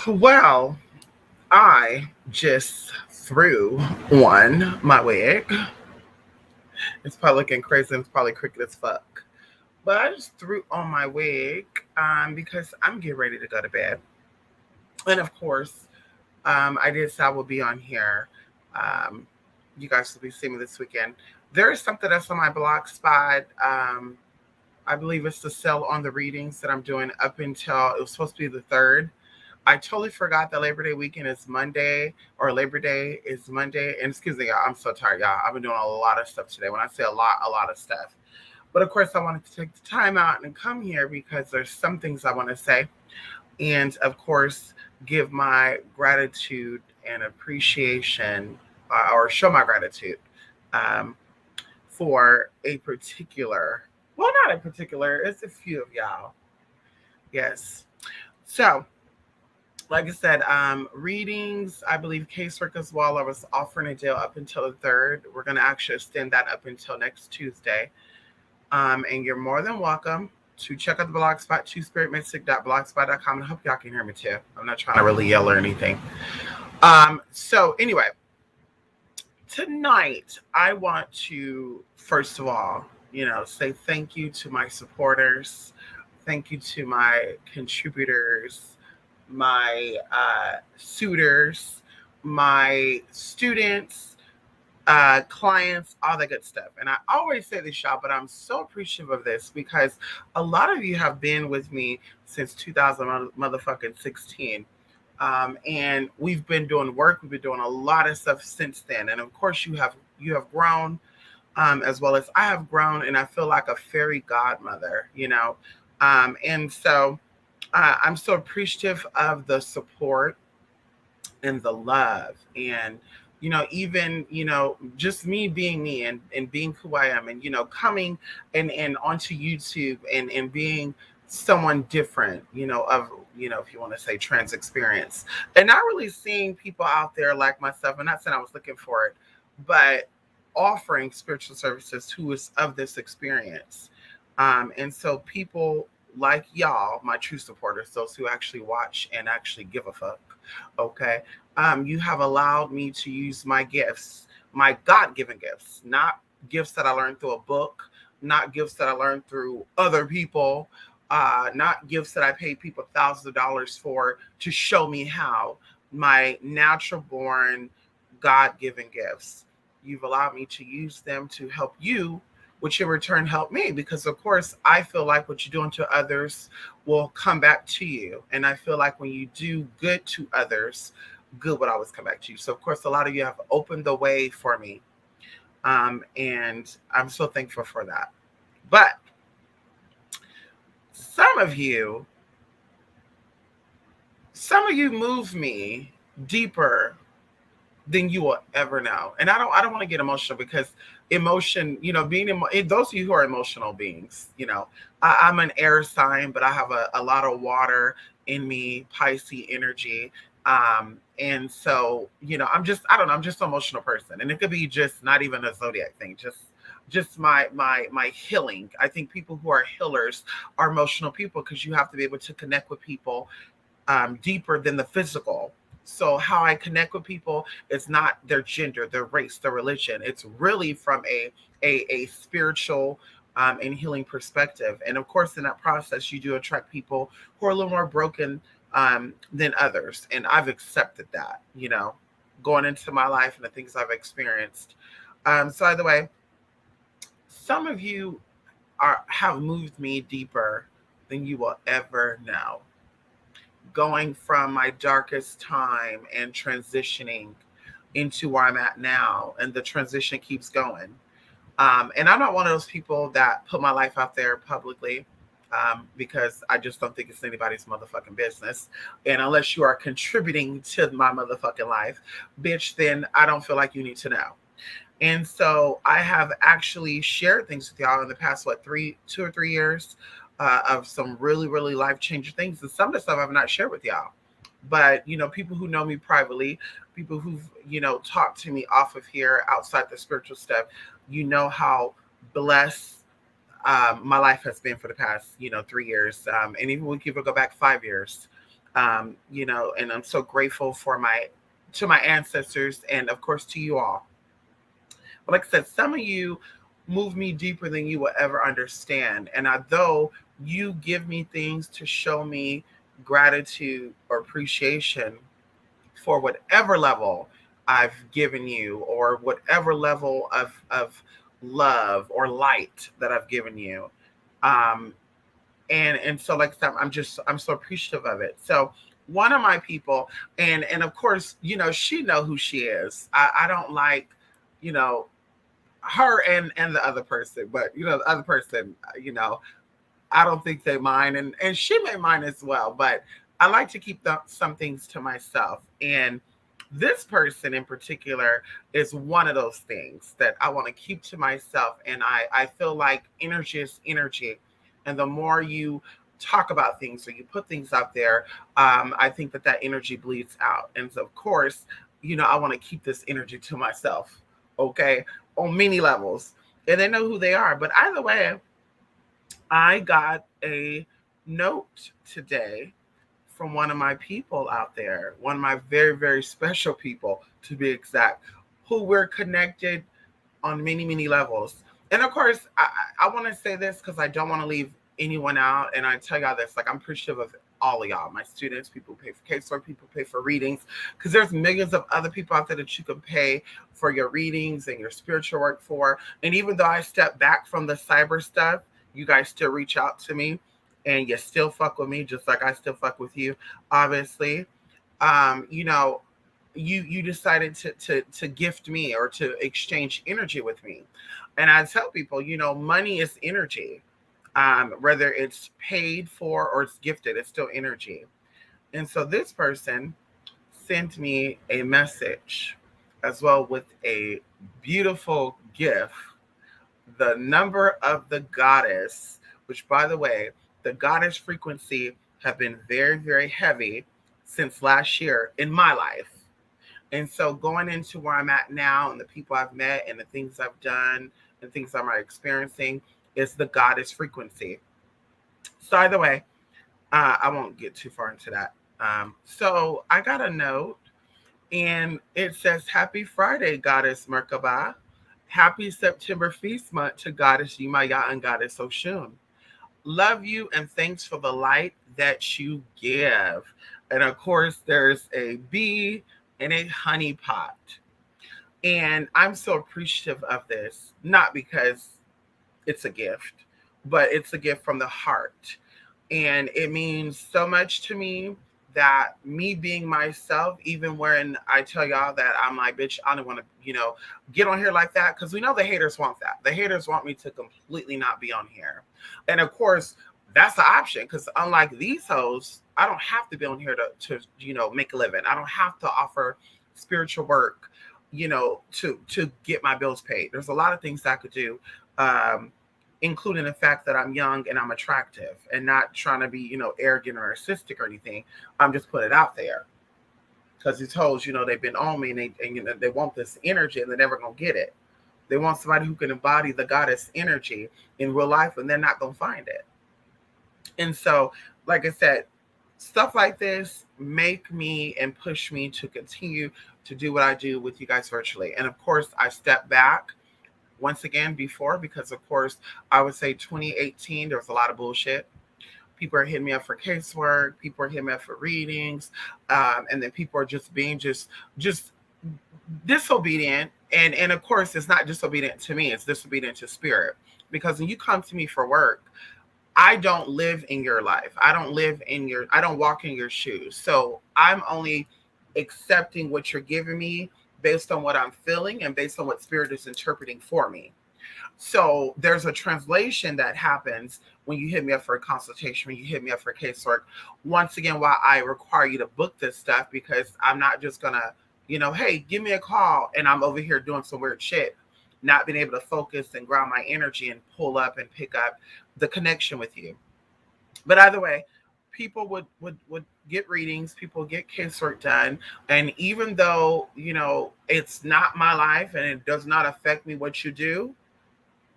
Well, I just threw on my wig. It's probably looking crazy and it's probably crooked as fuck. But I just threw on my wig because I'm getting ready to go to bed. And of course, I did say I will be on here. Um, you guys will be seeing me this weekend. There is something that's on my blog spot. I believe it's the sell on the readings that I'm doing up until it was supposed to be the 3rd. I totally forgot that Labor Day weekend is Monday, or Labor Day is Monday. And excuse me, y'all, I'm so tired, y'all. I've been doing a lot of stuff today. When I say a lot of stuff. But of course, I wanted to take the time out and come here because there's some things I want to say. And of course, give my gratitude and appreciation or show my gratitude um, for a particular, well, not a particular, it's a few of y'all. Yes. So, like I said, readings, I believe casework as well. I was offering a deal up until the 3rd. We're going to actually extend that up until next Tuesday. And you're more than welcome to check out the blog spot, twospiritmystic.blogspot.com. I hope y'all can hear me too. I'm not trying to really yell or anything. So anyway, tonight I want to, first of all, say thank you to my supporters. Thank you to my contributors, my suitors, my students, clients, all that good stuff. And I always say this, y'all, but I'm so appreciative of this because a lot of you have been with me since 2000 motherfucking 16. And we've been doing work. We've been doing a lot of stuff since then. And of course, you have grown, as well as I have grown, and I feel like a fairy godmother. And so I'm so appreciative of the support and the love and even just me being me and being who I am and coming and onto YouTube and being someone different of if you want to say trans experience and not really seeing people out there like myself and not saying I was looking for it but offering spiritual services who is of this experience and so people like y'all, my true supporters, those who actually watch and actually give a fuck, okay? You have allowed me to use my gifts, my God given gifts, not gifts that I learned through a book, not gifts that I learned through other people, not gifts that I paid people thousands of dollars for to show me how. My natural born God given gifts. You've allowed me to use them to help you, which in return help me because of course I feel like what you're doing to others will come back to you. And I feel like when you do good to others, good would always come back to you. So of course a lot of you have opened the way for me. And I'm so thankful for that. But some of you, some of you move me deeper than you will ever know. And I don't want to get emotional because emotion, those of you who are emotional beings, I'm an air sign, but I have a lot of water in me, Pisces energy. And so, I don't know, I'm just an emotional person. And it could be just not even a zodiac thing, just my healing. I think people who are healers are emotional people because you have to be able to connect with people deeper than the physical. So how I connect with people is not their gender, their race, their religion. It's really from a spiritual and healing perspective. And of course, in that process, you do attract people who are a little more broken than others. And I've accepted that, going into my life and the things I've experienced. So either way, some of you have moved me deeper than you will ever know, going from my darkest time and transitioning into where I'm at now, and the transition keeps going. And I'm not one of those people that put my life out there publicly because I just don't think it's anybody's motherfucking business. And unless you are contributing to my motherfucking life, bitch, then I don't feel like you need to know. And so I have actually shared things with y'all in the past, 2 or 3 years of some really, really life changing things. And some of the stuff I've not shared with y'all. But, people who know me privately, people who've, talked to me off of here outside the spiritual stuff, how blessed my life has been for the past, 3 years. And even we could go back 5 years. And I'm so grateful to my ancestors and of course to you all. But like I said, some of you move me deeper than you will ever understand. And although you give me things to show me gratitude or appreciation for whatever level I've given you or whatever level of love or light that I've given you. Um, and so like I said, I'm so appreciative of it. So one of my people, and of course, she know who she is. I don't like, you know, her and the other person, but the other person, I don't think they mind, and she may mind as well. But I like to keep some things to myself, and this person in particular is one of those things that I want to keep to myself. And I feel like energy is energy, and the more you talk about things or you put things out there, I think that energy bleeds out. And so, of course, I want to keep this energy to myself, okay, on many levels, and they know who they are. But either way, I got a note today from one of my people out there, one of my very, very special people to be exact, who we're connected on many, many levels. And of course, I want to say this because I don't want to leave anyone out. And I tell y'all this, like, I'm appreciative of all of y'all, my students, people who pay for casework, people who pay for readings, because there's millions of other people out there that you can pay for your readings and your spiritual work for. And even though I step back from the cyber stuff, you guys still reach out to me and you still fuck with me just like I still fuck with you, obviously. um you know you decided to gift me or to exchange energy with me. And I tell people, money is energy. Whether it's paid for or it's gifted, it's still energy. And so this person sent me a message as well with a beautiful gift, the number of the goddess, which, by the way, the goddess frequency have been very, very heavy since last year in my life. And so going into where I'm at now and the people I've met and the things I've done and things I'm experiencing is the goddess frequency. So either way, I won't get too far into that. So I got a note and it says, Happy Friday, Goddess Merkaba. Happy September feast month to Goddess Yemaya and Goddess Oshun. Love you and thanks for the light that you give. And of course, there's a bee and a honey pot. And I'm so appreciative of this, not because it's a gift, but it's a gift from the heart. And it means so much to me that me being myself, even when I tell y'all that I'm like, bitch, I don't want to, get on here like that. Cause we know the haters want that. The haters want me to completely not be on here. And of course, that's the option. Cause unlike these hoes, I don't have to be on here to make a living. I don't have to offer spiritual work, to get my bills paid. There's a lot of things I could do. Including the fact that I'm young and I'm attractive and not trying to be, arrogant or narcissistic or anything. I'm just putting it out there because these hoes, they've been on me and they want this energy and they're never going to get it. They want somebody who can embody the goddess energy in real life and they're not going to find it. And so, like I said, stuff like this make me and push me to continue to do what I do with you guys virtually. And of course, I step back once again before because of course I would say 2018 there was a lot of bullshit. People are hitting me up for casework, people are hitting me up for readings, and then people are just being just disobedient. And of course it's not disobedient to me, it's disobedient to spirit. Because when you come to me for work, I don't live in your life, I don't walk in your shoes, so I'm only accepting what you're giving me based on what I'm feeling and based on what spirit is interpreting for me. So there's a translation that happens when you hit me up for a consultation, when you hit me up for casework. Once again, why I require you to book this stuff, because I'm not just gonna, hey, give me a call and I'm over here doing some weird shit, not being able to focus and ground my energy and pull up and pick up the connection with you. But either way, people would get readings, people get casework done. And even though, it's not my life and it does not affect me what you do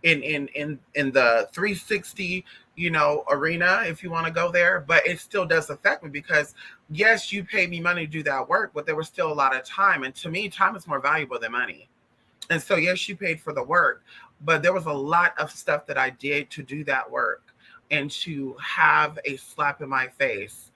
in the 360 arena, if you want to go there. But it still does affect me because, yes, you paid me money to do that work, but there was still a lot of time. And to me, time is more valuable than money. And so, yes, you paid for the work, but there was a lot of stuff that I did to do that work, and to have a slap in my face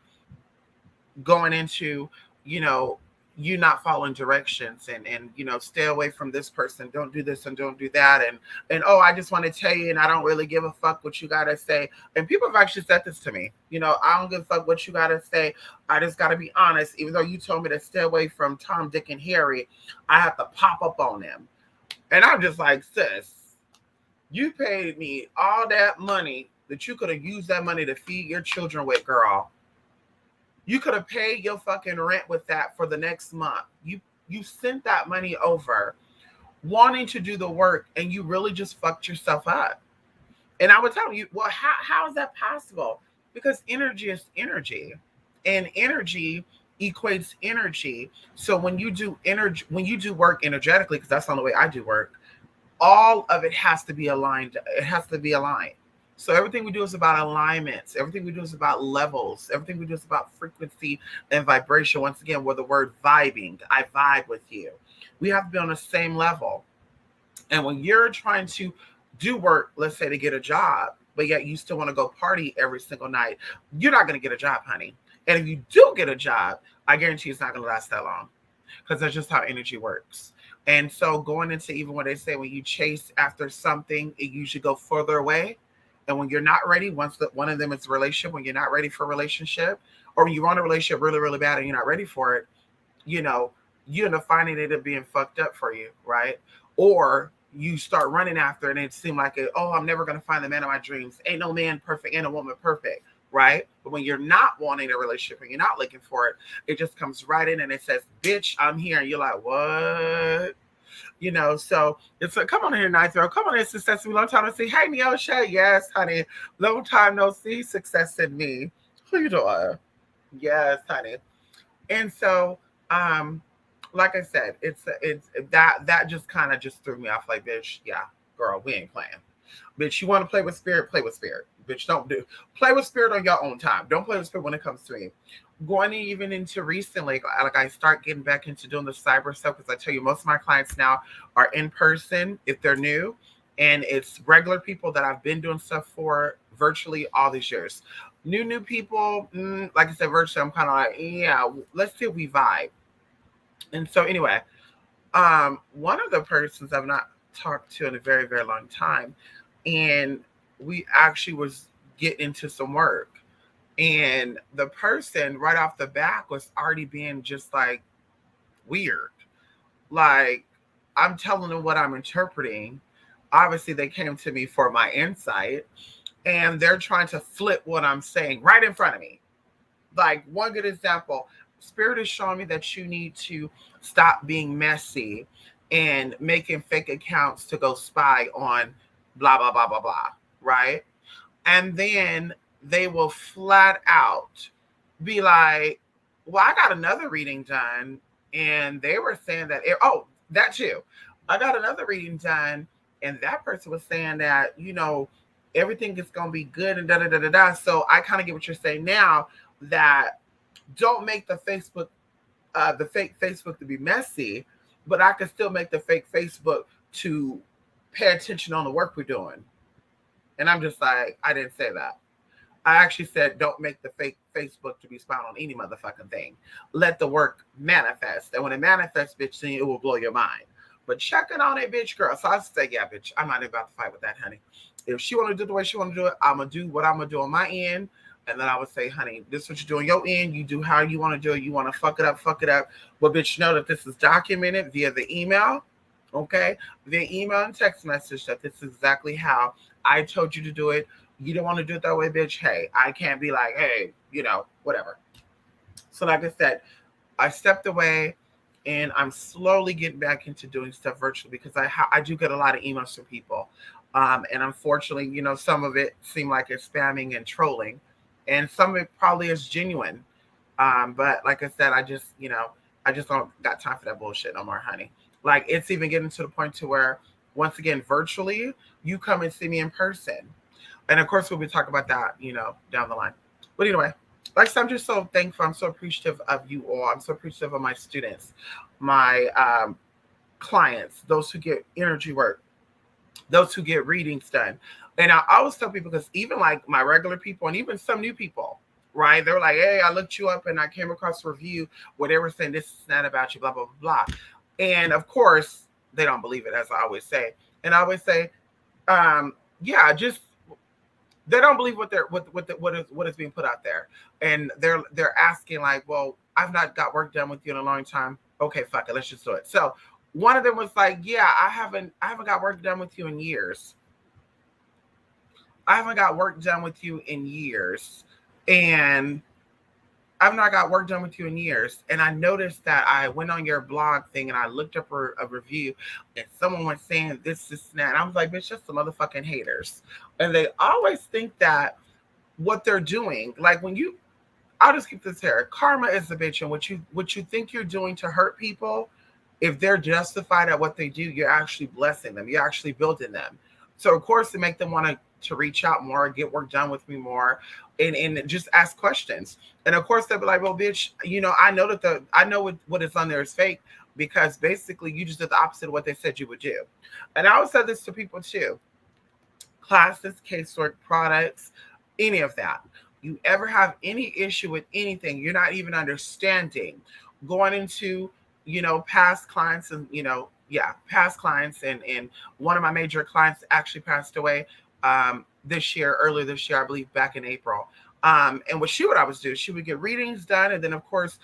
going into, you know, you not following directions, and stay away from this person, don't do this and don't do that, and oh, I just want to tell you, and I don't really give a fuck what you gotta say. And people have actually said this to me, I don't give a fuck what you gotta say. I just gotta be honest. Even though you told me to stay away from Tom, Dick, and Harry, I have to pop up on them. And I'm just like, sis, you paid me all that money that you could have used that money to feed your children with, girl. You could have paid your fucking rent with that for the next month. You sent that money over wanting to do the work, and you really just fucked yourself up. And I would tell you, well, how is that possible? Because energy is energy, and energy equates energy. So when you do work energetically, because that's the only way I do work, all of it has to be aligned. It has to be aligned. So everything we do is about alignments. Everything we do is about levels. Everything we do is about frequency and vibration. Once again, with the word vibing, I vibe with you. We have to be on the same level. And when you're trying to do work, let's say to get a job, but yet you still want to go party every single night, you're not going to get a job, honey. And if you do get a job, I guarantee it's not going to last that long, because that's just how energy works. And so going into even what they say, when you chase after something, it usually go further away. And when you're not ready, one of them is a relationship, when you're not ready for a relationship, or when you want a relationship really, really bad and you're not ready for it, you end up finding it being fucked up for you, right? Or you start running after it and it seems like, oh, I'm never going to find the man of my dreams. Ain't no man perfect, ain't a woman perfect, right? But when you're not wanting a relationship and you're not looking for it, it just comes right in and it says, bitch, I'm here. And you're like, what? So it's like, come on here, Night Throw. Come on here, Success in Me. Long time no see. Hey, Neosha. Yes, honey. Long time no see. Success in Me. Who you doing? Yes, honey. And so, like I said, it's that just kind of just threw me off. Like, bitch, yeah, girl, we ain't playing. Bitch, you want to play with spirit? Play with spirit. Bitch, don't play with spirit on your own time. Don't play with spirit when it comes to me. Going even into recently, like I start getting back into doing the cyber stuff, because I tell you, most of my clients now are in person if they're new, and it's regular people that I've been doing stuff for virtually all these years. New people, like I said, virtually, I'm kind of like, yeah, let's see if we vibe. And so anyway, one of the persons I've not talked to in a very, very long time, and we actually was getting into some work. And the person right off the bat was already being just like weird. Like, I'm telling them what I'm interpreting. Obviously, they came to me for my insight, and they're trying to flip what I'm saying right in front of me. Like, one good example, Spirit is showing me that you need to stop being messy and making fake accounts to go spy on blah, blah, blah, blah, blah. Right. And then they will flat out be like, well, I got another reading done, and they were saying that, that too. I got another reading done, and that person was saying that, everything is going to be good and da da da da da. So I kind of get what you're saying now, that don't make the fake Facebook to be messy, but I can still make the fake Facebook to pay attention on the work we're doing. And I'm just like, I didn't say that. I actually said, don't make the fake Facebook to be spying on any motherfucking thing. Let the work manifest. And when it manifests, bitch, then it will blow your mind. But checking on it, bitch, girl. So I say, yeah, bitch, I'm not even about to fight with that, honey. If she want to do it the way she want to do it, I'm going to do what I'm going to do on my end. And then I would say, honey, this is what you do on your end. You do how you want to do it. You want to fuck it up. But bitch, know that this is documented via the email. Okay? Via email and text message, that this is exactly how I told you to do it. You don't want to do it that way, bitch. Hey, I can't be like, hey, whatever. So like I said, I stepped away, and I'm slowly getting back into doing stuff virtually, because I do get a lot of emails from people. And unfortunately, some of it seemed like it's spamming and trolling, and some of it probably is genuine. But like I said, I just don't got time for that bullshit no more, honey. Like, it's even getting to the point to where, once again, virtually, you come and see me in person. And of course, we'll be talking about that, down the line. But anyway, like I said, I'm just so thankful. I'm so appreciative of you all. I'm so appreciative of my students, my clients, those who get energy work, those who get readings done. And I always tell people, because even like my regular people and even some new people, right? They're like, hey, I looked you up and I came across a review where they were saying this is not about you, blah, blah, blah, blah. And of course, they don't believe it, as I always say. And I always say, yeah, just they don't believe what is being put out there, and they're asking like, well, I've not got work done with you in a long time. Okay, fuck it, let's just do it. So one of them was like, yeah, I haven't got work done with you in years. I haven't got work done with you in years, and I've not got work done with you in years. And I noticed that I went on your blog thing and I looked up a review, and someone was saying this, and that. And I was like, bitch, just some motherfucking haters. And they always think that what they're doing, like when you, I'll just keep this here. Karma is a bitch, and what you think you're doing to hurt people, if they're justified at what they do, you're actually blessing them. You're actually building them. So of course, to make them want to reach out more, get work done with me more, and just ask questions. And of course, they'll be like, "Well, bitch, I know that I know what is on there is fake, because basically you just did the opposite of what they said you would do." And I always said this to people too: classes, casework, products, any of that. You ever have any issue with anything you're not even understanding, going into, past clients, and yeah, past clients, and one of my major clients actually passed away earlier this year, I believe back in April. And what she would always do, she would get readings done, and then of course,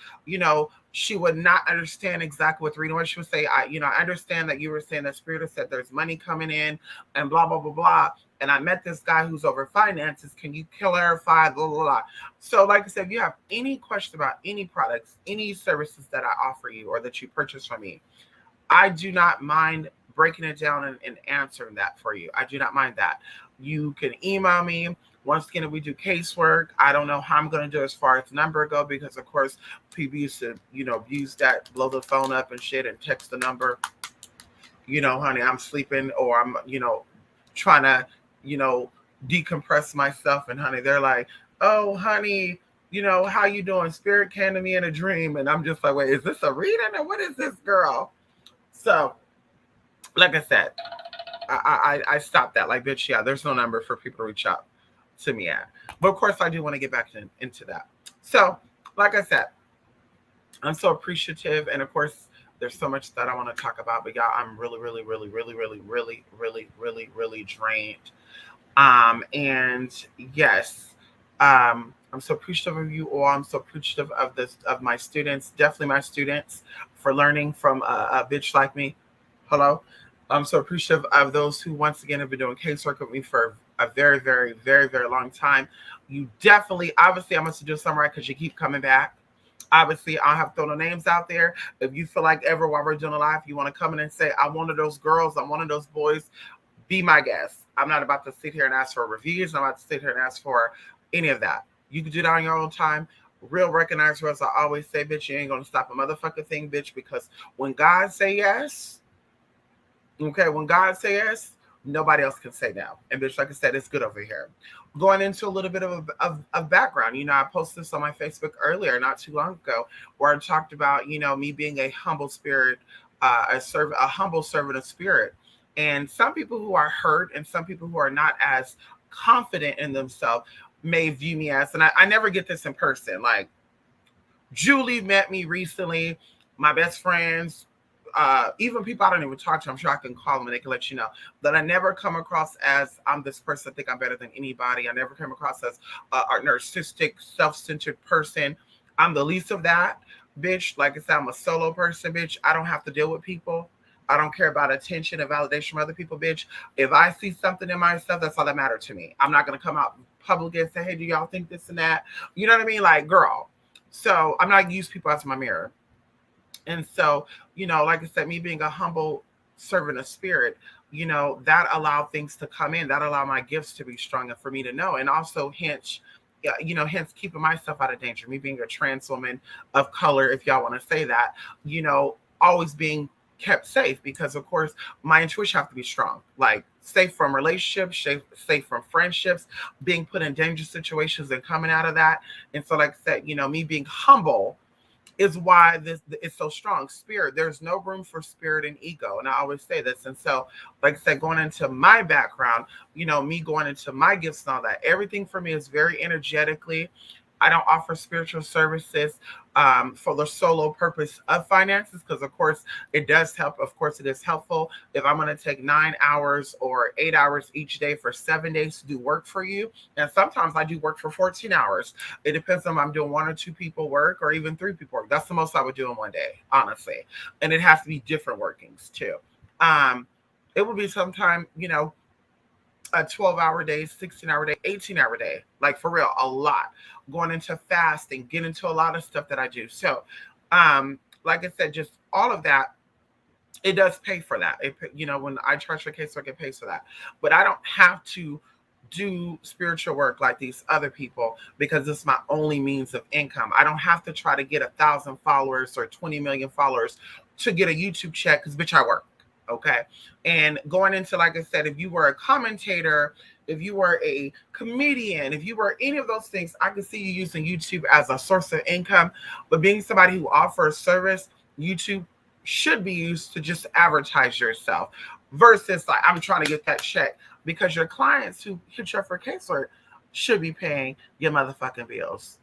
she would not understand exactly what the reading was. She would say, I understand that you were saying that Spirit has said there's money coming in and blah, blah, blah, blah. And I met this guy who's over finances. Can you clarify, blah, blah, blah. So like I said, if you have any question about any products, any services that I offer you or that you purchase from me, I do not mind breaking it down and answering that for you. I do not mind that. You can email me. Once again, if we do casework, I don't know how I'm going to do as far as number go, because of course people used to, use that, blow the phone up and shit and text the number, honey, I'm sleeping, or I'm, trying to, decompress myself. And honey, they're like, oh, honey, how you doing? Spirit came to me in a dream. And I'm just like, wait, is this a reading or what is this, girl? So, like I said, I stopped that. Like, bitch, yeah, there's no number for people to reach out to me at. But of course, I do want to get back into that. So, like I said, I'm so appreciative. And of course, there's so much that I want to talk about. But y'all, I'm really, really, really, really, really, really, really, really, really drained. And yes, I'm so appreciative of you all. I'm so appreciative of my students, definitely my students, for learning from a bitch like me. Hello. I'm so appreciative of those who, once again, have been doing casework with me for a very, very, very, very long time. You definitely, obviously, I must do something right because you keep coming back. Obviously, I'll have thrown the names out there. If you feel like ever while we're doing a live, you want to come in and say, I'm one of those girls, I'm one of those boys, be my guest. I'm not about to sit here and ask for reviews. I'm about to sit here and ask for any of that. You can do that on your own time. Real recognize, as I always say, bitch, you ain't going to stop a motherfucking thing, bitch, because when God say yes, okay, when God say yes, nobody else can say no. And bitch, like I said, it's good over here. Going into a little bit of background, I posted this on my Facebook earlier, not too long ago, where I talked about, me being a humble spirit, a humble servant of spirit. And some people who are hurt and some people who are not as confident in themselves may view me as, and I never get this in person. Like, Julie met me recently, my best friends, even people I don't even talk to, I'm sure I can call them and they can let you know that I never come across as I'm this person, I think I'm better than anybody. I never come across as a narcissistic, self-centered person. I'm the least of that, bitch. Like I said, I'm a solo person, bitch. I don't have to deal with people. I don't care about attention and validation from other people, bitch. If I see something in myself, that's all that matters to me. I'm not going to come out public and say, hey, do y'all think this and that? You know what I mean? Like, girl. So I'm not use people as my mirror. And so, like I said, me being a humble servant of spirit, that allowed things to come in, that allowed my gifts to be strong and for me to know. And also, hence keeping myself out of danger, me being a trans woman of color, if y'all want to say that, always being kept safe, because of course my intuition have to be strong, like safe from relationships, safe from friendships, being put in dangerous situations and coming out of that. And so, like I said, me being humble is why this is so strong. Spirit, there's no room for spirit and ego. And I always say this. And so, like I said, going into my background, me going into my gifts and all that, everything for me is very energetically. I don't offer spiritual services for the solo purpose of finances, because of course it does help. Of course, it is helpful if I'm going to take 9 hours or 8 hours each day for 7 days to do work for you. And sometimes I do work for 14 hours. It depends on if I'm doing one or two people work or even three people work. That's the most I would do in one day, honestly. And it has to be different workings too. Um, it would be sometime, a 12-hour day, 16-hour day, 18-hour day, like for real, a lot. Going into fasting, get into a lot of stuff that I do. So, like I said, just all of that, it does pay for that. When I charge for casework, it pays for that. But I don't have to do spiritual work like these other people, because it's my only means of income. I don't have to try to get 1,000 followers or 20 million followers to get a YouTube check, because bitch, I work. Okay. And going into, like I said, if you were a commentator, if you were a comedian, if you were any of those things, I could see you using YouTube as a source of income. But being somebody who offers service, YouTube should be used to just advertise yourself, versus like I'm trying to get that check, because your clients who hit you up for casework should be paying your motherfucking bills,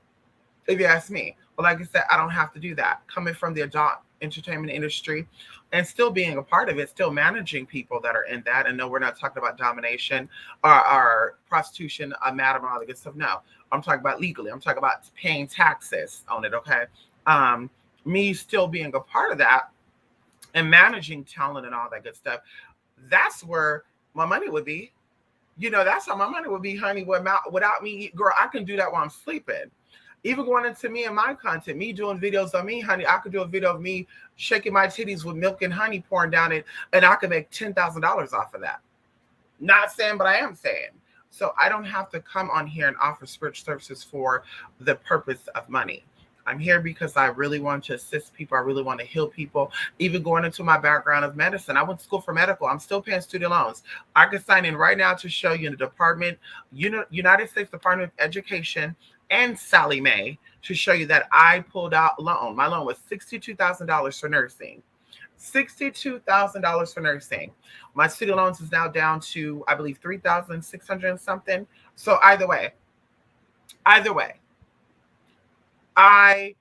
if you ask me. But like I said, I don't have to do that. Coming from the adult entertainment industry and still being a part of it, still managing people that are in that. And no, we're not talking about domination or prostitution, madam, and all that good stuff. No, I'm talking about legally. I'm talking about paying taxes on it. Okay. Me still being a part of that and managing talent and all that good stuff. That's where my money would be. That's how my money would be, honey. Without me, girl, I can do that while I'm sleeping. Even going into me and my content, me doing videos on me, honey, I could do a video of me shaking my titties with milk and honey pouring down it, and I could make $10,000 off of that. Not saying, but I am saying. So I don't have to come on here and offer spiritual services for the purpose of money. I'm here because I really want to assist people. I really want to heal people. Even going into my background of medicine, I went to school for medical. I'm still paying student loans. I could sign in right now to show you in the United States Department of Education and Sallie Mae, to show you that I pulled out a loan. My loan was $62,000 for nursing. $62,000 for nursing. My student loans is now down to, I believe, 3,600 and something. So either way, I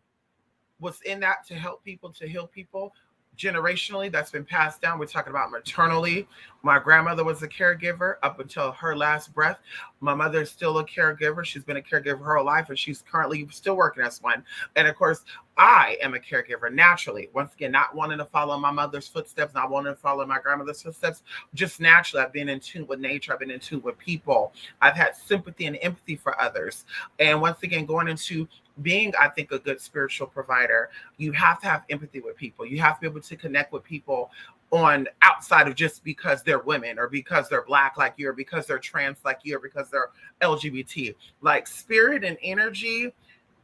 was in that to help people, to heal people. Generationally, that's been passed down. We're talking about maternally. My grandmother was a caregiver up until her last breath. My mother is still a caregiver. She's been a caregiver her whole life, and she's currently still working as one. And of course, I am a caregiver naturally. Once again, not wanting to follow my mother's footsteps, not wanting to follow my grandmother's footsteps, just naturally. I've been in tune with nature. I've been in tune with people. I've had sympathy and empathy for others. And once again, going into being, I think, a good spiritual provider, you have to have empathy with people. You have to be able to connect with people on outside of just because they're women, or because they're Black like you, or because they're trans like you, or because they're LGBT. Like, spirit and energy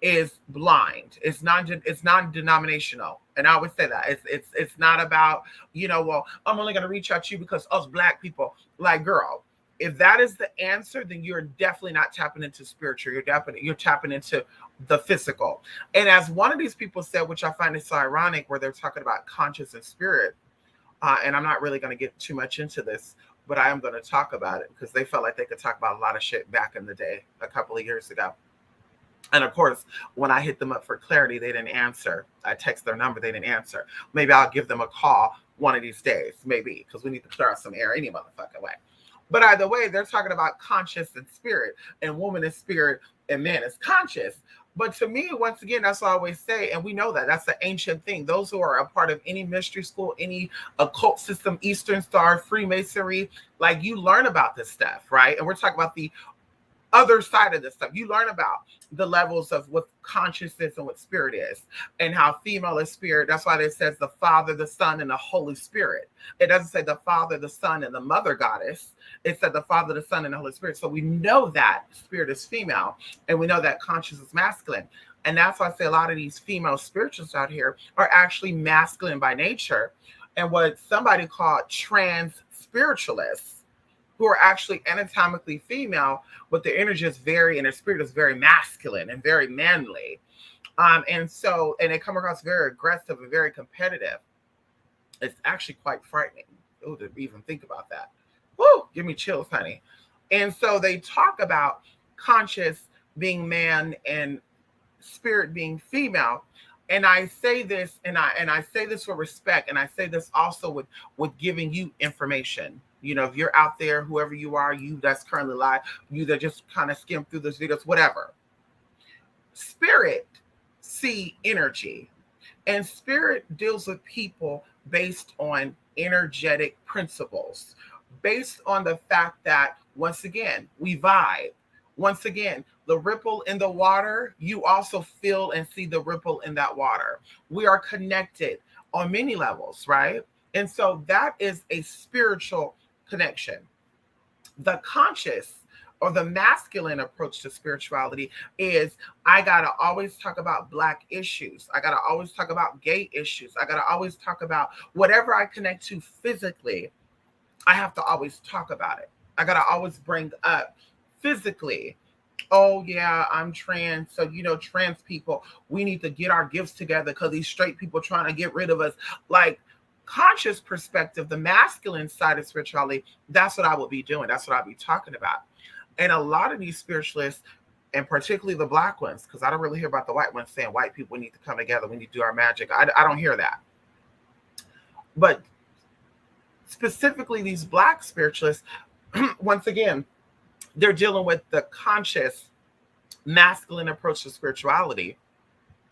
is blind. It's non-denominational. And I always say that it's not about, well, I'm only going to reach out to you because us Black people. Like, girl, if that is the answer, then you're definitely not tapping into spiritual. You're tapping into the physical. And as one of these people said, which I find is so ironic, where they're talking about conscious and spirit, and I'm not really going to get too much into this, but I am going to talk about it, because they felt like they could talk about a lot of shit back in the day, a couple of years ago. And of course, when I hit them up for clarity, they didn't answer. I text their number, they didn't answer. Maybe I'll give them a call one of these days, maybe, because we need to clear out some air any motherfucking way. But either way, they're talking about conscious and spirit, and woman is spirit, and man is conscious. But to me, once again, that's what I always say, and we know that that's the ancient thing. Those who are a part of any mystery school, any occult system, Eastern Star, Freemasonry, like, you learn about this stuff, right? And we're talking about the other side of this stuff. You learn about the levels of what consciousness and what spirit is, and how female is spirit. That's why it says the Father, the Son, and the Holy Spirit. It doesn't say the Father, the Son, and the Mother Goddess. It said the Father, the Son, and the Holy Spirit. So we know that spirit is female, and we know that conscious is masculine. And that's why I say a lot of these female spiritualists out here are actually masculine by nature. and what somebody called trans spiritualists, who are actually anatomically female, but their energy is very, and their spirit is very masculine and very manly. And they come across very aggressive and very competitive. It's actually quite frightening. Oh, to even think about that. Woo, give me chills, honey. And so they talk about conscious being man and spirit being female. And I say this, and I say this with respect, and I say this also with giving you information. You know, if you're out there, whoever you are, you that's currently live, you that just kind of skim through those videos, whatever. Spirit see energy, and spirit deals with people based on energetic principles, based on the fact that, once again, we vibe. Once again, the ripple in the water, you also feel and see the ripple in that water. We are connected on many levels, right? And so that is a spiritual connection. The conscious or the masculine approach to spirituality is, I gotta always talk about Black issues. I gotta always talk about gay issues. I gotta always talk about whatever I connect to physically. I have to always talk about it. I gotta always bring up physically. Oh yeah, I'm trans. So trans people, we need to get our gifts together because these straight people trying to get rid of us. Like, conscious perspective, the masculine side of spirituality, that's what I would be doing. That's what I'd be talking about. And a lot of these spiritualists, and particularly the Black ones, because I don't really hear about the white ones saying white people need to come together, we need to do our magic. I don't hear that. But specifically these Black spiritualists, once again, they're dealing with the conscious masculine approach to spirituality.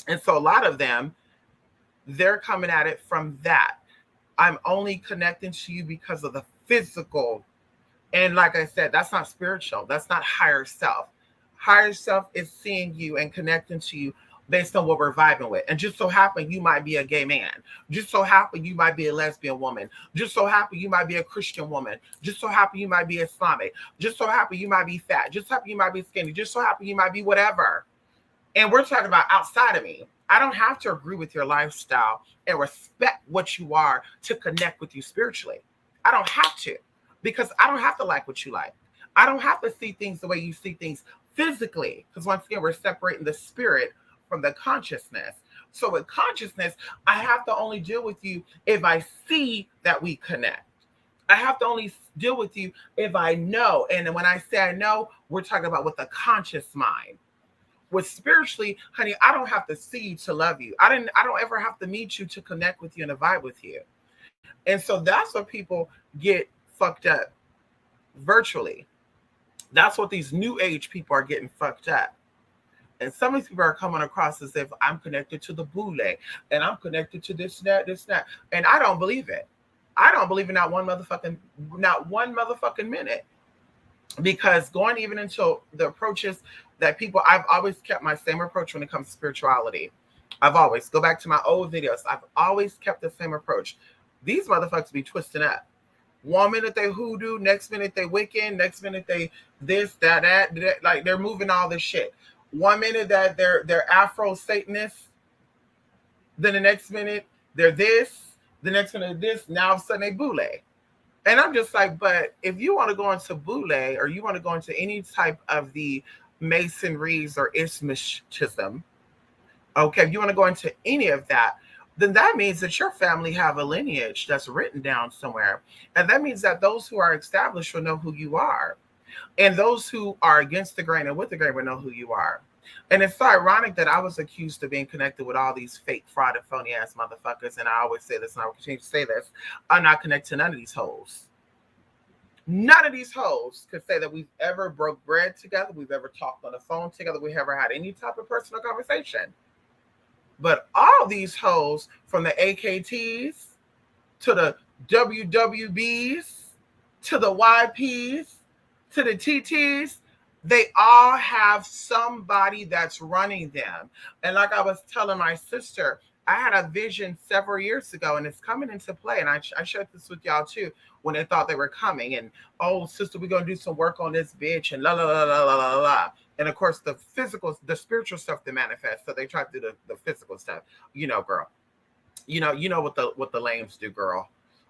And so a lot of them, they're coming at it from that. I'm only connecting to you because of the physical. And like I said, that's not spiritual. That's not higher self. Higher self is seeing you and connecting to you based on what we're vibing with. And just so happen you might be a gay man. Just so happen you might be a lesbian woman. Just so happen you might be a Christian woman. Just so happen you might be Islamic. Just so happen you might be fat. Just so happen you might be skinny. Just so happen you might be whatever. And we're talking about outside of me. I don't have to agree with your lifestyle and respect what you are to connect with you spiritually. I don't have to, because I don't have to like what you like. I don't have to see things the way you see things physically, because once again, we're separating the spirit from the consciousness. So with consciousness, I have to only deal with you if I see that we connect. I have to only deal with you if I know. And when I say I know, we're talking about with the conscious mind. With spiritually, honey, I don't have to see you to love you. I don't ever have to meet you to connect with you and to vibe with you. And so that's what people get fucked up virtually. That's what these new age people are getting fucked up. And some of these people are coming across as if I'm connected to the boule and I'm connected to this, that. And I don't believe it. I don't believe in not one motherfucking minute. Because going even into the approaches that people, I've always kept my same approach when it comes to spirituality. I've always, go back to my old videos, I've always kept the same approach. These motherfuckers be twisting up. 1 minute they hoodoo, next minute they Wiccan, next minute they this, that, like they're moving all this shit. 1 minute that they're Afro Satanists, then the next minute they're this, the next minute this, now all of a sudden they boule. And I'm just like, but if you want to go into boule or you want to go into any type of the Masonries or Ismishism, okay, if you want to go into any of that, then that means that your family have a lineage that's written down somewhere. And that means that those who are established will know who you are. And those who are against the grain and with the grain will know who you are. And it's so ironic that I was accused of being connected with all these fake, fraud, and phony ass motherfuckers. And I always say this, and I will continue to say this. I'm not connected to none of these hoes. None of these hoes could say that we've ever broke bread together. We've ever talked on the phone together. We ever had any type of personal conversation. But all these hoes, from the AKTs to the WWBs to the YPs to the TTs, they all have somebody that's running them. And like I was telling my sister, I had a vision several years ago, and it's coming into play. And I shared this with y'all too, when they thought they were coming. And, oh, sister, we're going to do some work on this bitch and la, la, la, la, la, la, la. And of course, the physical, the spiritual stuff to manifest. So they try to do the physical stuff, girl. You know what the lames do, girl.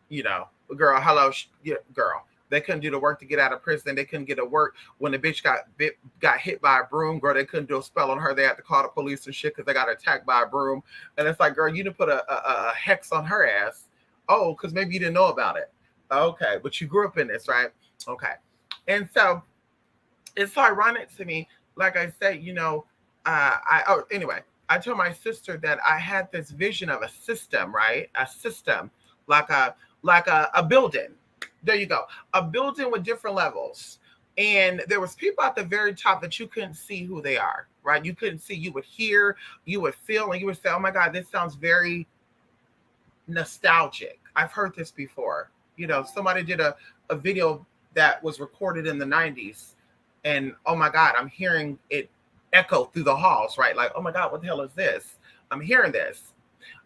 You know, girl, hello, yeah, girl. They couldn't do the work to get out of prison. They couldn't get to work when the bitch got hit by a broom. Girl, they couldn't do a spell on her. They had to call the police and shit because they got attacked by a broom. And it's like, girl, you didn't put a hex on her ass. Oh, because maybe you didn't know about it. Okay, but you grew up in this, right? Okay, and so it's ironic to me. Like I said, anyway, I told my sister that I had this vision of a system, right? A system, like a building. There you go, a building with different levels, and there was people at the very top that you couldn't see who they are, right? You couldn't see. You would hear, you would feel, and you would say, "Oh my God, this sounds very nostalgic. I've heard this before." Somebody did a video that was recorded in the 90s, and oh my God, I'm hearing it echo through the halls, right? Like, oh my God, what the hell is this? I'm hearing this.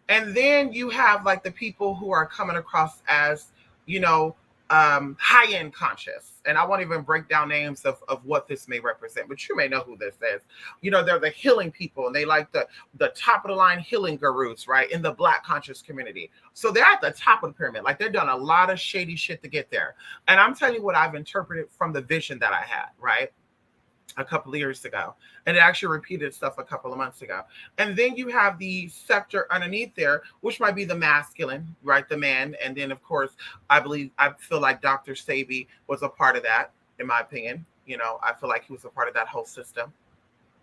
And then you have like the people who are coming across as, you know, high-end conscious. And I won't even break down names of what this may represent, but you may know who this is. They're the healing people, and they like the top of the line healing gurus, right? In the Black conscious community. So they're at the top of the pyramid. Like, they've done a lot of shady shit to get there. And I'm telling you what I've interpreted from the vision that I had, right? A couple of years ago, and it actually repeated itself a couple of months ago. And then you have the sector underneath there, which might be the masculine, right? The man. And then, of course, I feel like Dr. Sebi was a part of that, in my opinion. I feel like he was a part of that whole system.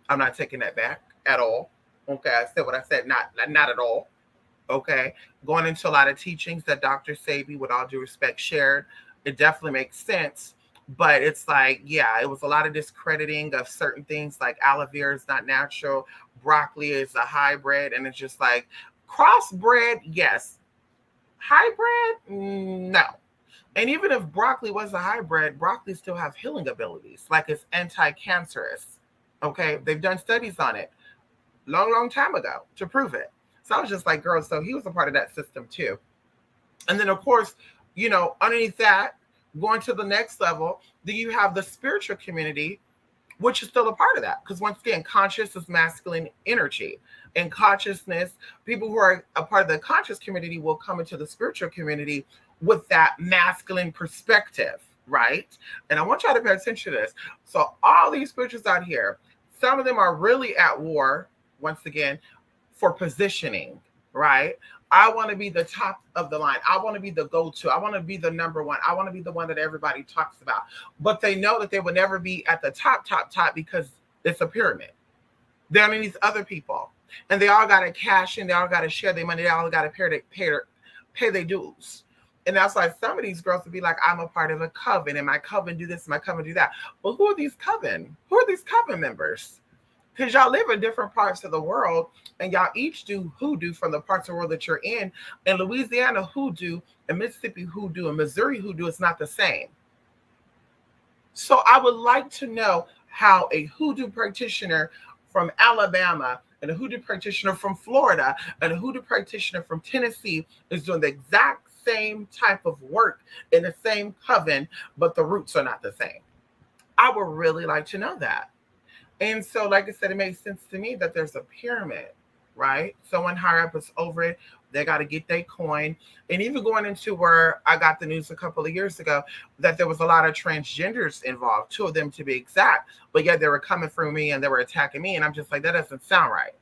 I'm not taking that back at all. Okay, I said what I said, not at all. Okay, going into a lot of teachings that Dr. Sebi, with all due respect, shared, it definitely makes sense. But it's like, yeah, it was a lot of discrediting of certain things, like aloe vera is not natural, broccoli is a hybrid, and it's just like, crossbred, yes. Hybrid, no. And even if broccoli was a hybrid, broccoli still have healing abilities, like it's anti-cancerous. Okay, they've done studies on it long time ago to prove it. So I was just like, girl, so he was a part of that system too. And then, of course, underneath that, going to the next level, then you have the spiritual community, which is still a part of that. Because once again, conscious is masculine energy. And consciousness, people who are a part of the conscious community will come into the spiritual community with that masculine perspective, right? And I want y'all to pay attention to this. So all these spirituals out here, some of them are really at war, once again, for positioning, right? I want to be the top of the line. I want to be the go-to. I want to be the number one. I want to be the one that everybody talks about. But they know that they will never be at the top because it's a pyramid. They're underneath other people. And they all got to cash in. They all got to share their money. They all got to pay their dues. And that's why some of these girls would be like, I'm a part of a coven, and my coven do this, and my coven do that. Well, who are these coven? Who are these coven members? Because y'all live in different parts of the world, and y'all each do hoodoo from the parts of the world that you're in. In Louisiana, hoodoo, and Mississippi hoodoo, and Missouri hoodoo is not the same. So I would like to know how a hoodoo practitioner from Alabama, and a hoodoo practitioner from Florida, and a hoodoo practitioner from Tennessee is doing the exact same type of work in the same coven, but the roots are not the same. I would really like to know that. And so, like I said, it makes sense to me that there's a pyramid, right? Someone higher up is over it. They got to get their coin. And even going into where I got the news a couple of years ago, that there was a lot of transgenders involved, 2 of them to be exact. But yet they were coming for me and they were attacking me. And I'm just like, that doesn't sound right.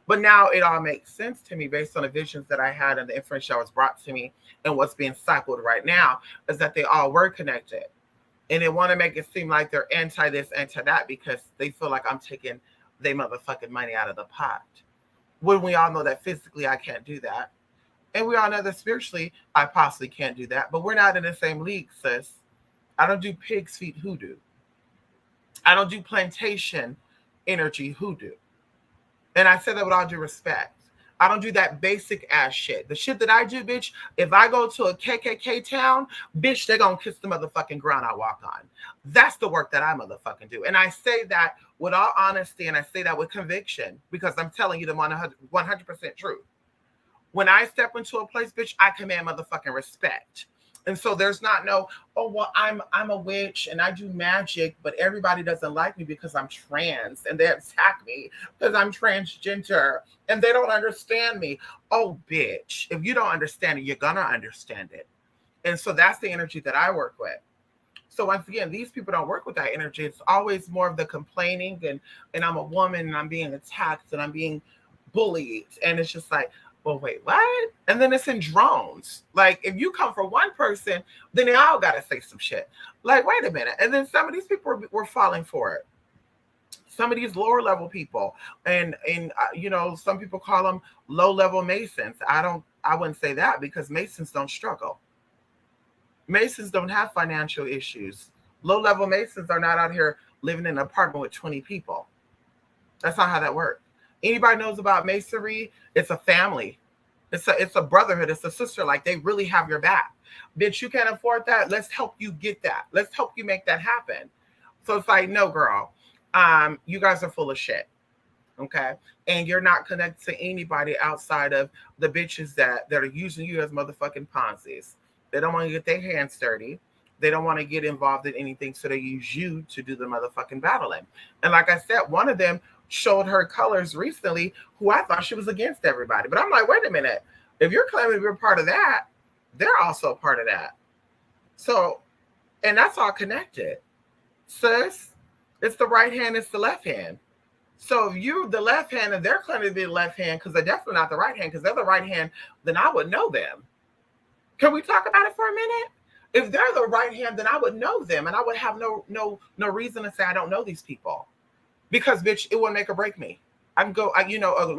But now it all makes sense to me based on the visions that I had and the information that was brought to me and what's being cycled right now, is that they all were connected. And they want to make it seem like they're anti this, anti that, because they feel like I'm taking their motherfucking money out of the pot. When we all know that physically I can't do that. And we all know that spiritually I possibly can't do that. But we're not in the same league, sis. I don't do pig's feet hoodoo. I don't do plantation energy hoodoo. And I say that with all due respect. I don't do that basic ass shit. The shit that I do, bitch, if I go to a KKK town, bitch, they're going to kiss the motherfucking ground I walk on. That's the work that I motherfucking do. And I say that with all honesty, and I say that with conviction, because I'm telling you the 100% truth. When I step into a place, bitch, I command motherfucking respect. And so there's not no, oh well, I'm a witch and I do magic, but everybody doesn't like me because I'm trans and they attack me because I'm transgender and they don't understand me. Oh bitch, if you don't understand it, you're gonna understand it. And so that's the energy that I work with. So once again, these people don't work with that energy. It's always more of the complaining and I'm a woman and I'm being attacked and I'm being bullied. And it's just like, well, wait, what? And then it's in drones. Like if you come from one person, then they all gotta say some shit. Like, wait a minute. And then some of these people were falling for it. Some of these lower level people, and some people call them low level Masons. I wouldn't say that because Masons don't struggle. Masons don't have financial issues. Low level Masons are not out here living in an apartment with 20 people. That's not how that works. Anybody knows about Masonry? It's a family. It's a brotherhood. It's a sister. Like they really have your back. Bitch, you can't afford that. Let's help you get that. Let's help you make that happen. So it's like, no, girl, you guys are full of shit. Okay. And you're not connected to anybody outside of the bitches that are using you as motherfucking Ponzi's. They don't want to get their hands dirty. They don't want to get involved in anything. So they use you to do the motherfucking battling. And like I said, one of them showed her colors recently, who I thought she was against everybody. But I'm like, wait a minute. If you're claiming you're part of that, they're also a part of that. So, and that's all connected. Sis, it's the right hand, it's the left hand. So if you the left hand and they're claiming to be the left hand because they're definitely not the right hand, because they're the right hand, then I would know them. Can we talk about it for a minute? If they're the right hand, then I would know them, and I would have no reason to say I don't know these people, because bitch, it would make or break me. I can go,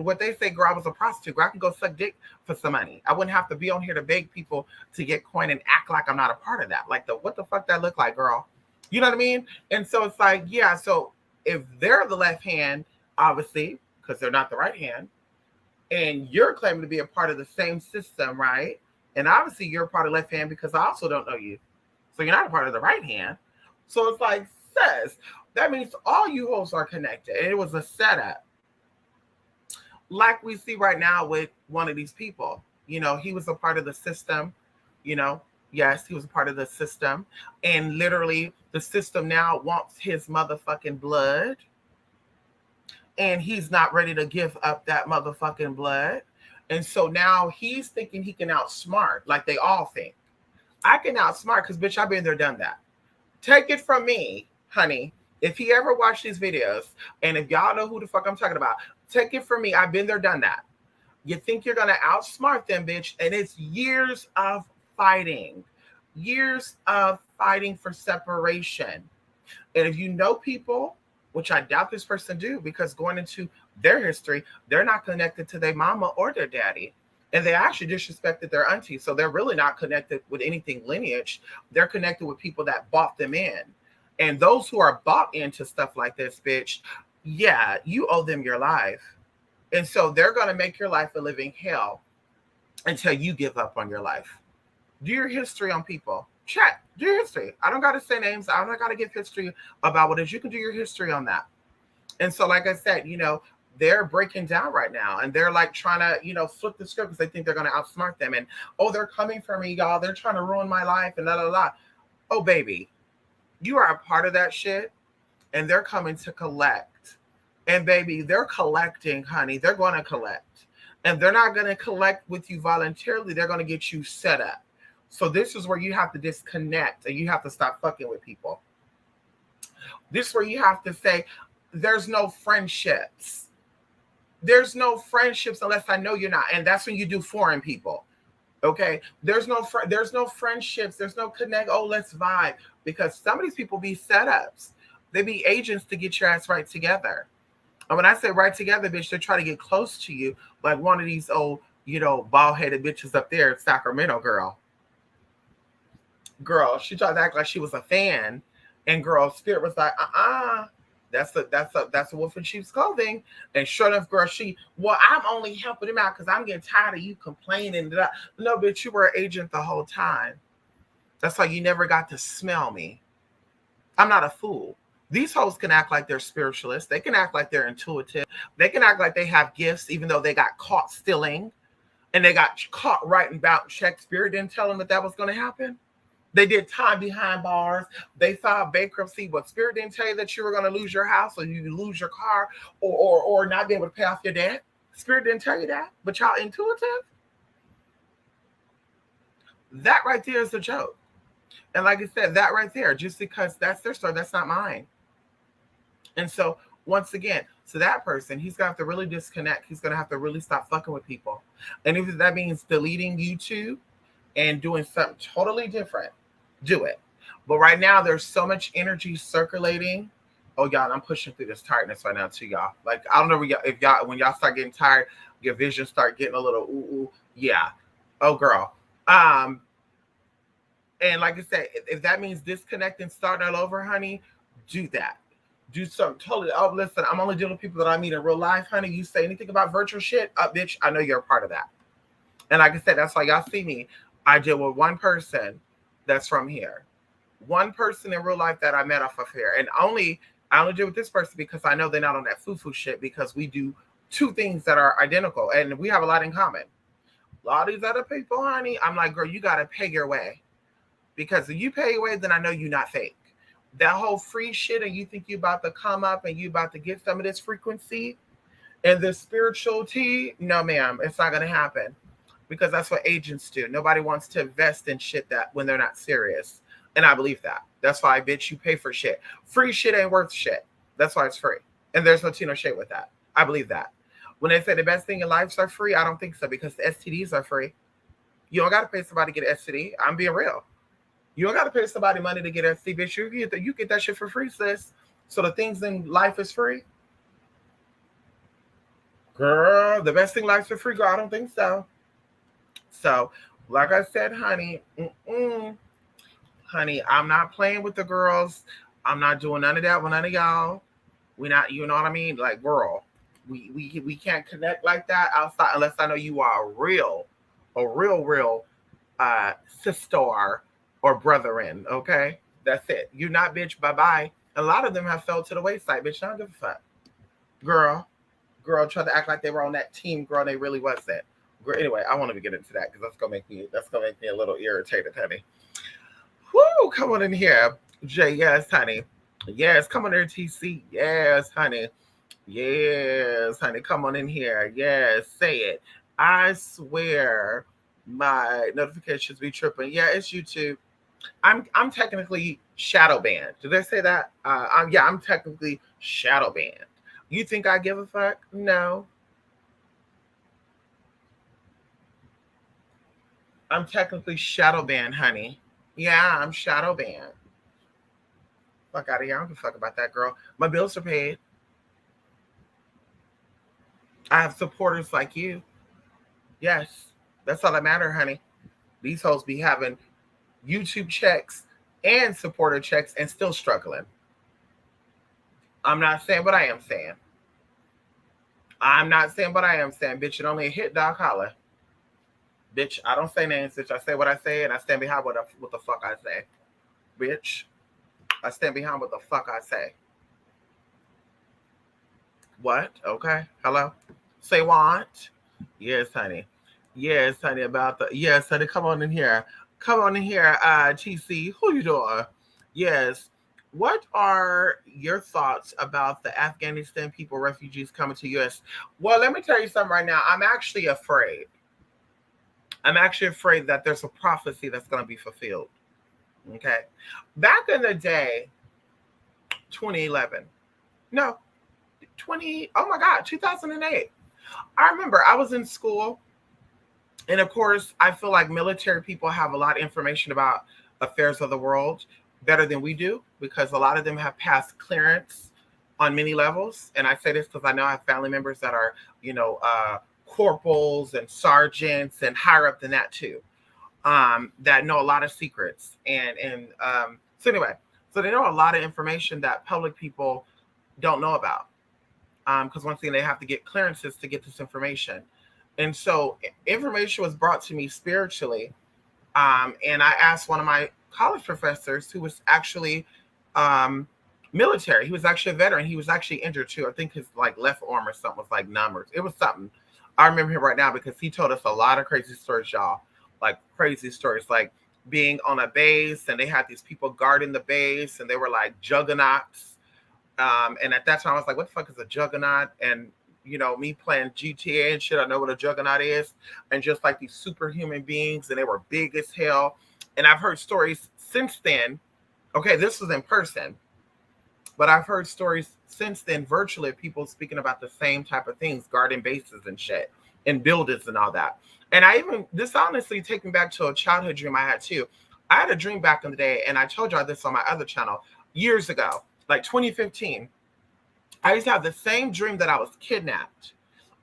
what they say, girl, I was a prostitute. Girl, I can go suck dick for some money. I wouldn't have to be on here to beg people to get coin and act like I'm not a part of that. Like what the fuck that look like, girl? You know what I mean? And so it's like, yeah. So if they're the left hand, obviously, because they're not the right hand, and you're claiming to be a part of the same system, right? And obviously you're a part of left hand because I also don't know you. So you're not a part of the right hand. So it's like, sis, that means all you hoes are connected. And it was a setup. Like we see right now with one of these people. He was a part of the system. Yes, he was a part of the system. And literally the system now wants his motherfucking blood. And he's not ready to give up that motherfucking blood. And so now he's thinking he can outsmart, like they all think. I can outsmart because, bitch, I've been there, done that. Take it from me, honey. If he ever watched these videos, and if y'all know who the fuck I'm talking about, take it from me. I've been there, done that. You think you're going to outsmart them, bitch, and it's years of fighting. Years of fighting for separation. And if you know people, which I doubt this person do, because going into their history, they're not connected to their mama or their daddy. And they actually disrespected their auntie. So they're really not connected with anything lineage. They're connected with people that bought them in. And those who are bought into stuff like this, bitch, yeah, you owe them your life. And so they're going to make your life a living hell until you give up on your life. Do your history on people. Check. Do your history. I don't got to say names. I don't got to give history about what it is. You can do your history on that. And so, like I said, they're breaking down right now, and they're like trying to, flip the script because they think they're going to outsmart them. And, oh, they're coming for me, y'all. They're trying to ruin my life and la. Oh, baby, you are a part of that shit, and they're coming to collect. And, baby, they're collecting, honey. They're going to collect. And they're not going to collect with you voluntarily. They're going to get you set up. So this is where you have to disconnect, and you have to stop fucking with people. This is where you have to say, there's no friendships. There's no friendships unless I know you're not. And that's when you do foreign people. Okay. There's no friendships. There's no connect. Oh, let's vibe. Because some of these people be setups. They be agents to get your ass right together. And when I say right together, bitch, they're trying to get close to you. Like one of these old, bald-headed bitches up there in Sacramento, girl, she tried to act like she was a fan. And girl, Spirit was like, that's a wolf in sheep's clothing. And sure enough, girl, I'm only helping him out because I'm getting tired of you complaining. No, bitch, you were an agent the whole time. That's why you never got to smell me. I'm not a fool. These hoes can act like they're spiritualists. They can act like they're intuitive. They can act like they have gifts, even though they got caught stealing and they got caught writing about check. Spirit didn't tell them that was going to happen. They did time behind bars. They filed bankruptcy, but Spirit didn't tell you that you were going to lose your house or you lose your car or not be able to pay off your debt. Spirit didn't tell you that, but y'all intuitive. That right there is a joke. And like I said, that right there, just because that's their story, that's not mine. And so once again, so that person, he's gonna have to really disconnect. He's gonna have to really stop fucking with people. And if that means deleting YouTube and doing something totally different, do it. But right now, there's so much energy circulating. Oh, y'all, I'm pushing through this tiredness right now too, y'all. Like, I don't know if y'all, when y'all start getting tired, your vision start getting a little ooh, yeah. Oh, girl. And like I said, if that means disconnecting, starting all over, honey, do that. Do something totally. Oh, listen, I'm only dealing with people that I meet in real life, honey. You say anything about virtual shit, bitch, I know you're a part of that. And like I said, that's why y'all see me. I deal with one person that's from here. One person in real life that I met off of here. And I only deal with this person because I know they're not on that foo-foo shit, because we do two things that are identical and we have a lot in common. A lot of these other people, honey, I'm like, girl, you got to pay your way. Because if you pay your way, then I know you're not fake. That whole free shit and you think you about to come up and you about to get some of this frequency and this spiritual tea, no, ma'am, it's not going to happen. Because that's what agents do. Nobody wants to invest in shit that when they're not serious. And I believe that. That's why, bitch, you pay for shit. Free shit ain't worth shit. That's why it's free. And there's no tea, no shade with that. I believe that. When they say the best thing in life are free, I don't think so, because the STDs are free. You don't got to pay somebody to get an STD. I'm being real. You don't got to pay somebody money to get STD, bitch. You get that shit for free, sis. So the things in life is free. Girl, the best thing in life is free, girl. I don't think so. So, like I said, honey, honey, I'm not playing with the girls. I'm not doing none of that with none of y'all. We not, you know what I mean? Like, girl, we can't connect like that outside unless I know you are a real sister or brethren. Okay, that's it. You're not, bitch. Bye bye. A lot of them have fell to the wayside, bitch. I don't give a fuck. Girl, try to act like they were on that team, girl. They really wasn't. Anyway, I want to get into that because that's gonna make me a little irritated, honey. Woo, come on in here, Jay. Yes, honey. Yes, come on there, TC. Yes, honey. Yes, honey. Come on in here. Yes, say it. I swear, my notifications be tripping. Yeah, it's YouTube. I'm technically shadow banned. Did they say that? I'm technically shadow banned. You think I give a fuck? No. I'm technically shadow banned, honey. Yeah, I'm shadow banned. Fuck out of here. I don't give a fuck about that, girl. My bills are paid. I have supporters like you. Yes. That's all that matter, honey. These hoes be having YouTube checks and supporter checks and still struggling. I'm not saying what I am saying. I'm not saying what I am saying. Bitch, it only a hit dog holler. Bitch, I don't say names, bitch. I say what I say and I stand behind what the fuck I say. Bitch, I stand behind what the fuck I say. What? Okay. Hello? Say what? Yes, honey. Yes, honey, yes, honey, come on in here. Come on in here, TC. Who you doing? Yes. What are your thoughts about the Afghanistan people, refugees coming to US? Well, let me tell you something right now. I'm actually afraid. I'm actually afraid that there's a prophecy that's going to be fulfilled. Okay. Back in the day, 2011. No, 2008. I remember I was in school. And of course, I feel like military people have a lot of information about affairs of the world better than we do, because a lot of them have passed clearance on many levels. And I say this because I know I have family members that are, corporals and sergeants and higher up than that too, that know a lot of secrets. So anyway, so they know a lot of information that public people don't know about. Because once again, they have to get clearances to get this information. And so information was brought to me spiritually. And I asked one of my college professors, who was actually military. He was actually a veteran. He was actually injured too. I think his left arm or something was numb. It was something. I remember him right now because he told us a lot of crazy stories, y'all. Like crazy stories. Like being on a base, and they had these people guarding the base, and they were like juggernauts. And at that time, I was like, "What the fuck is a juggernaut?" And me playing GTA and shit, I know what a juggernaut is, and just like these superhuman beings, and they were big as hell. And I've heard stories since then. Okay, this was in person, but I've heard stories since then virtually of people speaking about the same type of things, guarding bases and shit, and buildings and all that. And this honestly take me back to a childhood dream I had too. I had a dream back in the day, and I told y'all this on my other channel years ago, like 2015. I used to have the same dream that I was kidnapped.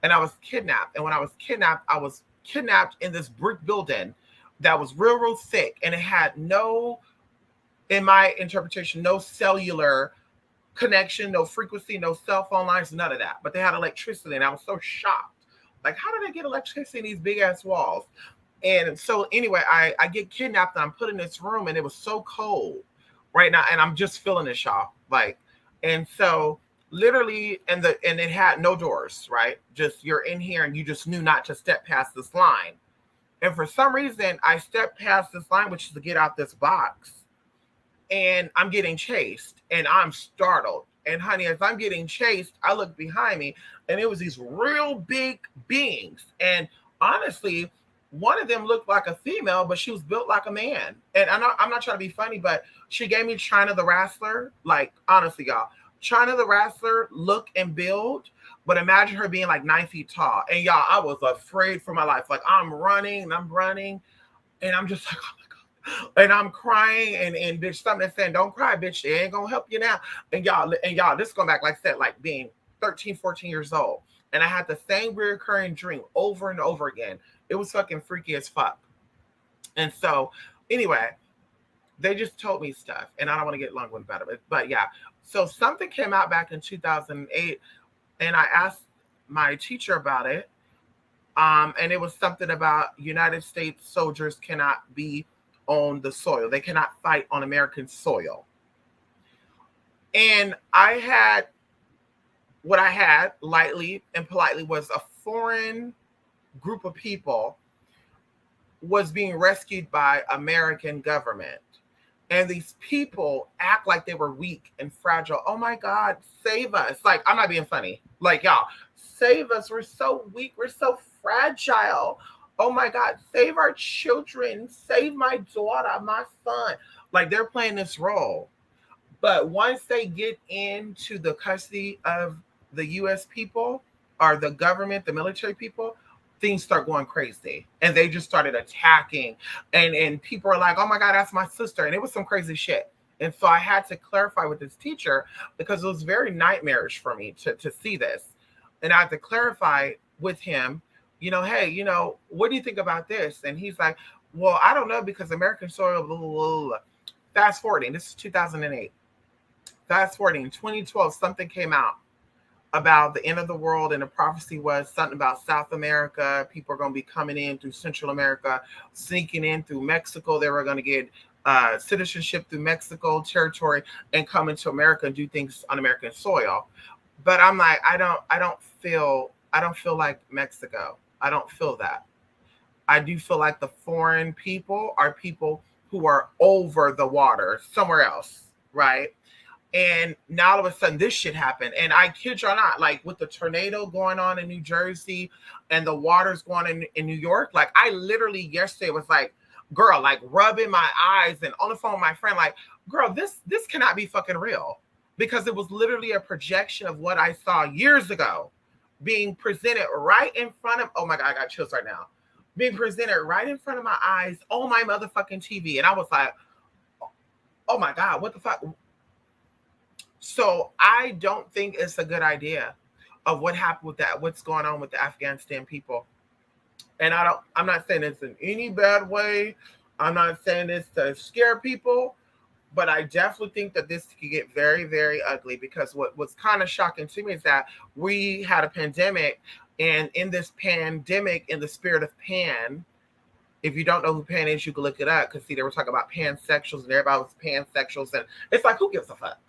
And I was kidnapped. And when I was kidnapped in this brick building that was real, real thick. And it had in my interpretation, no cellular connection, no frequency, no cell phone lines, none of that. But they had electricity, and I was so shocked. Like, how did I get electricity in these big ass walls? And so anyway, I get kidnapped, and I'm put in this room, and it was so cold right now, and I'm just feeling this, y'all. Like, and so literally, and it had no doors, right? Just you're in here, and you just knew not to step past this line. And for some reason, I stepped past this line, which is to get out this box. And I'm getting chased, and I'm startled. And honey, as I'm getting chased, I look behind me, and it was these real big beings. And honestly, one of them looked like a female, but she was built like a man. And I'm not trying to be funny, but she gave me China the Wrestler. Like, honestly, y'all, China the Wrestler look and build, but imagine her being like 9 feet tall. And y'all, I was afraid for my life. Like, I'm running, and I'm just like, oh my God. And I'm crying, and bitch, something saying, don't cry, bitch. They ain't gonna help you now. And y'all, this is going back, like I said, like being 13, 14 years old. And I had the same recurring dream over and over again. It was fucking freaky as fuck. And so, anyway, they just told me stuff, and I don't want to get long-winded about it, but yeah. So something came out back in 2008, and I asked my teacher about it, and it was something about United States soldiers cannot be on the soil. They cannot fight on American soil. And what I had lightly and politely was a foreign group of people was being rescued by American government. And these people act like they were weak and fragile. Oh my God, save us. Like, I'm not being funny. Like, y'all, save us. We're so weak. We're so fragile. Oh my God, save our children. Save my daughter, my son. Like, they're playing this role. But once they get into the custody of the U.S. people or the government, the military people, things start going crazy, and they just started attacking, and people are like, oh my God, that's my sister. And it was some crazy shit. And so I had to clarify with this teacher, because it was very nightmarish for me to see this. And I had to clarify with him, hey, what do you think about this? And he's like, well, I don't know, because American soil, blah, blah, blah, blah. Fast forwarding, this is 2008. Fast forwarding, 2012, something came out about the end of the world, and the prophecy was something about South America. People are going to be coming in through Central America, sneaking in through Mexico. They were going to get citizenship through Mexico territory and come into America and do things on American soil. But I'm like, I don't feel like Mexico. I don't feel that. I do feel like the foreign people are people who are over the water somewhere else, right? And now all of a sudden this shit happened. And I kid you not, like with the tornado going on in New Jersey and the waters going in New York, like I literally yesterday was like, girl, like rubbing my eyes and on the phone with my friend, like, girl, this cannot be fucking real. Because it was literally a projection of what I saw years ago being presented right in front of, oh my God, I got chills right now. Being presented right in front of my eyes on my motherfucking TV. And I was like, oh my God, what the fuck? So I don't think it's a good idea of what happened with that, what's going on with the Afghanistan people. And I'm not saying this in any bad way. I'm not saying this to scare people, but I definitely think that this could get very, very ugly, because what was kind of shocking to me is that we had a pandemic, and in this pandemic, in the spirit of Pan, if you don't know who Pan is, you can look it up, because see, they were talking about pansexuals and everybody was pansexuals, and it's like, who gives a fuck?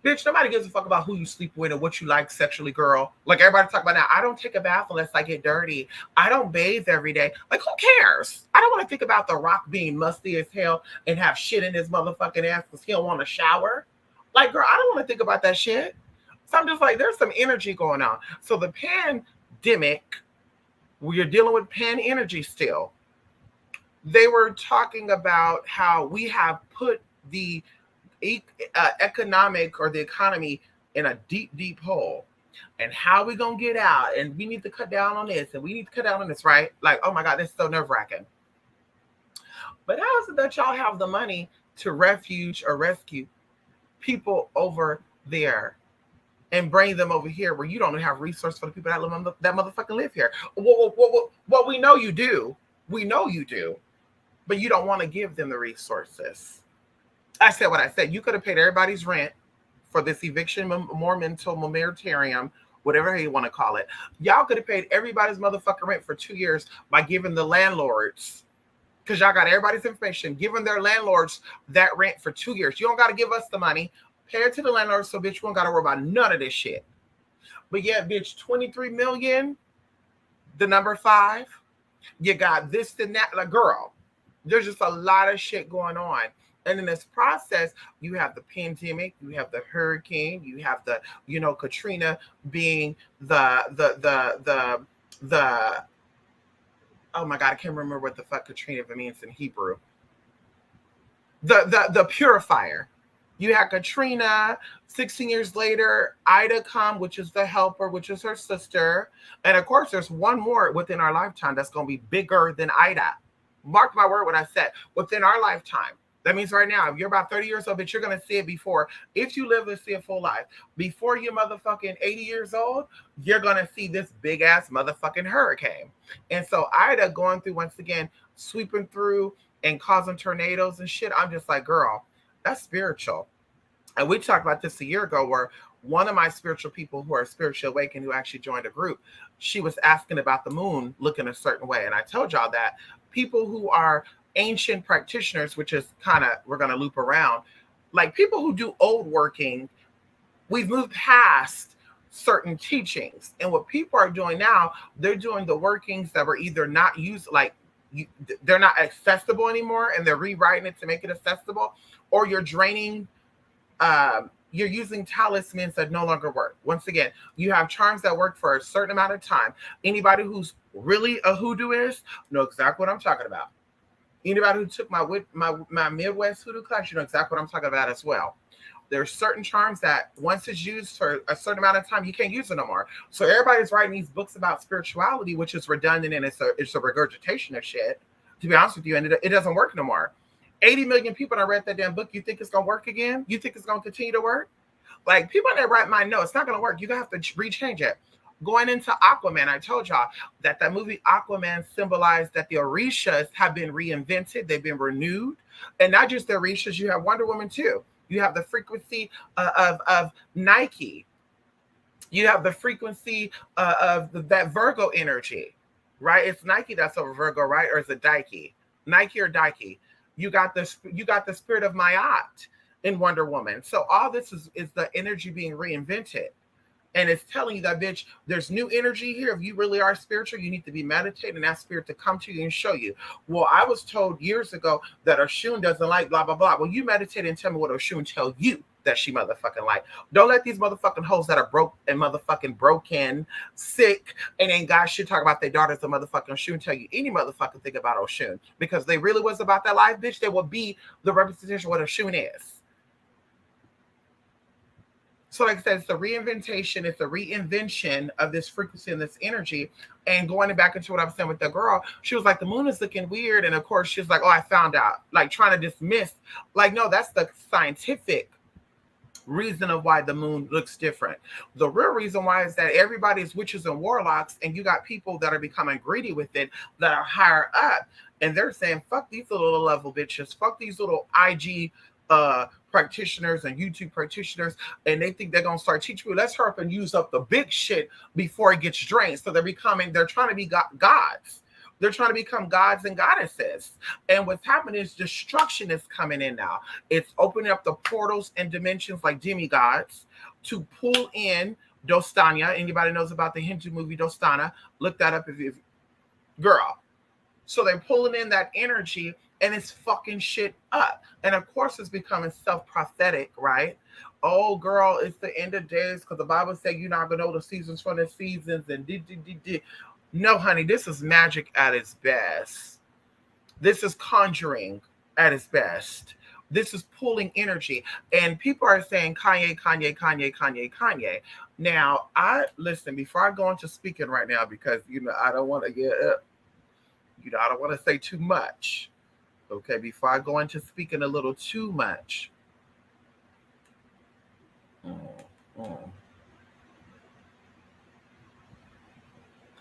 Bitch, nobody gives a fuck about who you sleep with or what you like sexually, girl. Like everybody talk about now. I don't take a bath unless I get dirty. I don't bathe every day. Like, who cares? I don't want to think about The Rock being musty as hell and have shit in his motherfucking ass because he don't want to shower. Like, girl, I don't want to think about that shit. So I'm just like, there's some energy going on. So the pandemic, we are dealing with pan energy still. They were talking about how we have put the economic or the economy in a deep, deep hole. And how we gonna get out? And we need to cut down on this, and we need to cut down on this, right? Like, oh my God, this is so nerve wracking. But how is it that y'all have the money to refuge or rescue people over there and bring them over here where you don't have resources for the people that motherfucking live here? Well, we know you do. We know you do, but you don't want to give them the resources. I said what I said. You could have paid everybody's rent for this eviction moratorium, whatever you want to call it. Y'all could have paid everybody's motherfucking rent for 2 years by giving the landlords, because y'all got everybody's information, giving their landlords that rent for 2 years. You don't got to give us the money. Pay it to the landlords, so bitch, you don't got to worry about none of this shit. But yeah, bitch, 23 million, the number 5. You got this and that. Like, girl, there's just a lot of shit going on. And in this process, you have the pandemic, you have the hurricane, you have the, Katrina being the oh my God, I can't remember what the fuck Katrina means in Hebrew. The purifier. You had Katrina, 16 years later, Ida come, which is the helper, which is her sister. And of course, there's one more within our lifetime that's going to be bigger than Ida. Mark my word what I said, within our lifetime. That means right now, if you're about 30 years old, but you're going to see it before. If you live to see a full life, before you're motherfucking 80 years old, you're going to see this big ass motherfucking hurricane. And so Ida going through, once again, sweeping through and causing tornadoes and shit. I'm just like, girl, that's spiritual. And we talked about this a year ago where one of my spiritual people who are spiritually awakened, who actually joined a group, she was asking about the moon looking a certain way. And I told y'all that people who are ancient practitioners, which is kind of, we're going to loop around, like people who do old working, we've moved past certain teachings. And what people are doing now, they're doing the workings that were either not used, like they're not accessible anymore, and they're rewriting it to make it accessible, or you're draining, you're using talismans that no longer work. Once again, you have charms that work for a certain amount of time. Anybody who's really a hoodooist know exactly what I'm talking about. Anybody who took my Midwest hoodoo class, you know exactly what I'm talking about as well. There's certain charms that once it's used for a certain amount of time, you can't use it no more. So everybody's writing these books about spirituality, which is redundant and it's a regurgitation of shit, to be honest with you, and it doesn't work no more. 80 million people that read that damn book. You think it's going to work again? You think it's going to continue to work? Like, people in their right mind know it's not going to work. You're going to have to rechange it. Going into Aquaman, I told y'all that movie Aquaman symbolized that the Orishas have been reinvented. They've been renewed. And not just the Orishas, you have Wonder Woman too. You have the frequency of Nike. You have the frequency of that Virgo energy, right? It's Nike that's over Virgo, right? Or is it Dike? Nike or Dike? You got the spirit of Ma'at in Wonder Woman. So all this is the energy being reinvented. And it's telling you that, bitch, there's new energy here. If you really are spiritual, you need to be meditating that spirit to come to you and show you. Well, I was told years ago that Oshun doesn't like blah, blah, blah. Well, you meditate and tell me what Oshun tell you that she motherfucking like. Don't let these motherfucking hoes that are broke and motherfucking broken, sick, and ain't got shit talk about their daughters of motherfucking Oshun tell you any motherfucking thing about Oshun. Because they really was about that life, bitch, they will be the representation of what Oshun is. So like I said, it's the reinvention, it's the reinvention of this frequency and this energy. And going back into what I was saying with the girl, she was like, the moon is looking weird. And of course, she's like, oh, I found out. Like, trying to dismiss. Like, no, that's the scientific reason of why the moon looks different. The real reason why is that everybody is witches and warlocks, and you got people that are becoming greedy with it that are higher up. And they're saying, fuck these little level bitches. Fuck these little IG practitioners and YouTube practitioners, and they think they're gonna start teaching you. Let's hurry up and use up the big shit before it gets drained. So they're trying to be gods. They're trying to become gods and goddesses. And what's happening is destruction is coming in now. It's opening up the portals and dimensions like demigods to pull in Dostanya. Anybody knows about the Hindu movie Dostana? Look that up if you girl. So they're pulling in that energy and it's fucking shit up. And of course it's becoming self-prophetic, right? Oh girl, it's the end of days because the Bible said you're not gonna know the seasons from the seasons and did. No, honey, this is magic at its best. This is conjuring at its best. This is pulling energy. And people are saying Kanye. Now, I listen, before I go into speaking right now, because I don't want to get I don't want to say too much. Okay, before I go into speaking a little too much.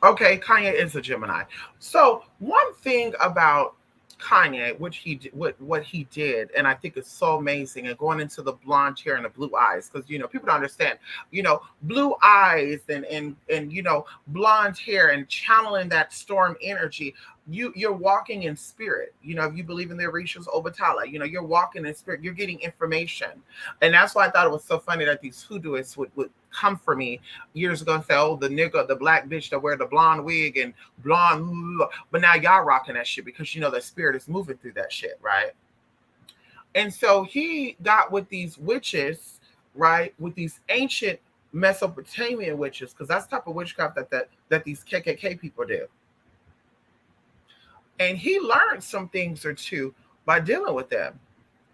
Okay, Kanye is a Gemini. So one thing about Kanye, what he did, and I think it's so amazing, and going into the blonde hair and the blue eyes, because people don't understand, blue eyes and blonde hair and channeling that storm energy. You're walking in spirit. If you believe in the Orishas Obatala, you're walking in spirit. You're getting information, and that's why I thought it was so funny that these hoodooists would come for me years ago and say, "Oh, the nigga, the black bitch that wear the blonde wig and blonde," but now y'all rocking that shit because the spirit is moving through that shit, right? And so he got with these witches, right, with these ancient Mesopotamian witches, because that's the type of witchcraft that these KKK people do. And he learned some things or two by dealing with them.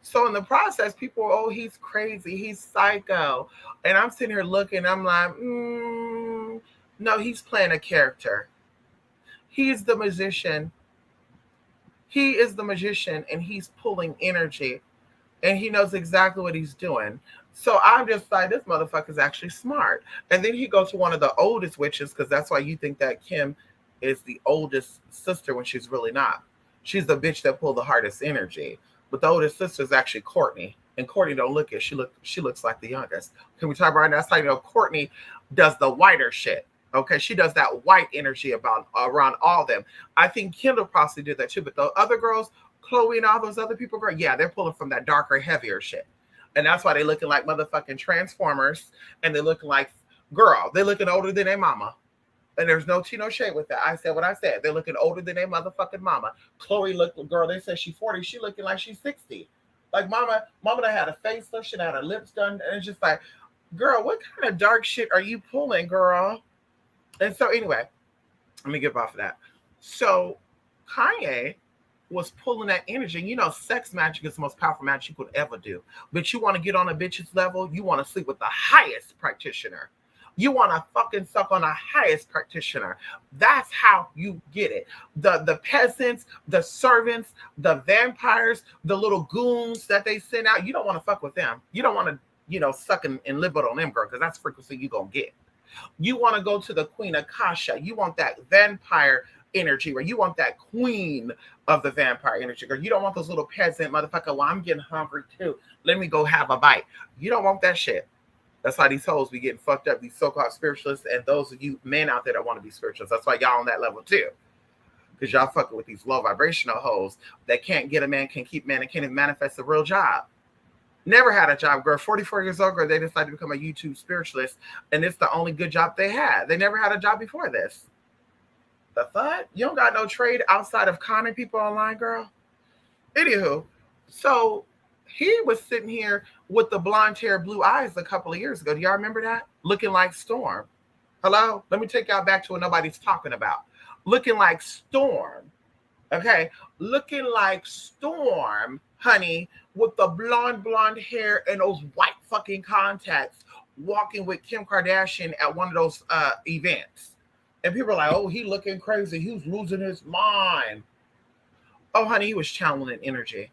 So in the process, people are, oh, he's crazy, he's psycho. And I'm sitting here looking, I'm like, no, he's playing a character. He's the magician. He is the magician and he's pulling energy. And he knows exactly what he's doing. So I'm just like, this motherfucker's actually smart. And then he goes to one of the oldest witches, because that's why you think that Kim is the oldest sister when she's really not. She's the bitch that pulled the hardest energy. But the oldest sister is actually Courtney. And Courtney don't look it. She looks like the youngest. Can we talk about that? That's how Courtney does the whiter shit. Okay, she does that white energy around all of them. I think Kendall possibly did that too. But the other girls, Chloe and all those other people, girl, yeah, they're pulling from that darker, heavier shit. And that's why they looking like motherfucking Transformers. And they're looking like, girl, they're looking older than their mama. And there's no tea, no shade with that. I said what I said. They're looking older than their motherfucking mama. Chloe looked, girl, they said she's 40. She looking like she's 60. Like mama that had a facelift, she had her lips done. And it's just like, girl, what kind of dark shit are you pulling, girl? And so anyway, let me get off of that. So Kanye was pulling that energy. Sex magic is the most powerful magic you could ever do. But you want to get on a bitch's level, you want to sleep with the highest practitioner. You want to fucking suck on the highest practitioner. That's how you get it. The peasants, the servants, the vampires, the little goons that they send out, you don't want to fuck with them. You don't want to, suck and live it on them, girl, because that's frequency you're going to get. You want to go to the Queen Akasha. You want that vampire energy, where you want that queen of the vampire energy, girl. You don't want those little peasant motherfucker, well, I'm getting hungry too. Let me go have a bite. You don't want that shit. That's why these hoes be getting fucked up, these so-called spiritualists, and those of you men out there that want to be spiritualists. That's why y'all on that level too. Because y'all fucking with these low vibrational hoes that can't get a man, can't keep man, and can't even manifest a real job. Never had a job, girl. 44 years old, girl, they decided to become a YouTube spiritualist, and it's the only good job they had. They never had a job before this. The fuck? You don't got no trade outside of conning people online, girl? Anywho, so he was sitting here with the blonde hair, blue eyes a couple of years ago. Do y'all remember that? Looking like Storm. Hello? Let me take y'all back to what nobody's talking about. Looking like Storm. Okay? Looking like Storm, honey, with the blonde hair and those white fucking contacts, walking with Kim Kardashian at one of those events. And people are like, oh, he looking crazy. He was losing his mind. Oh, honey, he was channeling energy.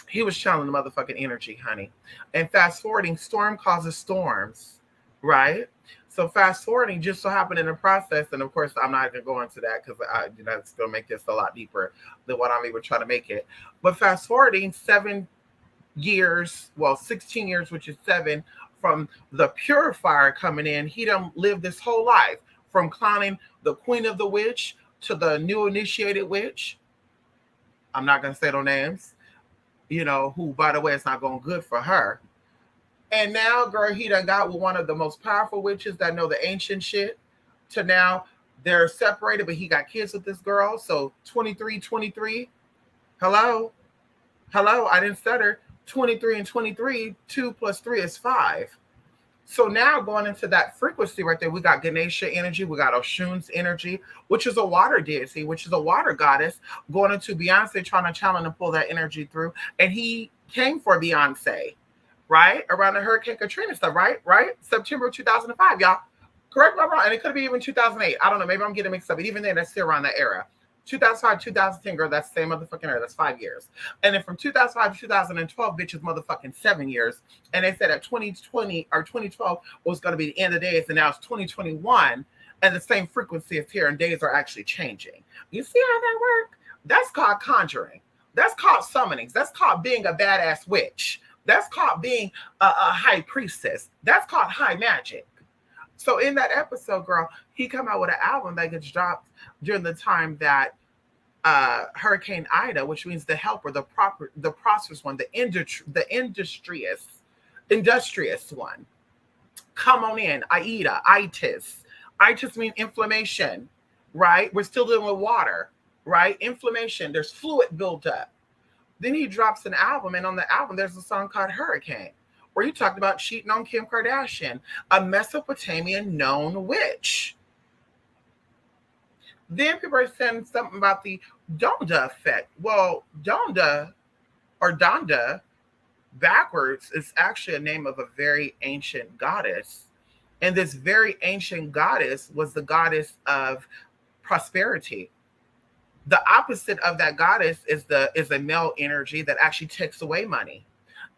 He was channeling the motherfucking energy, honey. And fast forwarding, storm causes storms, right? So fast forwarding just so happened in the process, and of course, I'm not going to go into that because it's going to make this a lot deeper than what I'm even trying to make it. But fast forwarding 16 years, which is 7, from the purifier coming in, he done lived this whole life from clowning the queen of the witch to the new initiated witch. I'm not gonna say no names, who, by the way, it's not going good for her. And now, girl, he done got with one of the most powerful witches that know the ancient shit. To now they're separated, but he got kids with this girl. So 23, 23. Hello? Hello? I didn't stutter. 23 and 23, 2 plus 3 is 5. So now going into that frequency right there, we got Ganesha energy, we got Oshun's energy, which is a water deity, which is a water goddess, going into Beyonce, trying to challenge and pull that energy through. And he came for Beyonce, right? Around the Hurricane Katrina stuff, right? September 2005, y'all. Correct me if I'm wrong. And it could be even 2008. I don't know. Maybe I'm getting mixed up. But even then, that's still around that era. 2005, 2010, girl, that's the same motherfucking era. That's 5 years. And then from 2005 to 2012, bitch, is motherfucking 7 years. And they said that 2020 or 2012 was going to be the end of days. And now it's 2021. And the same frequency is here. And days are actually changing. You see how that works? That's called conjuring. That's called summonings. That's called being a badass witch. That's called being a high priestess. That's called high magic. So in that episode, girl, he come out with an album that gets dropped during the time that Hurricane Ida, which means the helper, the prosperous one, the industrious one. Come on in, Aida, itis. Itis means inflammation, right? We're still dealing with water, right? Inflammation, there's fluid buildup. Then he drops an album, and on the album, there's a song called Hurricane, where he talked about cheating on Kim Kardashian, a Mesopotamian known witch. Then people are saying something about the Donda effect. Well, Donda, or Donda, backwards, is actually a name of a very ancient goddess. And this very ancient goddess was the goddess of prosperity. The opposite of that goddess is a male energy that actually takes away money.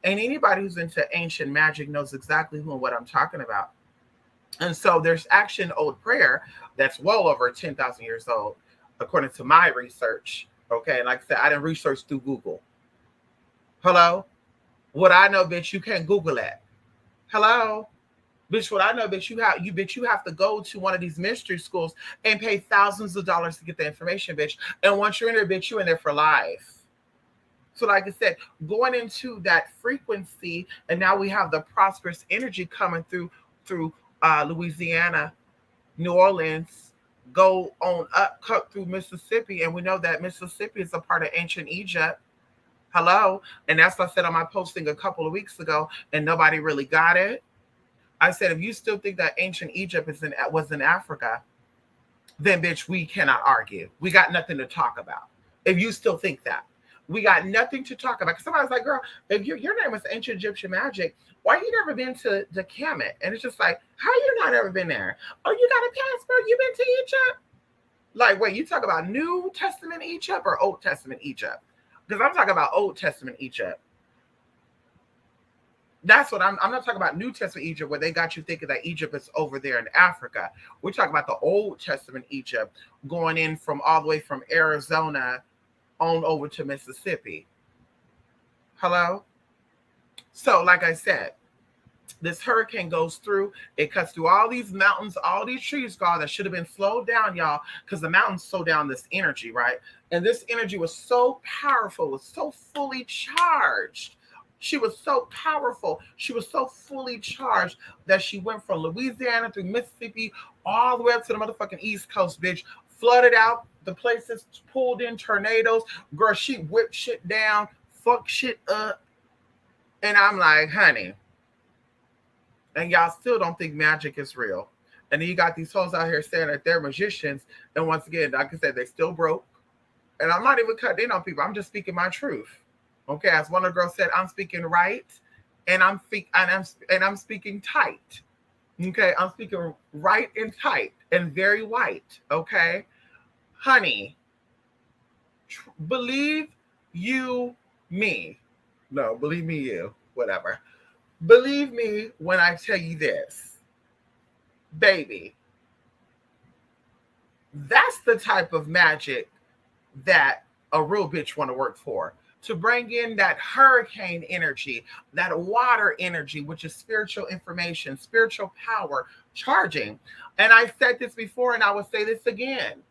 And anybody who's into ancient magic knows exactly who and what I'm talking about. And so there's actually an old prayer that's well over 10,000 years old, according to my research. Okay. And like I said, I didn't research through Google. Hello? What I know, bitch, you can't Google it. Hello? Bitch, what I know, bitch, you have to go to one of these mystery schools and pay thousands of dollars to get the information, bitch. And once you're in there, bitch, you're in there for life. So like I said, going into that frequency, and now we have the prosperous energy coming through Louisiana, New Orleans, go on up, cut through Mississippi. And we know that Mississippi is a part of ancient Egypt. Hello? And that's what I said on my posting a couple of weeks ago, and nobody really got it. I said, if you still think that ancient Egypt was in Africa, then bitch, we cannot argue. We got nothing to talk about. If you still think that, we got nothing to talk about. Because somebody's like, girl, if your name was ancient Egyptian magic, why you never been to Kemet? And it's just like, how you not ever been there? Oh, you got a passport? You been to Egypt? Like, wait, you talk about New Testament Egypt or Old Testament Egypt? Because I'm talking about Old Testament Egypt. That's what I'm not talking about New Testament Egypt, where they got you thinking that Egypt is over there in Africa. We're talking about the Old Testament Egypt, going in from all the way from Arizona on over to Mississippi. Hello? So, like I said, this hurricane goes through, it cuts through all these mountains, all these trees, God, that should have been slowed down, y'all, because the mountains slow down this energy, right? And this energy was so powerful, was so fully charged. She was so powerful. She was so fully charged that she went from Louisiana through Mississippi all the way up to the motherfucking East Coast, bitch. Flooded out the places, pulled in tornadoes. Girl, she whipped shit down, fucked shit up. And I'm like, honey. And y'all still don't think magic is real. And then you got these hoes out here saying that they're magicians. And once again, like I said, they still broke. And I'm not even cutting in on people. I'm just speaking my truth. Okay, as one of the girls said, I'm speaking right, and I'm speaking tight. Okay, I'm speaking right and tight and very white. Okay, honey, believe you me. No, believe me you. Whatever. Believe me when I tell you this, baby. That's the type of magic that a real bitch want to work for. To bring in that hurricane energy, that water energy, which is spiritual information, spiritual power, charging. And I said this before, and I will say this again.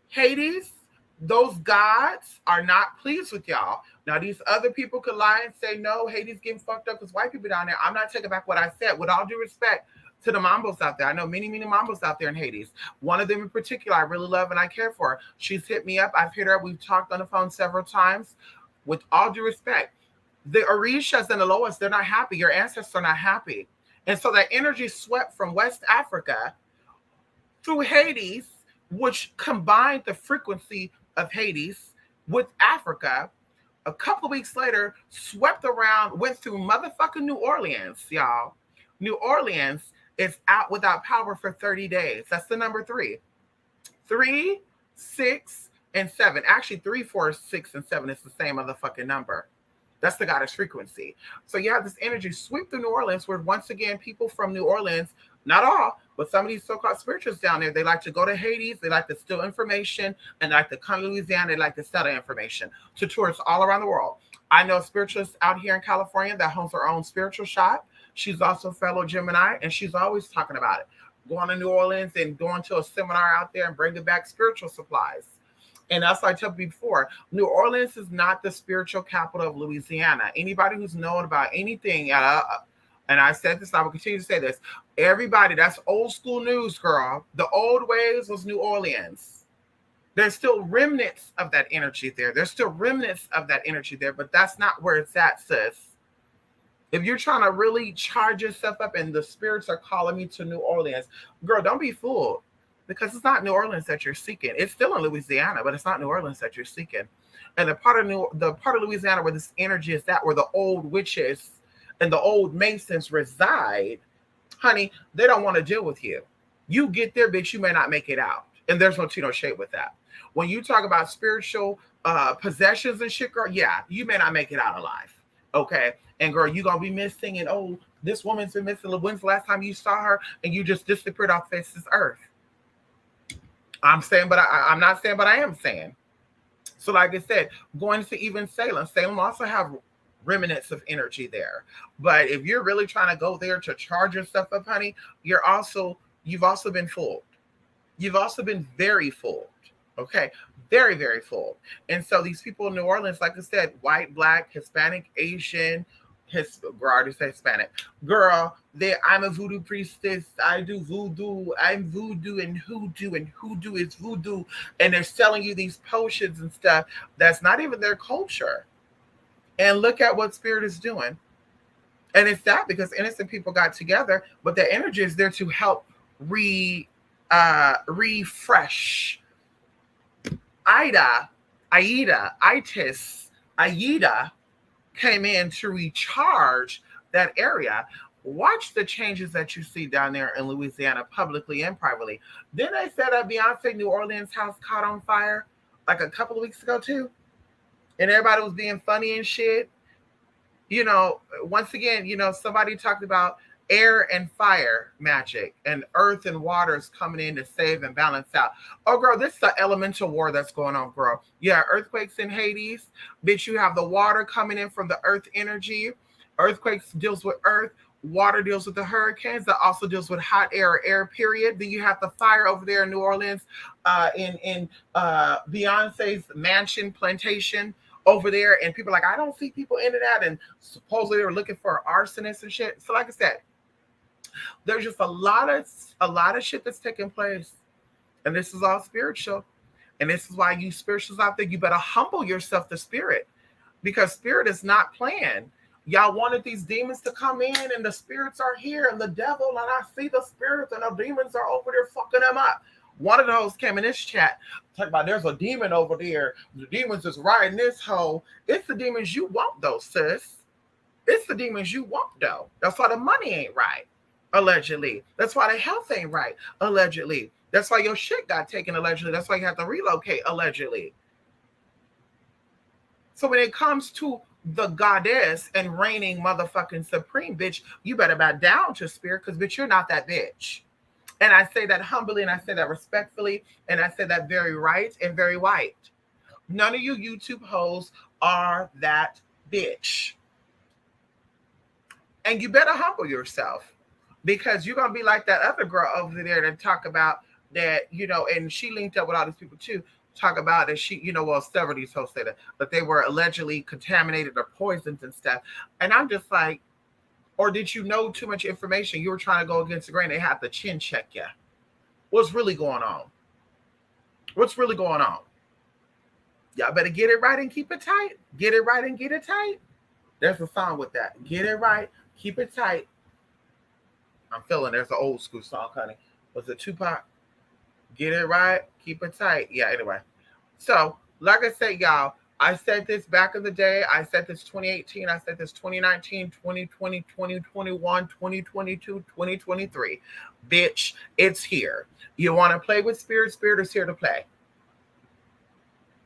Hades, those gods are not pleased with y'all. Now, these other people could lie and say, no, Hades getting fucked up because white people down there. I'm not taking back what I said. With all due respect to the Mambos out there, I know many, many Mambos out there in Hades. One of them in particular, I really love and I care for. She's hit me up. I've hit her. We've talked on the phone several times. With all due respect, the Orishas and the Loas, they're not happy. Your ancestors are not happy. And so that energy swept from West Africa through Hades, which combined the frequency of Hades with Africa. A couple of weeks later, swept around, went through motherfucking New Orleans, y'all. New Orleans is out without power for 30 days. That's the number 3. 3, 6, and 7. Actually, 3, 4, 6, and 7 is the same motherfucking number. That's the goddess frequency. So you have this energy sweep through New Orleans where, once again, people from New Orleans, not all, but some of these so-called spiritualists down there, they like to go to Hades, they like to steal information, and they like to come to Louisiana, they like to sell the information to tourists all around the world. I know a spiritualist out here in California that owns her own spiritual shop. She's also a fellow Gemini, and she's always talking about it. Going to New Orleans and going to a seminar out there and bringing back spiritual supplies. And that's what I told you before. New Orleans is not the spiritual capital of Louisiana. Anybody who's known about anything, and I said this, I will continue to say this. Everybody, that's old school news, girl. The old ways was New Orleans. There's still remnants of that energy there. There's still remnants of that energy there, but that's not where it's at, sis. If you're trying to really charge yourself up and the spirits are calling me to New Orleans, girl, don't be fooled. Because it's not New Orleans that you're seeking. It's still in Louisiana, but it's not New Orleans that you're seeking. And the part of Louisiana where this energy is at, where the old witches and the old Masons reside, honey, they don't want to deal with you. You get there, bitch, you may not make it out. And there's no tea, no shade with that. When you talk about spiritual possessions and shit, girl, yeah, you may not make it out alive. Okay. And girl, you're going to be missing. And oh, this woman's been missing. When's the last time you saw her? And you just disappeared off the face of this earth. I'm saying, but I'm not saying, but I am saying. So like I said, going to even Salem also have remnants of energy there. But if you're really trying to go there to charge yourself up, honey, you've also been fooled. You've also been very fooled. Okay. Very, very fooled. And so these people in New Orleans, like I said, white, black, Hispanic, Asian, Hispanic girl, I'm a voodoo priestess. I do voodoo. I'm voodoo and hoodoo is voodoo. And they're selling you these potions and stuff that's not even their culture. And look at what spirit is doing. And it's that because innocent people got together, but their energy is there to help refresh. Aida came in to recharge that area. Watch the changes that you see down there in Louisiana, publicly and privately. Then they said that Beyonce New Orleans house caught on fire like a couple of weeks ago too. And everybody was being funny and shit. You know, once again, you know, somebody talked about air and fire magic and earth and waters coming in to save and balance out. Oh, girl, this is the elemental war that's going on, girl. Yeah, earthquakes in Hades. Bitch, you have the water coming in from the earth energy. Earthquakes deals with earth. Water deals with the hurricanes. That also deals with hot air or air, period. Then you have the fire over there in New Orleans in Beyonce's mansion plantation over there. And people are like, I don't see people into that. And supposedly they're looking for arsonists and shit. So like I said, there's just a lot of shit that's taking place. And this is all spiritual. And this is why you spirituals out there, you better humble yourself to spirit. Because spirit is not playing. Y'all wanted these demons to come in and the spirits are here and the devil, and I see the spirits and the demons are over there fucking them up. One of those came in this chat, talking about there's a demon over there. The demons is riding this hoe. It's the demons you want though, sis. It's the demons you want though. That's why the money ain't right, allegedly. That's why the health ain't right, allegedly. That's why your shit got taken, allegedly. That's why you have to relocate, allegedly. So when it comes to the goddess and reigning motherfucking supreme, bitch, you better bow down to spirit because, bitch, you're not that bitch. And I say that humbly and I say that respectfully and I say that very right and very white. None of you YouTube hoes are that bitch. And you better humble yourself because you're going to be like that other girl over there that talk about that, and she linked up with all these people too, talk about that she, well, several of these hosts say that they were allegedly contaminated or poisoned and stuff. And I'm just like, or did you know too much information? You were trying to go against the grain. They have to chin check you. What's really going on? What's really going on? Y'all better get it right and keep it tight. Get it right and get it tight. There's a song with that. Get it right, keep it tight. I'm feeling there's an old school song, honey. Was it Tupac? Get it right, keep it tight. Yeah, anyway. So, like I said, y'all, I said this back in the day. I said this 2018. I said this 2019, 2020, 2021, 2022, 2023. Bitch, it's here. You want to play with spirit? Spirit is here to play.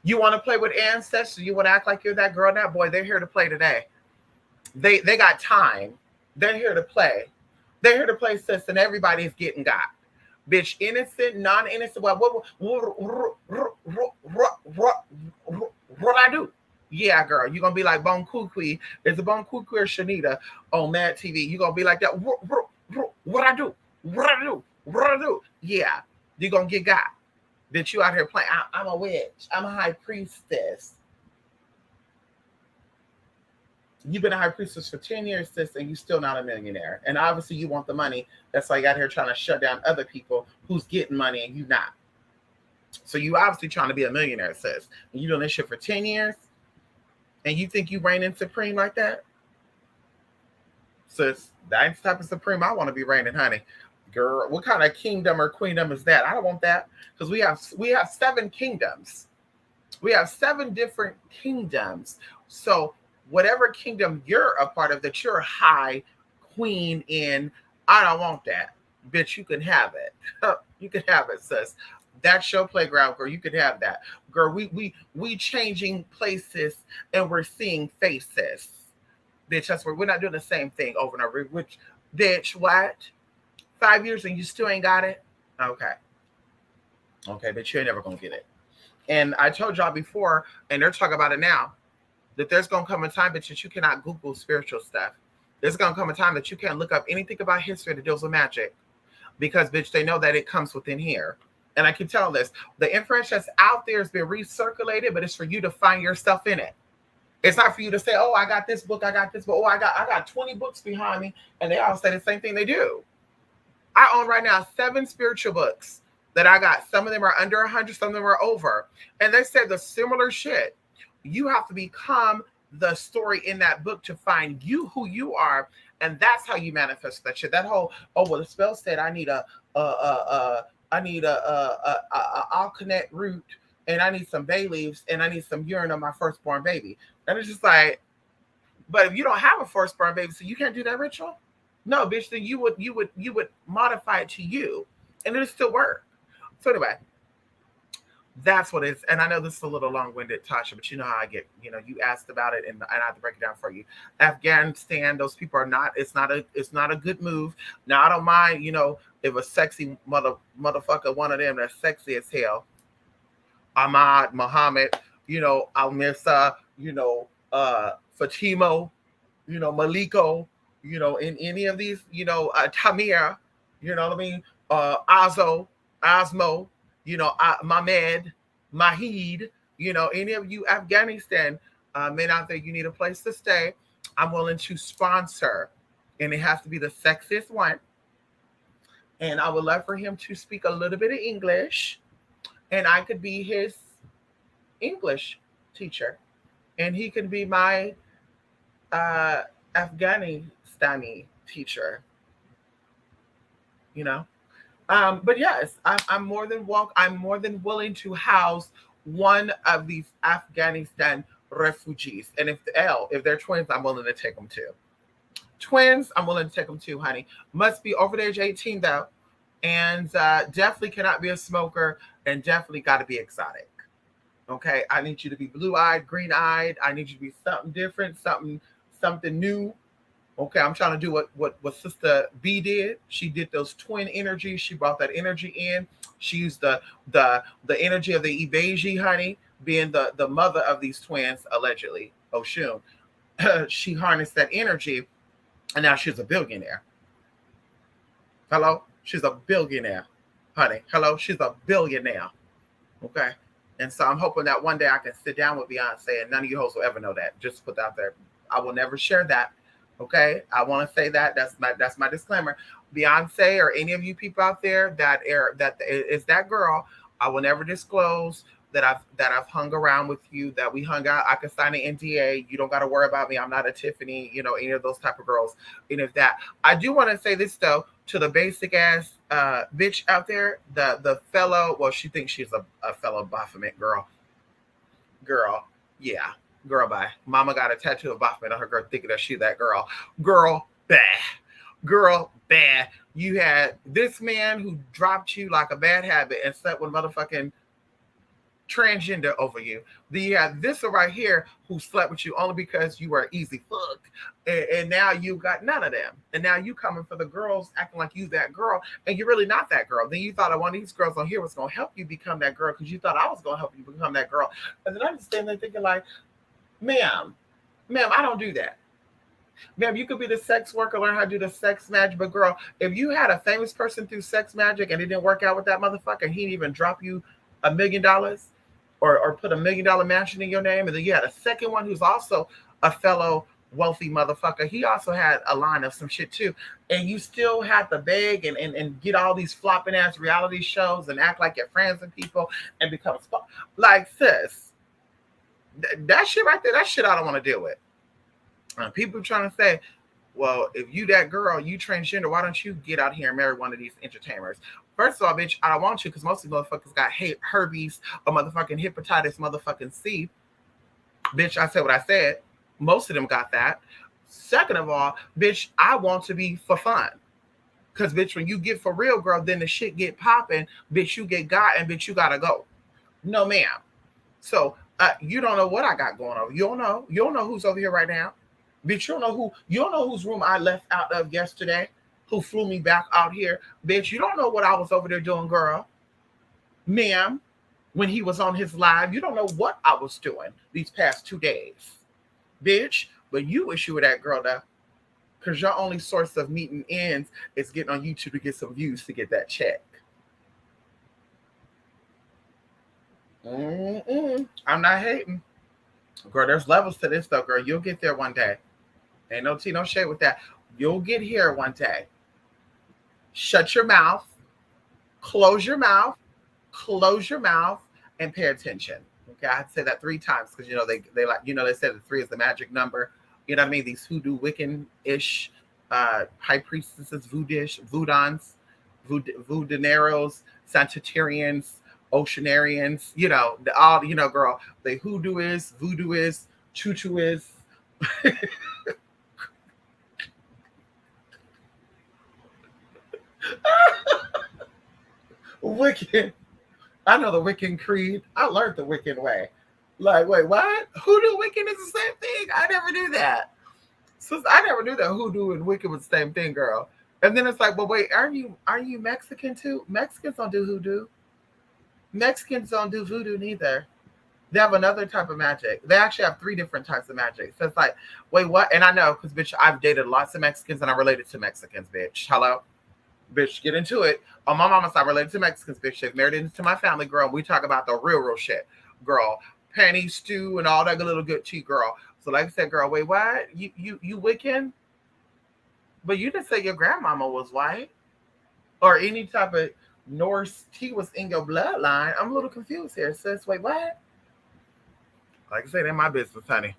You want to play with ancestors? You want to act like you're that girl, that boy? They're here to play today. They got time. They're here to play. They're here to play, sis, and everybody's getting got. Bitch, innocent, non-innocent. What I do? Yeah, girl, you're going to be like Bon Kukui. There's a Bon Kukui or Shanita on Mad TV. You're going to be like that. What I do? What I do? What I do? Yeah, you're going to get got. Bitch, you out here playing. I'm a witch. I'm a high priestess. You've been a high priestess for 10 years, sis, and you're still not a millionaire. And obviously you want the money. That's why you out here trying to shut down other people who's getting money and you not. So you obviously trying to be a millionaire, sis. And you doing this shit for 10 years? And you think you reigning supreme like that? Sis, that's the type of supreme I want to be reigning, honey. Girl, what kind of kingdom or queendom is that? I don't want that. Because we have 7 kingdoms. We have 7 different kingdoms. So whatever kingdom you're a part of that you're high queen in, I don't want that. Bitch, you can have it. You can have it, sis. That's your playground, girl. You can have that. Girl, we changing places and we're seeing faces. Bitch, that's where we're not doing the same thing over and over. Which, bitch, what? 5 years and you still ain't got it? Okay. Okay, but you're never gonna get it. And I told y'all before, and they're talking about it now, that there's going to come a time that you cannot Google spiritual stuff. There's going to come a time that you can't look up anything about history that deals with magic because, bitch, they know that it comes within here. And I can tell this. The information that's out there has been recirculated, but it's for you to find yourself in it. It's not for you to say, oh, I got this book, I got this book. Oh, I got 20 books behind me, and they all say the same thing they do. I own right now 7 spiritual books that I got. Some of them are under 100, some of them are over. And they said the similar shit. You have to become the story in that book to find you who you are, and that's how you manifest that shit. That whole the spell said I need a alkanet root, and I need some bay leaves, and I need some urine on my firstborn baby. And it's just like, but if you don't have a firstborn baby, so you can't do that ritual. No, bitch. Then you would modify it to you, and it'll still work. So anyway. That's what it is. And I know this is a little long-winded, Tasha, but you know how I get, you asked about it and I have to break it down for you. Afghanistan, those people are not, it's not a good move. Now I don't mind, if a sexy motherfucker, one of them that's sexy as hell, Ahmad, Muhammad, Al-Misa, Fatimo, Maliko, in any of these, Tamir, you know what I mean? Osmo, Mahmed, Mahid, any of you Afghanistan men out there, you need a place to stay. I'm willing to sponsor, and it has to be the sexiest one. And I would love for him to speak a little bit of English, and I could be his English teacher, and he could be my Afghanistani teacher. But yes, I'm more than willing to house one of these Afghanistan refugees. And if they're twins, I'm willing to take them too. Twins, I'm willing to take them too, honey. Must be over the age 18 though, and definitely cannot be a smoker, and definitely got to be exotic. Okay, I need you to be blue-eyed, green-eyed. I need you to be something different, something new. Okay, I'm trying to do what Sister B did. She did those twin energies. She brought that energy in. She used the energy of the Ibeji, honey, being the mother of these twins, allegedly, Oshun. She harnessed that energy, and now she's a billionaire. Hello? She's a billionaire. honey. Hello, she's a billionaire. Okay. And so I'm hoping that one day I can sit down with Beyonce and none of you hoes will ever know that. Just put that out there. I will never share that. Okay. I want to say that. That's my disclaimer. Beyonce or any of you people out there that is that girl, I will never disclose that I've hung around with you, that we hung out. I can sign an NDA. You don't gotta worry about me. I'm not a Tiffany, any of those type of girls. And if that I do want to say this though, to the basic ass bitch out there, the fellow, well, she thinks she's a fellow Baphomet girl, yeah, girl, bye. Mama got a tattoo of Baphomet on her girl, thinking that she that girl, bah, girl, bah. You had this man who dropped you like a bad habit and slept with motherfucking transgender over you. Then you have this one right here who slept with you only because you were easy fuck. And now you got none of them. And now you coming for the girls acting like you that girl and you're really not that girl. Then you thought one of these girls on here was going to help you become that girl because you thought I was going to help you become that girl. And then I'm just standing there thinking like, ma'am, I don't do that. Ma'am, you could be the sex worker, learn how to do the sex magic. But girl, if you had a famous person through sex magic and it didn't work out with that motherfucker, he didn't even drop you $1 million, or put $1 million mansion in your name. And then you had a second one who's also a fellow wealthy motherfucker. He also had a line of some shit too. And you still had to beg and get all these flopping ass reality shows and act like you're friends and people and become like sis. That shit right there, that shit I don't want to deal with. People trying to say, well, if you that girl, you transgender, why don't you get out here and marry one of these entertainers? First of all, bitch, I don't want you because most of these motherfuckers got herpes or motherfucking hepatitis motherfucking C. Bitch, I said what I said. Most of them got that. Second of all, bitch, I want to be for fun. Because, bitch, when you get for real, girl, then the shit get popping. Bitch, you get got and bitch, you gotta go. No, ma'am. So you don't know what I got going on. You don't know. You don't know who's over here right now. Bitch, you don't know whose room I left out of yesterday, who flew me back out here. Bitch, you don't know what I was over there doing, girl. Ma'am, when he was on his live, you don't know what I was doing these past 2 days. Bitch, but you wish you were that girl though. Because your only source of meeting ends is getting on YouTube to get some views to get that check. I'm not hating. Girl, there's levels to this though, girl. You'll get there one day. Ain't no tea, no shade with that. You'll get here one day. Shut your mouth, close your mouth, and pay attention. Okay, I had to say that 3 times because they like they said the 3 is the magic number. You know what I mean? These hoodoo Wiccan-ish high priestesses, voodons, voodineros, Sanitarians, Oceanarians. All girl. They voodoo is, choo-choo is. Wiccan. I know the Wiccan creed. I learned the Wiccan way. Like, wait, what? Hoodoo Wiccan is the same thing? I never knew that. So I never knew that hoodoo and Wiccan was the same thing, girl. And then it's like, but wait, are you Mexican too? Mexicans don't do hoodoo. Mexicans don't do voodoo neither. They have another type of magic. They actually have 3 different types of magic. So it's like, wait, what? And I know, because, bitch, I've dated lots of Mexicans and I'm related to Mexicans, bitch. Hello? Bitch, get into it. On my mama's side, related to Mexicans, bitch. They've married into my family, girl. We talk about the real shit, girl. Penny stew and all that little good tea, girl. So like I said, girl, wait, what? You Wiccan? But you didn't say your grandmama was white or any type of Norse tea was in your bloodline. I'm a little confused here, sis. Wait, what? Like I said, it ain't my business, honey.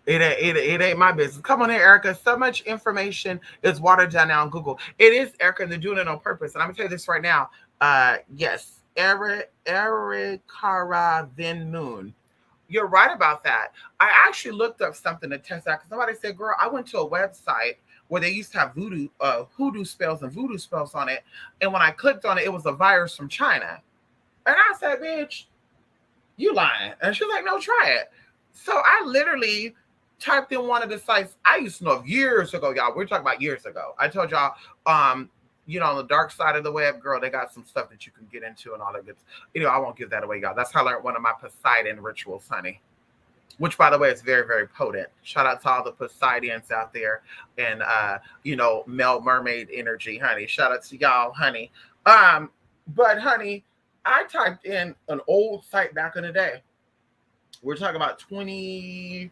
It ain't my business. Come on here, Erica. So much information is watered down now on Google. It is, Erica, and they're doing it on purpose. And I'm gonna tell you this right now. Yes, Erikara Then Moon. You're right about that. I actually looked up something to test out because somebody said, girl, I went to a website where they used to have hoodoo spells and voodoo spells on it. And when I clicked on it, it was a virus from China. And I said, bitch, you lying. And she's like, no, try it. So I literally typed in one of the sites I used to know of years ago, y'all. We're talking about years ago. I told y'all, on the dark side of the web, girl, they got some stuff that you can get into and all that good. I won't give that away, y'all. That's how I learned one of my Poseidon rituals, honey. Which, by the way, is very, very potent. Shout out to all the Poseidons out there and, male mermaid energy, honey. Shout out to y'all, honey. But honey, I typed in an old site back in the day. We're talking about 20,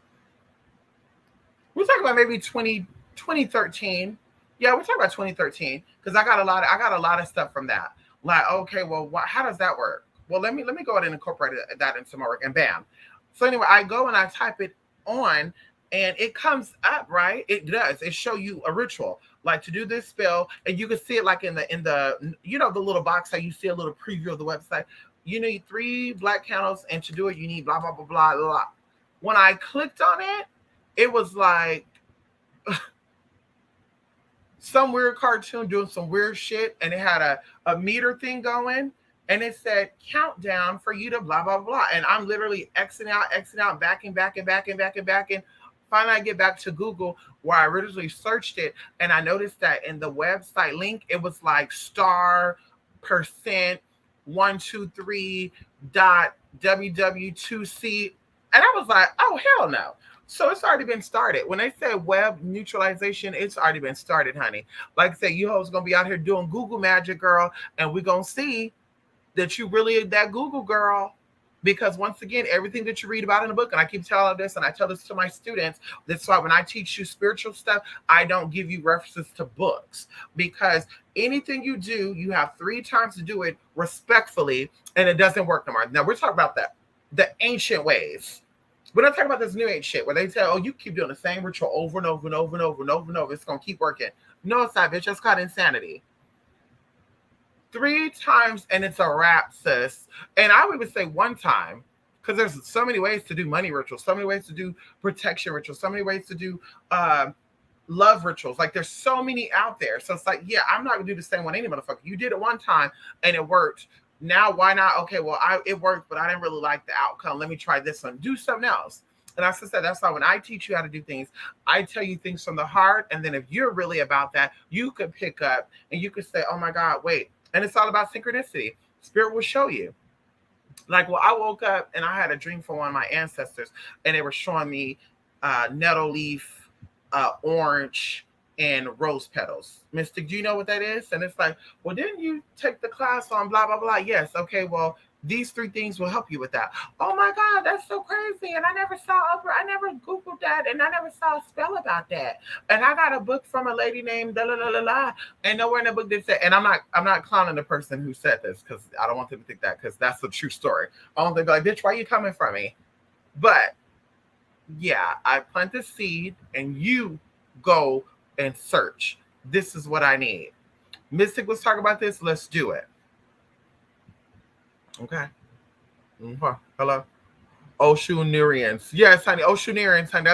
we're talking about maybe 2013. Yeah, we're talking about 2013 because I got a lot of stuff from that. Like, okay, well, how does that work? Well, let me go ahead and incorporate that into my work, and bam. So anyway, I go and I type it on, and it comes up, right? It does. It show you a ritual, like to do this spell, and you can see it like in the the little box how you see a little preview of the website. You need 3 black candles, and to do it, you need blah blah blah blah blah. When I clicked on it, it was like some weird cartoon doing some weird shit, and it had a meter thing going, and it said countdown for you to blah blah blah. And I'm literally Xing out, backing, backing, backing, backing, backing. Finally, I get back to Google where I originally searched it, and I noticed that in the website link, it was like star percent 123 dot ww2c, and I was like, oh hell no. So it's already been started. When they said web neutralization, it's already been started, honey. Like I said, you hoes gonna be out here doing Google magic, girl, and we're gonna see that you really that Google girl. Because once again, everything that you read about in the book, and I keep telling this, and I tell this to my students, that's why when I teach you spiritual stuff, I don't give you references to books. Because anything you do, you have 3 times to do it respectfully, and it doesn't work no more. Now we're talking about the ancient ways. We're not talking about this new age shit where they say, oh, you keep doing the same ritual over and over and over and over and over and over. It's going to keep working. No, it's not, bitch. That's called insanity. 3 times and it's a wrap, sis. And I would even say 1 time, because there's so many ways to do money rituals, so many ways to do protection rituals, so many ways to do love rituals. Like there's so many out there. So it's like, yeah, I'm not going to do the same one any motherfucker. You did it 1 time and it worked. Now, why not? Okay, well, it worked, but I didn't really like the outcome. Let me try this one. Do something else. And as I said, that's why when I teach you how to do things, I tell you things from the heart. And then if you're really about that, you could pick up and you could say, oh my God, wait. And it's all about synchronicity. Spirit will show you. Like, well, I woke up and I had a dream from one of my ancestors, and they were showing me nettle leaf, orange, and rose petals. Mystic, do you know what that is? And it's like, well, didn't you take the class on blah, blah, blah? Yes. Okay, well, these 3 things will help you with that. Oh my God, that's so crazy. And I never Googled that, and I never saw a spell about that. And I got a book from a lady named da la la la la. And nowhere in the book did say, and I'm not clowning the person who said this, because I don't want them to think that, because that's the true story. I don't think like, bitch, why are you coming from me? But yeah, I plant the seed and you go and search. This is what I need. Mystic, let's talk about this. Let's do it. Okay. Hello. Oshunerians. Yes, honey. Oshunerians, honey.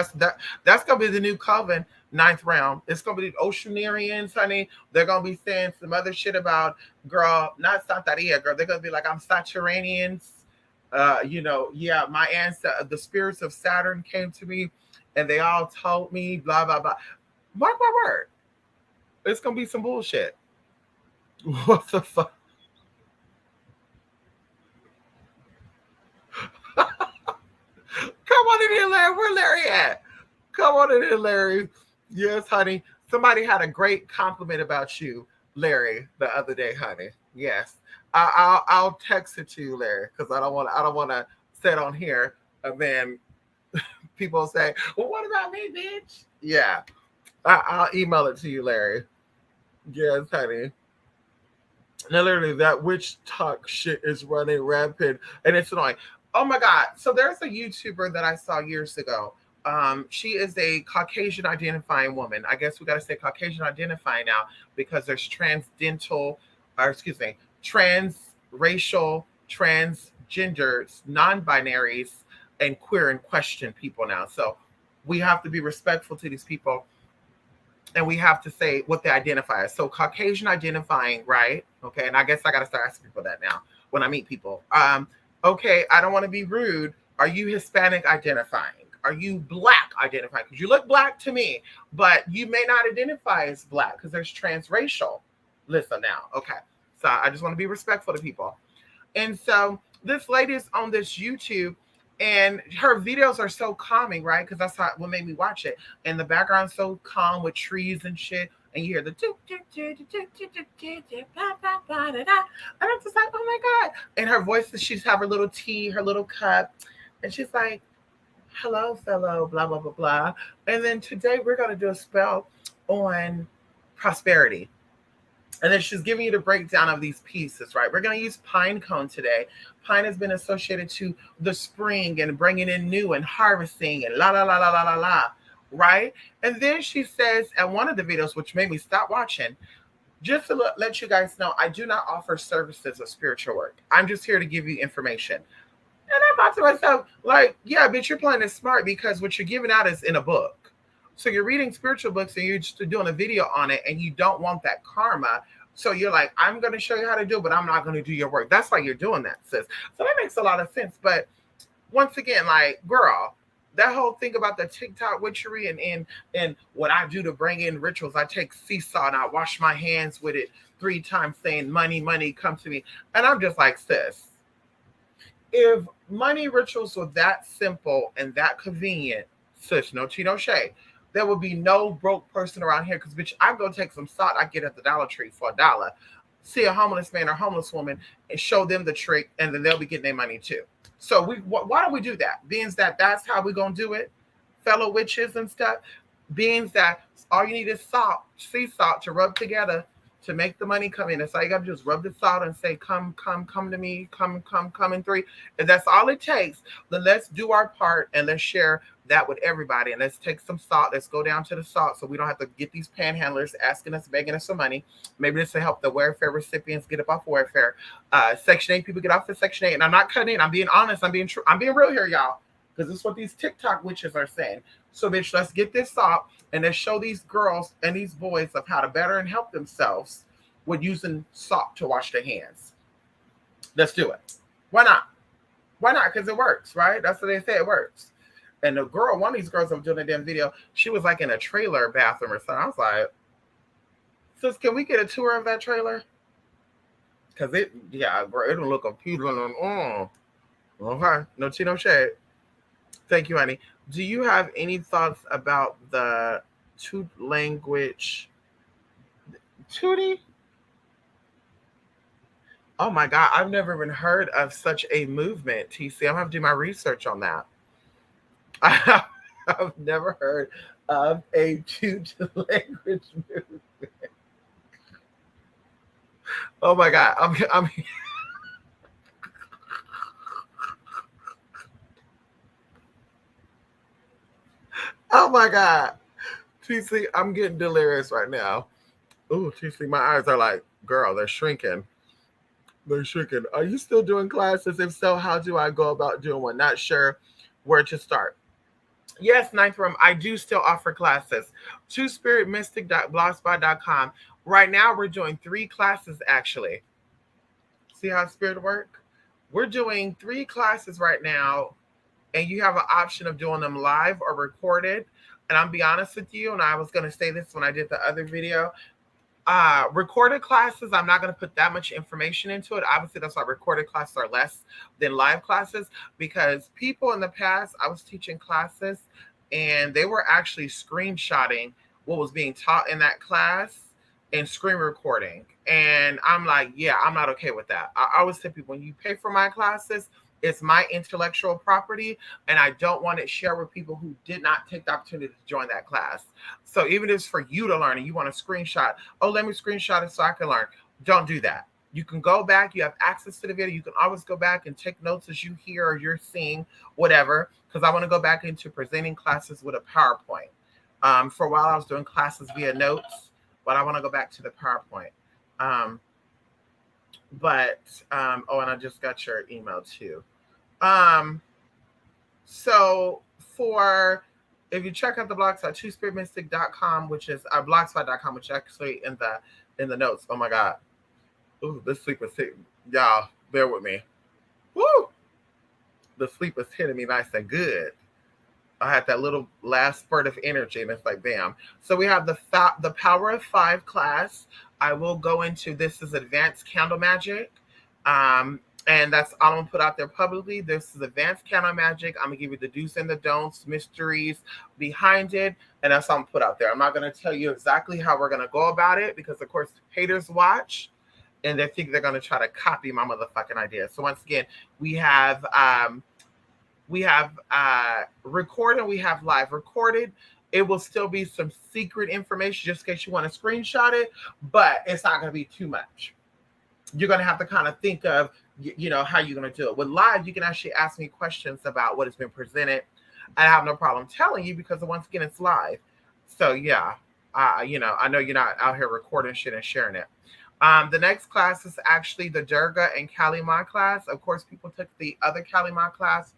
That's gonna be the new coven, 9th round. It's gonna be the Oshunerians, honey. They're gonna be saying some other shit about, girl, not Santeria, girl. They're gonna be like, I'm Saturanians. Yeah, my ancestor, the spirits of Saturn came to me, and they all told me, blah blah blah. Mark my word. It's gonna be some bullshit. What the fuck? Come on in here, Larry. Where Larry at? Come on in here, Larry. Yes, honey. Somebody had a great compliment about you, Larry, the other day, honey. Yes, I'll text it to you, Larry, because I don't want to say it on here, and then people say, "Well, what about me, bitch?" Yeah, I'll email it to you, Larry. Yes, honey. Now, literally, that witch talk shit is running rampant, and it's annoying. Oh my God. So there's a YouTuber that I saw years ago. She is a Caucasian identifying woman. I guess we got to say Caucasian identifying now, because there's transracial, transgenders, non-binaries, and queer and question people now. So we have to be respectful to these people, and we have to say what they identify as. So Caucasian identifying, right? Okay, and I guess I got to start asking people that now when I meet people. Okay, I don't want to be rude. Are you Hispanic identifying? Are you Black identifying? Because you look Black to me, but you may not identify as Black, because there's transracial. Listen now, okay. So I just want to be respectful to people. And so this lady is on this YouTube, and her videos are so calming, right? Because that's what made me watch it. And the background's so calm with trees and shit. and you hear the and I'm just like, oh my God. And her voice, she's have her little tea, her little cup, and she's like, hello, fellow, blah, blah, blah, blah. And then today we're going to do a spell on prosperity. And then she's giving you the breakdown of these pieces, right? We're going to use pine cone today. Pine has been associated to the spring and bringing in new and harvesting and la, la, la, la, la, la, la, right? And then she says at one of the videos, which made me stop watching, just to let you guys know, I do not offer services of spiritual work. I'm just here to give you information. And I thought to myself, like, yeah, but you're playing it smart because what you're giving out is in a book. So you're reading spiritual books and you're just doing a video on it and you don't want that karma. So you're like, I'm going to show you how to do it, but I'm not going to do your work. That's why you're doing that, sis. So that makes a lot of sense. But once again, like, girl, that whole thing about the TikTok witchery and what I do to bring in rituals, I take sea salt and I wash my hands with it 3 times saying, money, money, come to me. And I'm just like, sis, if money rituals were that simple and that convenient, sis, no tea, no shade, there would be no broke person around here. Because, bitch, I go take some salt I get at the Dollar Tree for $1, see a homeless man or homeless woman, and show them the trick, and then they'll be getting their money too. So why don't we do that? Being that that's how we're going to do it, fellow witches and stuff, being that all you need is salt, sea salt to rub together to make the money come in. That's all you got to do is rub the salt and say, come to me, come in 3. And that's all it takes. Then let's do our part and let's share that with everybody. And let's take some salt. Let's go down to the salt so we don't have to get these panhandlers asking us, begging us for money. Maybe this will help the welfare recipients get up off welfare. Section 8 people get off the Section 8. And I'm not cutting in. I'm being honest. I'm being true. I'm being real here, y'all. Because this is what these TikTok witches are saying. So, bitch, let's get this salt and let's show these girls and these boys of how to better and help themselves with using salt to wash their hands. Let's do it. Why not? Why not? Because it works, right? That's what they say, it works. And the girl, one of these girls that was doing a damn video, she was like in a trailer bathroom or something. I was like, sis, can we get a tour of that trailer? Because it'll look appealing. Okay. No tea, no shade. Thank you, honey. Do you have any thoughts about the Toot language? Tootie? Oh my God, I've never even heard of such a movement, TC. I'm going to have to do my research on that. I've never heard of a Toot language movement. Oh my God, I'm oh my God. TC, I'm getting delirious right now. Ooh, TC, my eyes are like, girl, they're shrinking. They're shrinking. Are you still doing classes? If so, how do I go about doing one? Not sure where to start. Yes, Ninth Room, I do still offer classes. twospiritmystic.blogspot.com. Right now, we're doing 3 classes, actually. See how spirit work? We're doing 3 classes right now, and you have an option of doing them live or recorded. And I'll be honest with you, and I was going to say this when I did the other video. Recorded classes, I'm not going to put that much information into it. Obviously, that's why recorded classes are less than live classes, because people in the past, I was teaching classes and they were actually screenshotting what was being taught in that class and screen recording. And I'm like, yeah, I'm not okay with that. I always tell people, when you pay for my classes, it's my intellectual property, and I don't want it shared with people who did not take the opportunity to join that class. So even if it's for you to learn and you want to screenshot, oh, let me screenshot it so I can learn. Don't do that. You can go back. You have access to the video. You can always go back and take notes as you hear or you're seeing, whatever, because I want to go back into presenting classes with a PowerPoint. For a while, I was doing classes via notes, but I want to go back to the PowerPoint. And I just got your email too. So if you check out the blogspot, twospiritmystic.com, which is blogspot.com, which is actually in the notes. Oh my God. Ooh, this sleep is hitting. Y'all, bear with me. Woo! The sleep is hitting me nice and good. I had that little last spurt of energy, and it's like, bam. So we have the Power of 5 class. I will go into, this is advanced candle magic. And And that's all I'm gonna put out there publicly. This is advanced canon magic. I'm gonna give you the do's and the don'ts, mysteries behind it, and that's all I'm gonna put out there. I'm not gonna tell you exactly how we're gonna go about it because, of course, haters watch and they think they're gonna try to copy my motherfucking idea. So once again, we have recorded, we have live recorded. It will still be some secret information just in case you want to screenshot it, but it's not going to be too much. You're going to have to kind of think of, how you're going to do it. With live, you can actually ask me questions about what has been presented. I have no problem telling you because once again, it's live. So yeah, I know you're not out here recording shit and sharing it. The next class is actually the Durga and Kali Ma class. Of course, people took the other Kali Ma class,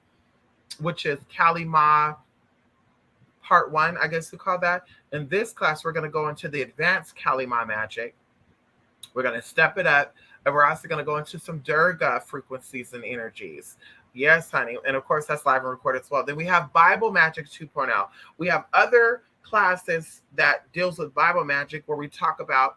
which is Kali Ma Part 1, I guess we call that. In this class, we're going to go into the advanced Kali Ma magic. We're going to step it up, and we're also going to go into some Durga frequencies and energies. Yes, honey. And of course, that's live and recorded as well. Then we have Bible Magic 2.0. We have other classes that deals with Bible magic where we talk about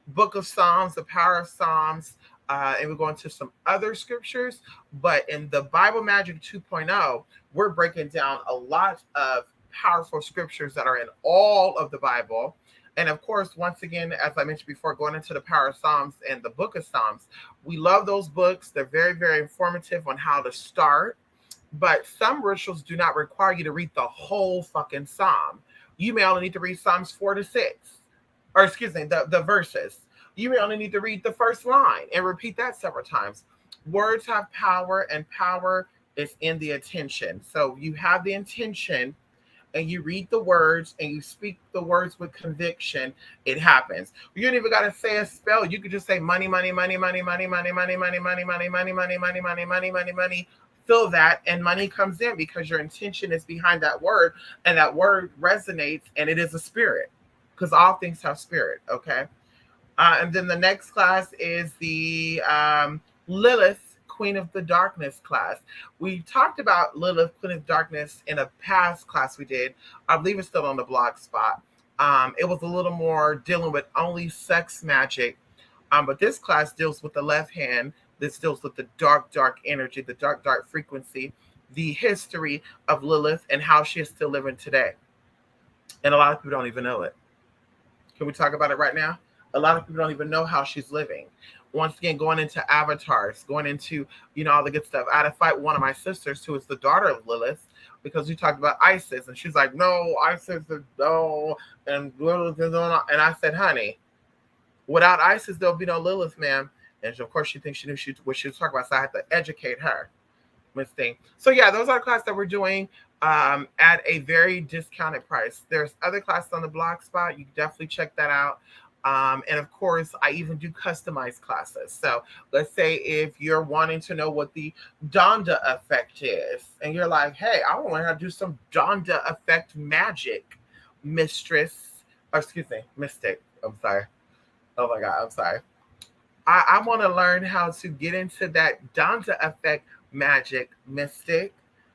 Book of Psalms, the power of Psalms, and we're going to some other scriptures. But in the Bible Magic 2.0, we're breaking down a lot of powerful scriptures that are in all of the Bible. And of course, once again, as I mentioned before, going into the power of Psalms and the Book of Psalms, we love those books. They're very, very informative on how to start. But some rituals do not require you to read the whole fucking Psalm. You may only need to read Psalms 4 to 6. Or excuse me, the verses. You may only need to read the first line and repeat that several times. Words have power, and power is in the intention. So you have the intention and you read the words and you speak the words with conviction, it happens. You don't even got to say a spell. You could just say money, money, money, money, money, money, money, money, money, money, money, money, money, money, money, money, money. Feel that, and money comes in because your intention is behind that word, and that word resonates, and it is a spirit. Because all things have spirit, okay? And then the next class is the Lilith, Queen of the Darkness class. We talked about Lilith, Queen of Darkness in a past class we did. I believe it's still on the blog spot. It was a little more dealing with only sex magic. But this class deals with the left hand. This deals with the dark, dark energy, the dark, dark frequency, the history of Lilith and how she is still living today. And a lot of people don't even know it. Can we talk about it right now? A lot of people don't even know how she's living. Once again, going into avatars, going into, all the good stuff. I had to fight one of my sisters who is the daughter of Lilith because we talked about Isis. And she's like, no, Isis is no. And Lilith is no. And I said, honey, without Isis, there'll be no Lilith, ma'am. And of course, she thinks she knew what she was talking about. So I had to educate her. Thing. So yeah, those are classes that we're doing at a very discounted price. There's other classes on the blog spot. You can definitely check that out. And of course, I even do customized classes. So let's say if you're wanting to know what the Donda effect is, and you're like, hey, I want to learn how to do some Donda effect magic, mystic. I'm sorry. Oh my God, I'm sorry. I want to learn how to get into that Donda effect magic, mystic.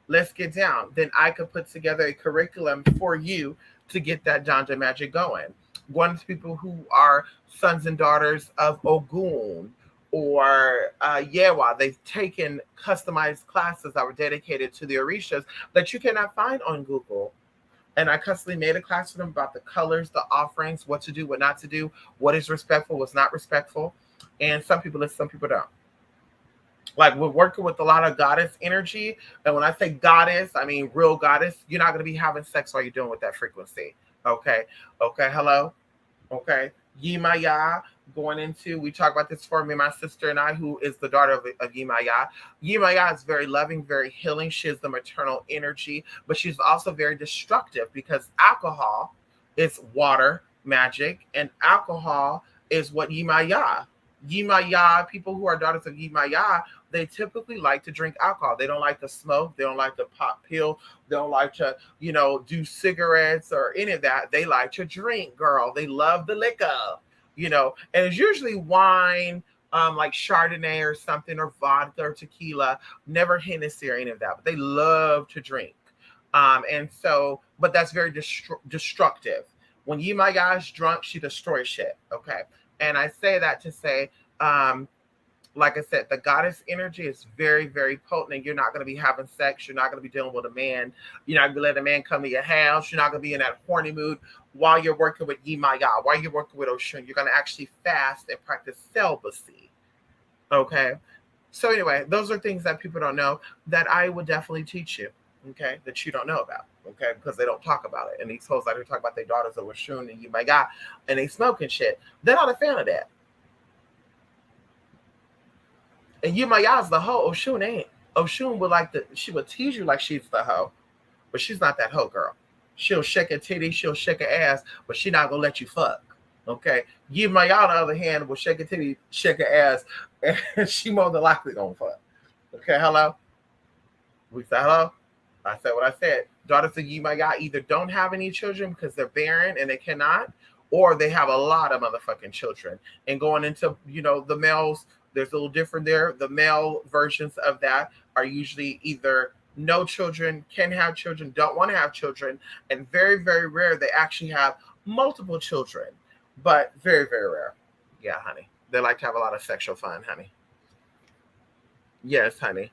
Let's get down. Then I could put together a curriculum for you to get that Donda magic going. One of the people who are sons and daughters of Ogun or Yewa, they've taken customized classes that were dedicated to the Orishas that you cannot find on Google. And I customly made a class for them about the colors, the offerings, what to do, what not to do, what is respectful, what's not respectful. And some people listen, some people don't. Like we're working with a lot of goddess energy. And when I say goddess, I mean real goddess. You're not going to be having sex while you're doing with that frequency. Okay. Hello. Okay. Yimaya going into, we talk about this for me, my sister and I, who is the daughter of Yimaya. Yimaya is very loving, very healing. She is the maternal energy, but she's also very destructive because alcohol is water magic and alcohol is what Yimaya. People who are daughters of Yimaya, they typically like to drink alcohol. They don't like to smoke. They don't like to pop pill. They don't like to, do cigarettes or any of that. They like to drink, girl. They love the liquor, and it's usually wine, like Chardonnay or something, or vodka or tequila, never Hennessy or any of that, but they love to drink. But that's very destructive. When Yimaya is drunk, she destroys shit. Okay. And I say that to say, Like I said, the goddess energy is very, very potent, and you're not going to be having sex. You're not going to be dealing with a man. You're not going to let a man come to your house. You're not going to be in that horny mood while you're working with Yemaya, while you're working with Oshun. You're going to actually fast and practice celibacy. Okay. So anyway, those are things that people don't know that I would definitely teach you. Okay, that you don't know about. Okay, because they don't talk about it. And these hoes out here talk about their daughters that were Oshun and Yemaya, and they smoking shit. They're not a fan of that. And Yemaya's the hoe. Oshun ain't. Oshun would she would tease you like she's the hoe, but she's not that hoe girl. She'll shake her titty, she'll shake her ass, but she's not gonna let you fuck. Okay. Yemaya, on the other hand, will shake her titty, shake her ass, and she more than likely gonna fuck. Okay, hello? We said hello? I said what I said. Daughters of Yemaya either don't have any children because they're barren and they cannot, or they have a lot of motherfucking children. And going into, the males, there's a little different there. The male versions of that are usually either no children, can have children, don't want to have children, and very, very rare they actually have multiple children, but very, very rare. Yeah, honey. They like to have a lot of sexual fun, honey. Yes, honey.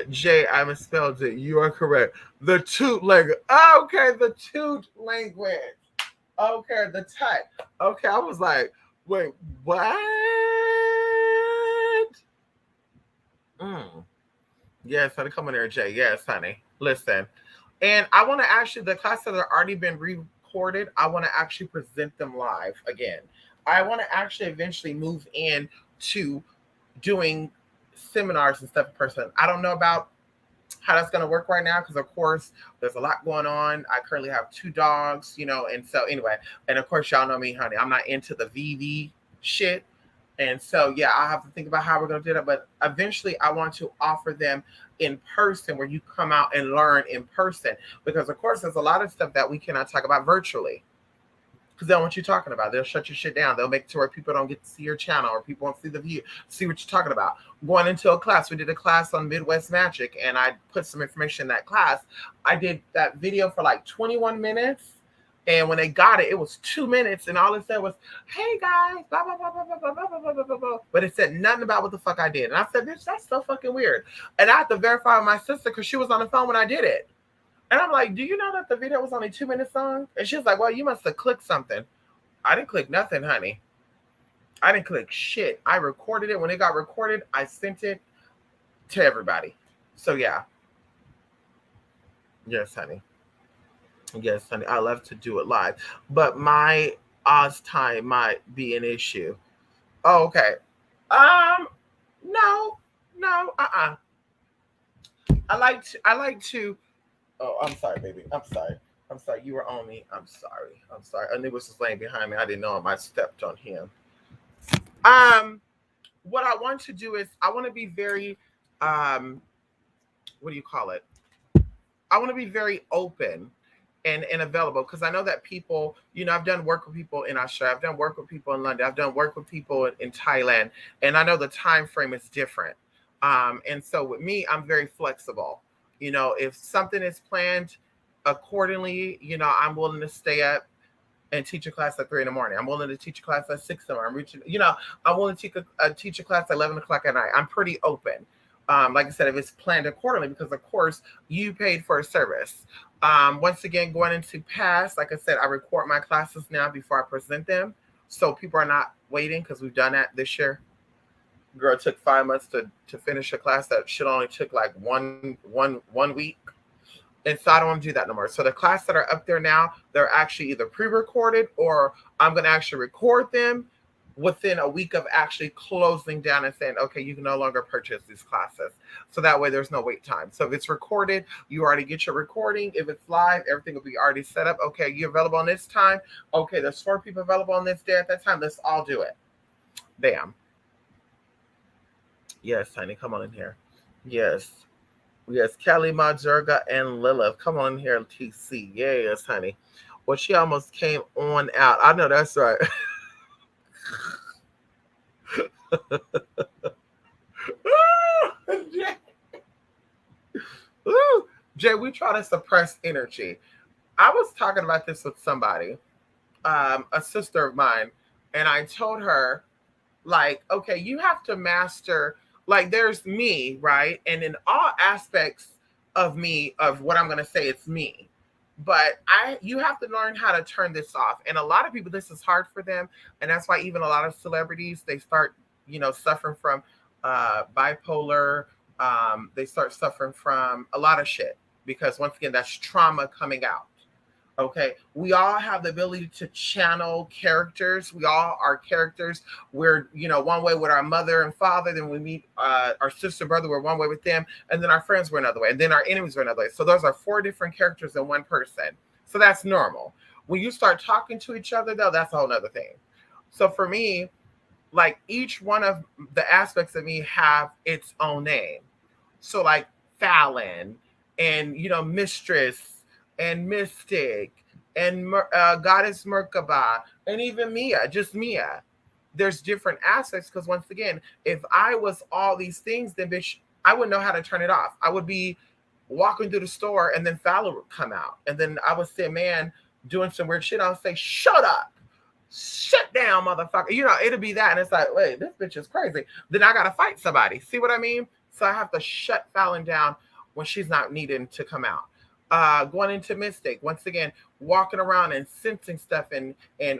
Jay, I misspelled it. You are correct. The toot language. Okay, the toot language. Okay, the type. Okay, I was like, wait, what? Yes, honey, come on there, Jay. Yes, honey. Listen. And I want to actually, the classes that have already been recorded, I want to actually present them live again. I want to actually eventually move in to doing seminars and stuff in person. I don't know about how that's going to work right now because, of course, there's a lot going on. I currently have 2 dogs, and so anyway, and of course, y'all know me, honey. I'm not into the VV shit. And so, yeah, I have to think about how we're going to do that. But eventually, I want to offer them in person where you come out and learn in person. Because, of course, there's a lot of stuff that we cannot talk about virtually. Because they don't want you talking about. They'll shut your shit down. They'll make it to where people don't get to see your channel or people won't see the view, see what you're talking about. Going into a class, we did a class on Midwest Magic, and I put some information in that class. I did that video for like 21 minutes. And when they got it, it was 2 minutes, and all it said was, "Hey guys, blah blah blah blah blah blah blah blah blah blah blah." But it said nothing about what the fuck I did. And I said, "Bitch, that's so fucking weird." And I had to verify with my sister because she was on the phone when I did it. And I'm like, "Do you know that the video was only 2 minutes long?" And she was like, "Well, you must have clicked something." I didn't click nothing, honey. I didn't click shit. I recorded it. When it got recorded, I sent it to everybody. So yeah. Yes, honey. Yes, honey, I love to do it live, but my Oz time might be an issue. Oh, okay. No, no, I like to. Oh, I'm sorry, baby. I'm sorry. I'm sorry. You were on me. I'm sorry. I'm sorry. I knew it was just laying behind me. I didn't know him. I stepped on him. What I want to do is I want to be very, what do you call it? I want to be very open and available because I know that people, I've done work with people in Australia, I've done work with people in London, I've done work with people in Thailand, and I know the time frame is different. And so with me, I'm very flexible. If something is planned accordingly, I'm willing to stay up and teach a class at 3 in the morning. I'm willing to teach a class at 6 in the morning. I'm willing to teach a class at 11 o'clock at night. I'm pretty open. Like I said, if it's planned accordingly, because of course you paid for a service. Once again, going into past, like I said, I record my classes now before I present them. So people are not waiting because we've done that this year. Girl, it took 5 months to finish a class that should only took like one week. And so I don't want to do that no more. So the classes that are up there now, they're actually either pre-recorded or I'm going to actually record them within a week of actually closing down and saying, okay, you can no longer purchase these classes. So that way there's no wait time. So if it's recorded, you already get your recording. If it's live, everything will be already set up. Okay, you're available on this time. Okay, there's 4 people available on this day at that time. Let's all do it. Bam. Yes, honey, come on in here. Yes. Yes, Kelly, Majurga, and Lilith. Come on in here, TC. Yes, honey. Well, she almost came on out. I know that's right. Ooh, Jay, we try to suppress energy. I was talking about this with somebody, a sister of mine, and I told her Like, okay, you have to master, like, there's me, right? And in all aspects of me, of what I'm going to say, it's me. But you have to learn how to turn this off. And a lot of people, this is hard for them. And that's why even a lot of celebrities, they start, suffering from bipolar. They start suffering from a lot of shit because, once again, that's trauma coming out. Okay, we all have the ability to channel characters. We all are characters. We're, one way with our mother and father, then we meet our sister, brother, we're one way with them, and then our friends were another way, and then our enemies were another way. So those are four different characters in one person. So that's normal. When you start talking to each other, though, that's a whole other thing. So for me, like, each one of the aspects of me have its own name. So, like, Fallon, and Mistress, and Mystic, and Goddess Merkaba, and even Mia, just Mia. There's different aspects because, once again, if I was all these things, then bitch, I wouldn't know how to turn it off. I would be walking through the store, and then Fallon would come out, and then I would see a man doing some weird shit. I'll say, "Shut up." Shut down, motherfucker. It'll be that. And it's like, wait, this bitch is crazy. Then I gotta fight somebody. See what I mean? So I have to shut Fallon down when she's not needing to come out. Going into Mystic, once again, walking around and sensing stuff, and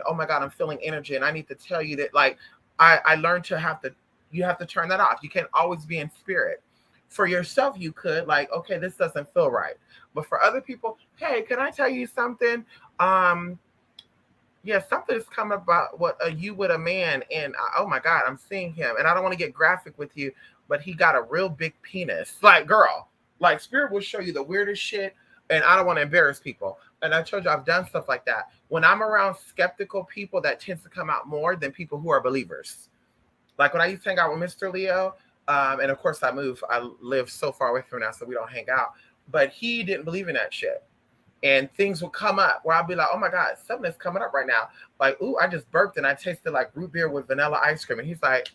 oh my God, I'm feeling energy. And I need to tell you that, like, I learned you have to turn that off. You can't always be in spirit. For yourself, you could, like, okay, this doesn't feel right. But for other people, hey, can I tell you something? Yeah, something's come about what you with a man, and oh my God, I'm seeing him, and I don't want to get graphic with you, but he got a real big penis. Like, girl, like, spirit will show you the weirdest shit, and I don't want to embarrass people. And I told you I've done stuff like that. When I'm around skeptical people, that tends to come out more than people who are believers. Like when I used to hang out with Mr. Leo, and of course I moved. I live so far away from him now, so we don't hang out. But he didn't believe in that shit, and things will come up where I'll be like, oh my God, something is coming up right now. Like, ooh, I just burped and I tasted like root beer with vanilla ice cream. And he's like,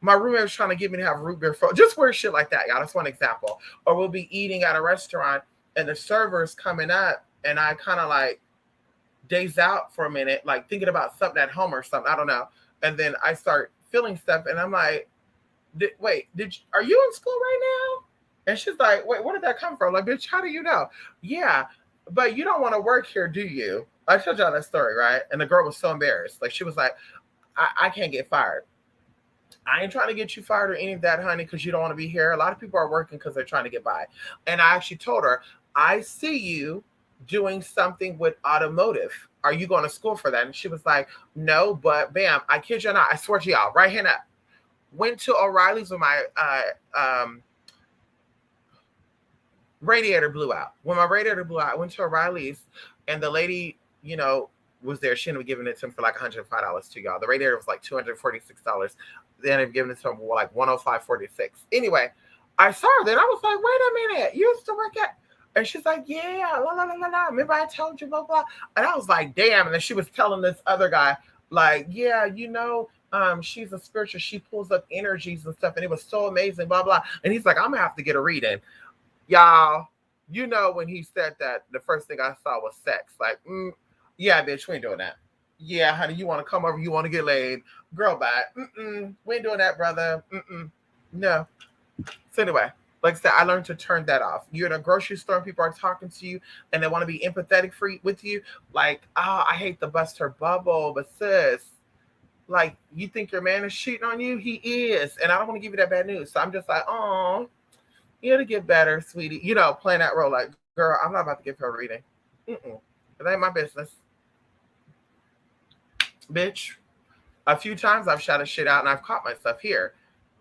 my roommate was trying to get me to have root beer for just weird shit like that, y'all. That's one example. Or we'll be eating at a restaurant and the server is coming up and I kind of like daze out for a minute, like thinking about something at home or something. I don't know. And then I start feeling stuff and I'm like, wait, are you in school right now? And she's like, wait, where did that come from? Like, bitch, how do you know? Yeah, but you don't want to work here, do you? I told y'all that story, right? And the girl was so embarrassed. Like, she was like, I can't get fired. I ain't trying to get you fired or any of that, honey, because you don't want to be here. A lot of people are working because they're trying to get by. And I actually told her, I see you doing something with automotive. Are you going to school for that? And she was like, no, but bam, I kid you not. I swear to y'all, right hand up. Went to O'Reilly's with my radiator blew out. When my radiator blew out, I went to O'Reilly's and the lady, was there. She ended up giving it to him for like $105 to y'all. The radiator was like $246. They ended up giving it to him for like $105.46. Anyway, I saw her then. I was like, wait a minute, you used to work at. And she's like, yeah, la la la la la. Remember I told you, blah blah. And I was like, damn. And then she was telling this other guy, like, yeah, she's a spiritual. She pulls up energies and stuff, and it was so amazing, blah blah. And he's like, I'm gonna have to get a reading. Y'all, when he said that, the first thing I saw was sex. Like, yeah, bitch, we ain't doing that. Yeah, honey, you want to come over, you want to get laid. Girl, bye. We ain't doing that, brother. No. So anyway, like I said, I learned to turn that off. You're in a grocery store and people are talking to you and they want to be empathetic with you. Like, I hate to bust her bubble, but sis, like, you think your man is cheating on you? He is. And I don't want to give you that bad news. So I'm just like, oh, it'll get better, sweetie. Playing that role like, girl, I'm not about to give her a reading. It ain't my business. Bitch, a few times I've shot a shit out and I've caught myself here.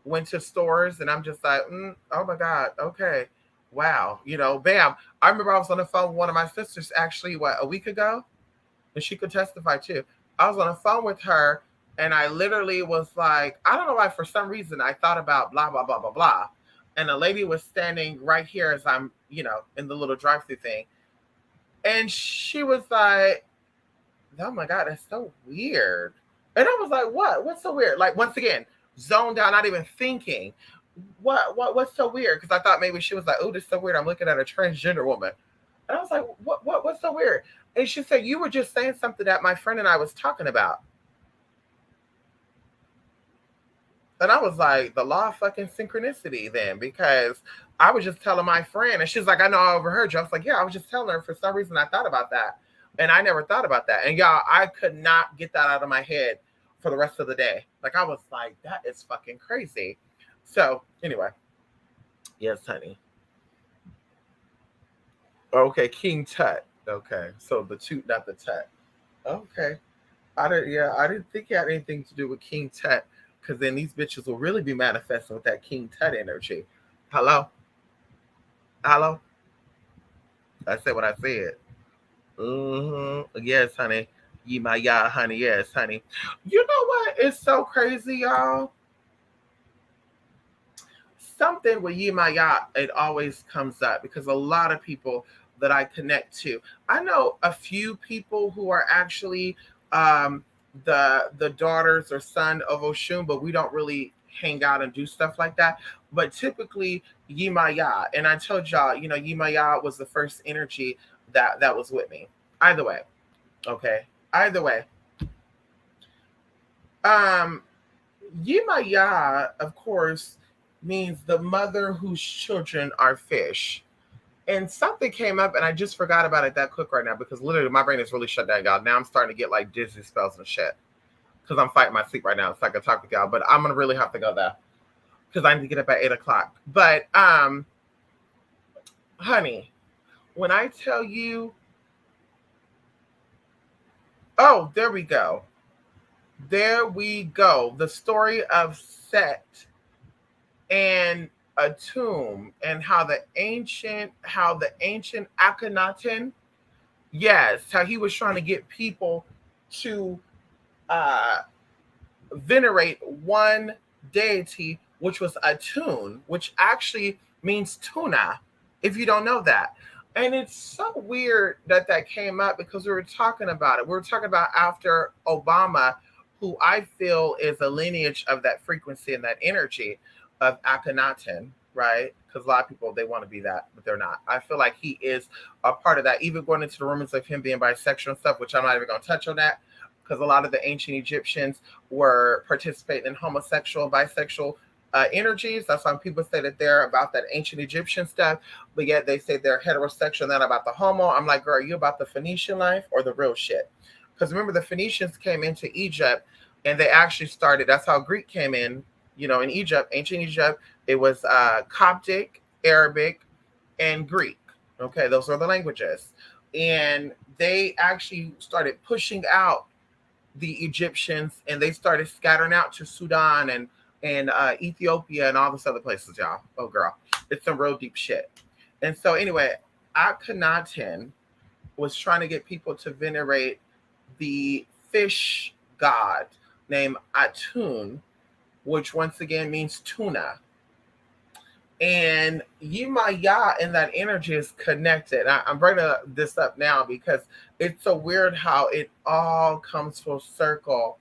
Went to stores and I'm just like, oh my God, okay. Wow. Bam. I remember I was on the phone with one of my sisters actually, a week ago? And she could testify too. I was on the phone with her and I literally was like, I don't know why, for some reason I thought about blah, blah, blah, blah, blah. And a lady was standing right here as I'm, in the little drive-through thing. And she was like, oh my God, that's so weird. And I was like, what? What's so weird? Like, once again, zoned out, not even thinking. What's so weird? Because I thought maybe she was like, oh, this is so weird. I'm looking at a transgender woman. And I was like, what's so weird? And she said, you were just saying something that my friend and I was talking about. And I was like, the law of fucking synchronicity then, because I was just telling my friend, and she's like, I know I overheard you. I was like, yeah, I was just telling her. For some reason, I thought about that. And I never thought about that. And y'all, I could not get that out of my head for the rest of the day. Like, I was like, that is fucking crazy. So, anyway, yes, honey. Okay, King Tut. Okay, so the toot, not the tut. Okay. I didn't think it had anything to do with King Tut, because then these bitches will really be manifesting with that King Tut energy. Hello? Hello? I said what I said. Yes, honey. Ye my ya, honey. Yes, honey. You know what? It's so crazy, y'all. Something with Ye my ya, it always comes up because a lot of people that I connect to. I know a few people who are actually um the daughters or son of Oshun, but we don't really hang out and do stuff like that. But typically Yimaya, and I told y'all, Yimaya was the first energy that was with me. Either way, okay. Either way, um, Yimaya, of course, means the mother whose children are fish. And something came up, and I just forgot about it that quick right now because literally my brain is really shut down, y'all. Now I'm starting to get like dizzy spells and shit because I'm fighting my sleep right now, so I can talk with y'all. But I'm gonna really have to go there because I need to get up at 8 o'clock. But honey, when I tell you, oh, there we go, there we go. The story of Set and a tomb and how the ancient Akhenaten, yes, how he was trying to get people to uh venerate one deity, which was Atun, which actually means tuna, if you don't know that. And it's so weird that that came up because we were talking about it. We were talking about after Obama, who I feel is a lineage of that frequency and that energy of Akhenaten, right? Because a lot of people, they want to be that, but they're not. I feel like he is a part of that, even going into the rumors of him being bisexual and stuff, which I'm not even going to touch on that because a lot of the ancient Egyptians were participating in homosexual, bisexual energies. That's why people say that they're about that ancient Egyptian stuff, but yet they say they're heterosexual, not about the homo. I'm like, girl, are you about the Phoenician life or the real shit? Because remember, the Phoenicians came into Egypt and they actually started, that's how Greek came in Egypt, ancient Egypt. It was Coptic, Arabic, and Greek. Okay, those are the languages. And they actually started pushing out the Egyptians, and they started scattering out to Sudan and Ethiopia and all these other places, y'all. Oh, girl, it's some real deep shit. And so, anyway, Akhenaten was trying to get people to venerate the fish god named Atun, which once again means tuna. And Yimaya and that energy is connected. I'm bringing this up now because it's so weird how it all comes full circle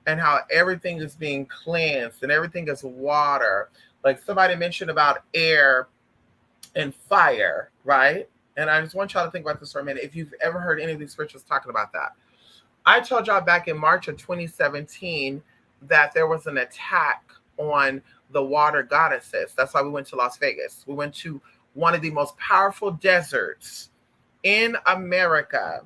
and how everything is being cleansed and everything is water. Like somebody mentioned about air and fire, right? And I just want y'all to think about this for a minute. If you've ever heard any of these spirituals talking about that, I told y'all back in March of 2017 that there was an attack on the water goddesses. That's why we went to Las Vegas. We went to one of the most powerful deserts in America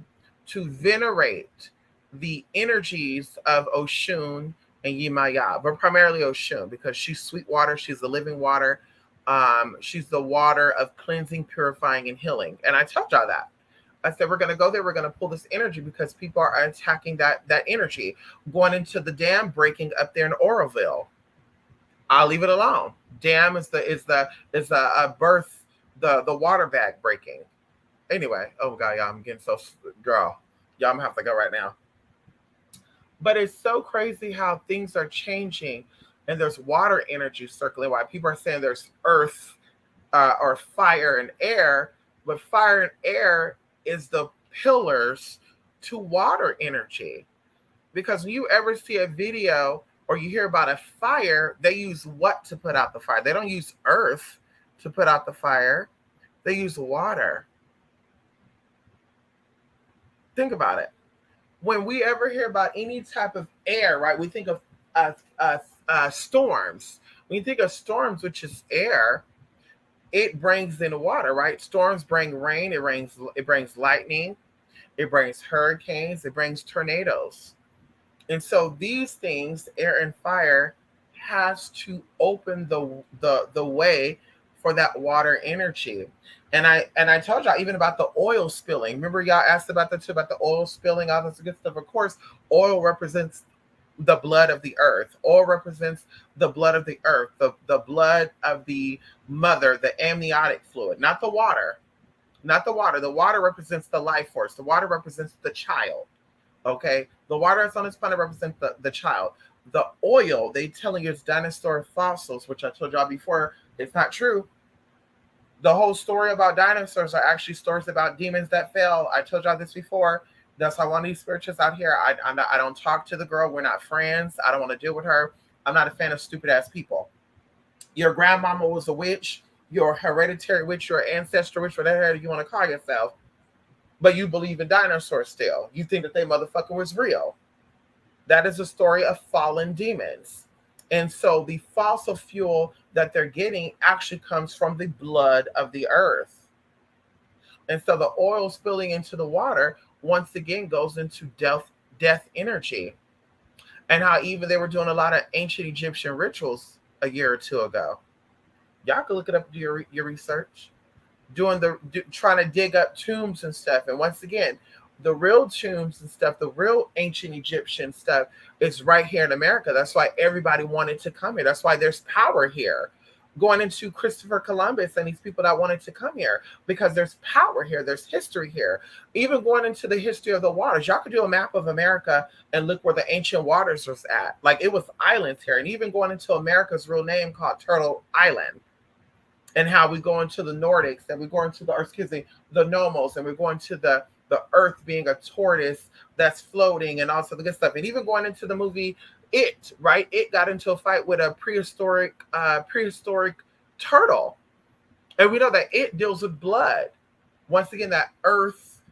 to venerate the energies of Oshun and Yimaya, but primarily Oshun because she's sweet water, she's the living water. She's the water of cleansing, purifying, and healing. And I told y'all that. I said we're gonna go there. We're gonna pull this energy because people are attacking that energy, going into the dam breaking up there in Oroville. I'll leave it alone. Dam is the birth, the water bag breaking. Anyway, oh god, y'all, I'm getting so girl. Y'all, I'm gonna have to go right now. But it's so crazy how things are changing, and there's water energy circling. Why people are saying there's earth or fire and air, but fire and air is the pillars to water energy. Because when you ever see a video or you hear about a fire, they use what to put out the fire? They don't use earth to put out the fire, they use water. Think about it. When we ever hear about any type of air, right, we think of storms. When you think of storms, which is air, it brings in water, right? Storms bring rain, it brings lightning, it brings hurricanes, it brings tornadoes. And so these things, air and fire, has to open the way for that water energy. And I told y'all even about the oil spilling. Remember y'all asked about that too, about the oil spilling, all this good stuff. Of course, oil represents the blood of the earth. Oil represents the blood of the earth, the blood of the mother, the amniotic fluid, not the water. Not the water. The water represents the life force. The water represents the child. Okay. The water that's on this planet represents the child. The oil, they telling you it's dinosaur fossils, which I told y'all before, it's not true. The whole story about dinosaurs are actually stories about demons that fell. I told y'all this before. That's why one of these spiritualists out here, I don't talk to the girl. We're not friends. I don't want to deal with her. I'm not a fan of stupid ass people. Your grandmama was a witch. You're a hereditary witch. You're an ancestor witch, whatever you want to call yourself. But you believe in dinosaurs still. You think that they motherfucker was real. That is a story of fallen demons. And so the fossil fuel that they're getting actually comes from the blood of the earth. And so the oil spilling into the water once again goes into death energy. And how even they were doing a lot of ancient Egyptian rituals a year or two ago. Y'all can look it up, do your research. Trying to dig up tombs and stuff. And once again, the real tombs and stuff, the real ancient Egyptian stuff is right here in America. That's why everybody wanted to come here. That's why there's power here. Going into Christopher Columbus and these people that wanted to come here, because there's power here, there's history here. Even going into the history of the waters, y'all could do a map of America and look where the ancient waters was at. Like it was islands here, and even going into America's real name called Turtle Island, and how we go into the Nordics and we go into the Nomos, and we're going to the earth being a tortoise that's floating and also the good stuff. And even going into the movie It, right? It got into a fight with a prehistoric turtle. And we know that it deals with blood. Once again, that earth,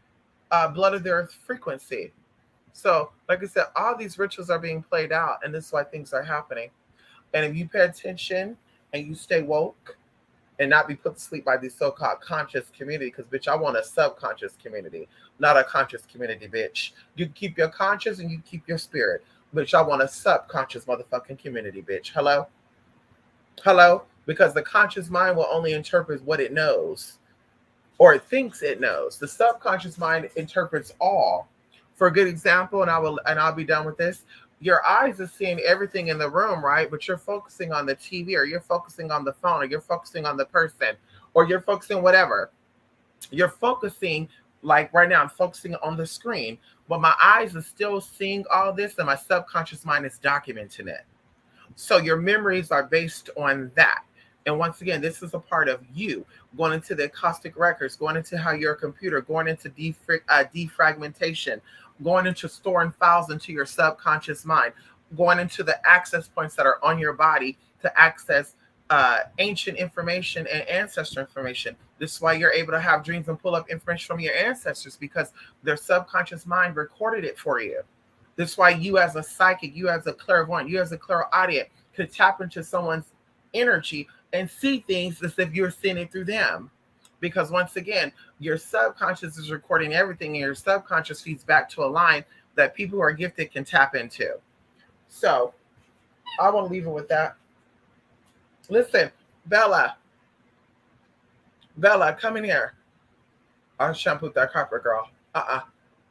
blood of the earth frequency. So, like I said, all these rituals are being played out, and this is why things are happening. And if you pay attention and you stay woke and not be put to sleep by the so-called conscious community, because, bitch, I want a subconscious community, not a conscious community, bitch. You keep your conscious and you keep your spirit. Bitch, I want a subconscious motherfucking community, bitch. Hello? Hello? Because the conscious mind will only interpret what it knows, or it thinks it knows. The subconscious mind interprets all. For a good example, and I'll be done with this. Your eyes are seeing everything in the room, right? But you're focusing on the TV, or you're focusing on the phone, or you're focusing on the person, or you're focusing whatever. You're focusing, like right now, I'm focusing on the screen, but my eyes are still seeing all this, and my subconscious mind is documenting it. So your memories are based on that. And once again, this is a part of you going into the acoustic records, going into how your computer, going into defragmentation, going into storing files into your subconscious mind, going into the access points that are on your body to access ancient information and ancestor information. This is why you're able to have dreams and pull up information from your ancestors, because their subconscious mind recorded it for you. This is why you as a psychic, you as a clairvoyant, you as a clairaudient could tap into someone's energy and see things as if you're seeing it through them. Because once again, your subconscious is recording everything, and your subconscious feeds back to a line that people who are gifted can tap into. So I want to leave it with that. Listen, Bella, come in here. I shampooed that carpet, girl.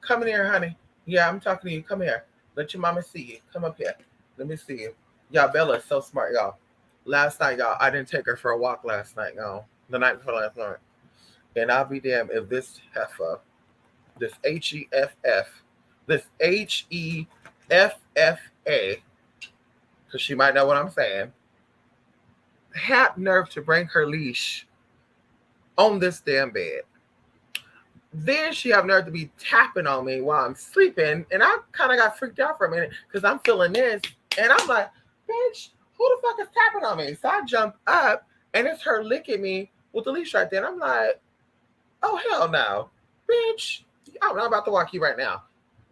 Come in here, honey. Yeah, I'm talking to you. Come here. Let your mama see you. Come up here. Let me see you. Y'all, Bella is so smart, y'all. Last night, y'all, I didn't take her for a walk last night, y'all. The night before last night. And I'll be damned if this heifer, this H-E-F-F, this H-E-F-F-A, because she might know what I'm saying, had nerve to bring her leash on this damn bed. Then she have nerve to be tapping on me while I'm sleeping. And I kind of got freaked out for a minute because I'm feeling this. And I'm like, bitch, who the fuck is tapping on me? So I jump up and it's her licking me with the leash right there. And I'm like, oh, hell no. Bitch, I'm about to walk you right now.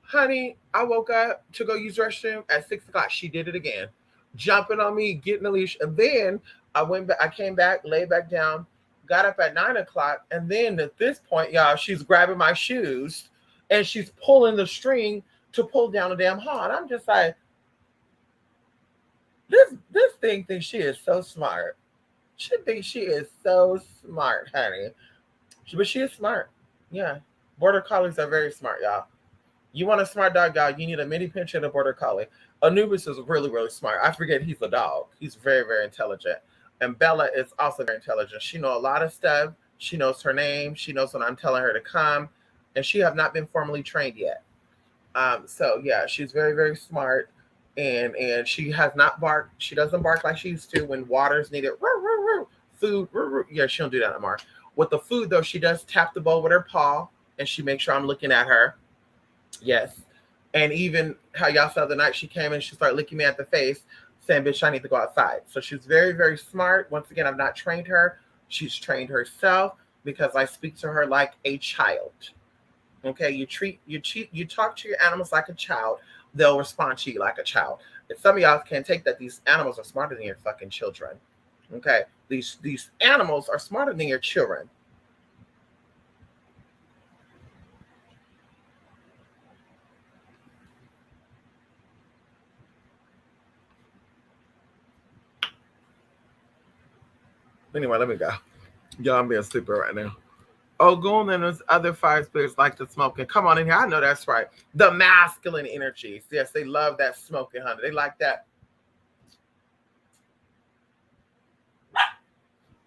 Honey, I woke up to go use the restroom at 6 o'clock. She did it again. jumping on me, getting the leash. And then I went back, I came back, laid back down, got up at 9 o'clock. And then at this point, y'all, she's grabbing my shoes and she's pulling the string to pull down the damn hall. And I'm just like, this thing thinks she is so smart. She thinks she is so smart, honey. But she is smart. Yeah. Border collies are very smart, y'all. You want a smart dog, y'all, you need a mini pincher and a border collie. Anubis is really, really smart. I forget he's a dog. He's very, very intelligent. And Bella is also very intelligent. She knows a lot of stuff. She knows her name. She knows when I'm telling her to come. And she have not been formally trained yet. So yeah, she's very, very smart. And she has not barked. She doesn't bark like she used to when water's needed. Food. Yeah, she don't do that anymore. With the food though, she does tap the bowl with her paw and she makes sure I'm looking at her. Yes. And even how y'all saw the night she came and she started licking me at the face, saying, bitch, I need to go outside. So she's very, very smart. Once again, I've not trained her. She's trained herself because I speak to her like a child. Okay, you talk to your animals like a child, they'll respond to you like a child. And some of y'all can't take that these animals are smarter than your fucking children. Okay, these animals are smarter than your children. Anyway, let me go. Y'all, I'm being stupid right now. Oh, Goon and those other fire spirits like the smoking. Come on in here. I know that's right. The masculine energies. Yes, they love that smoking, honey. They like that.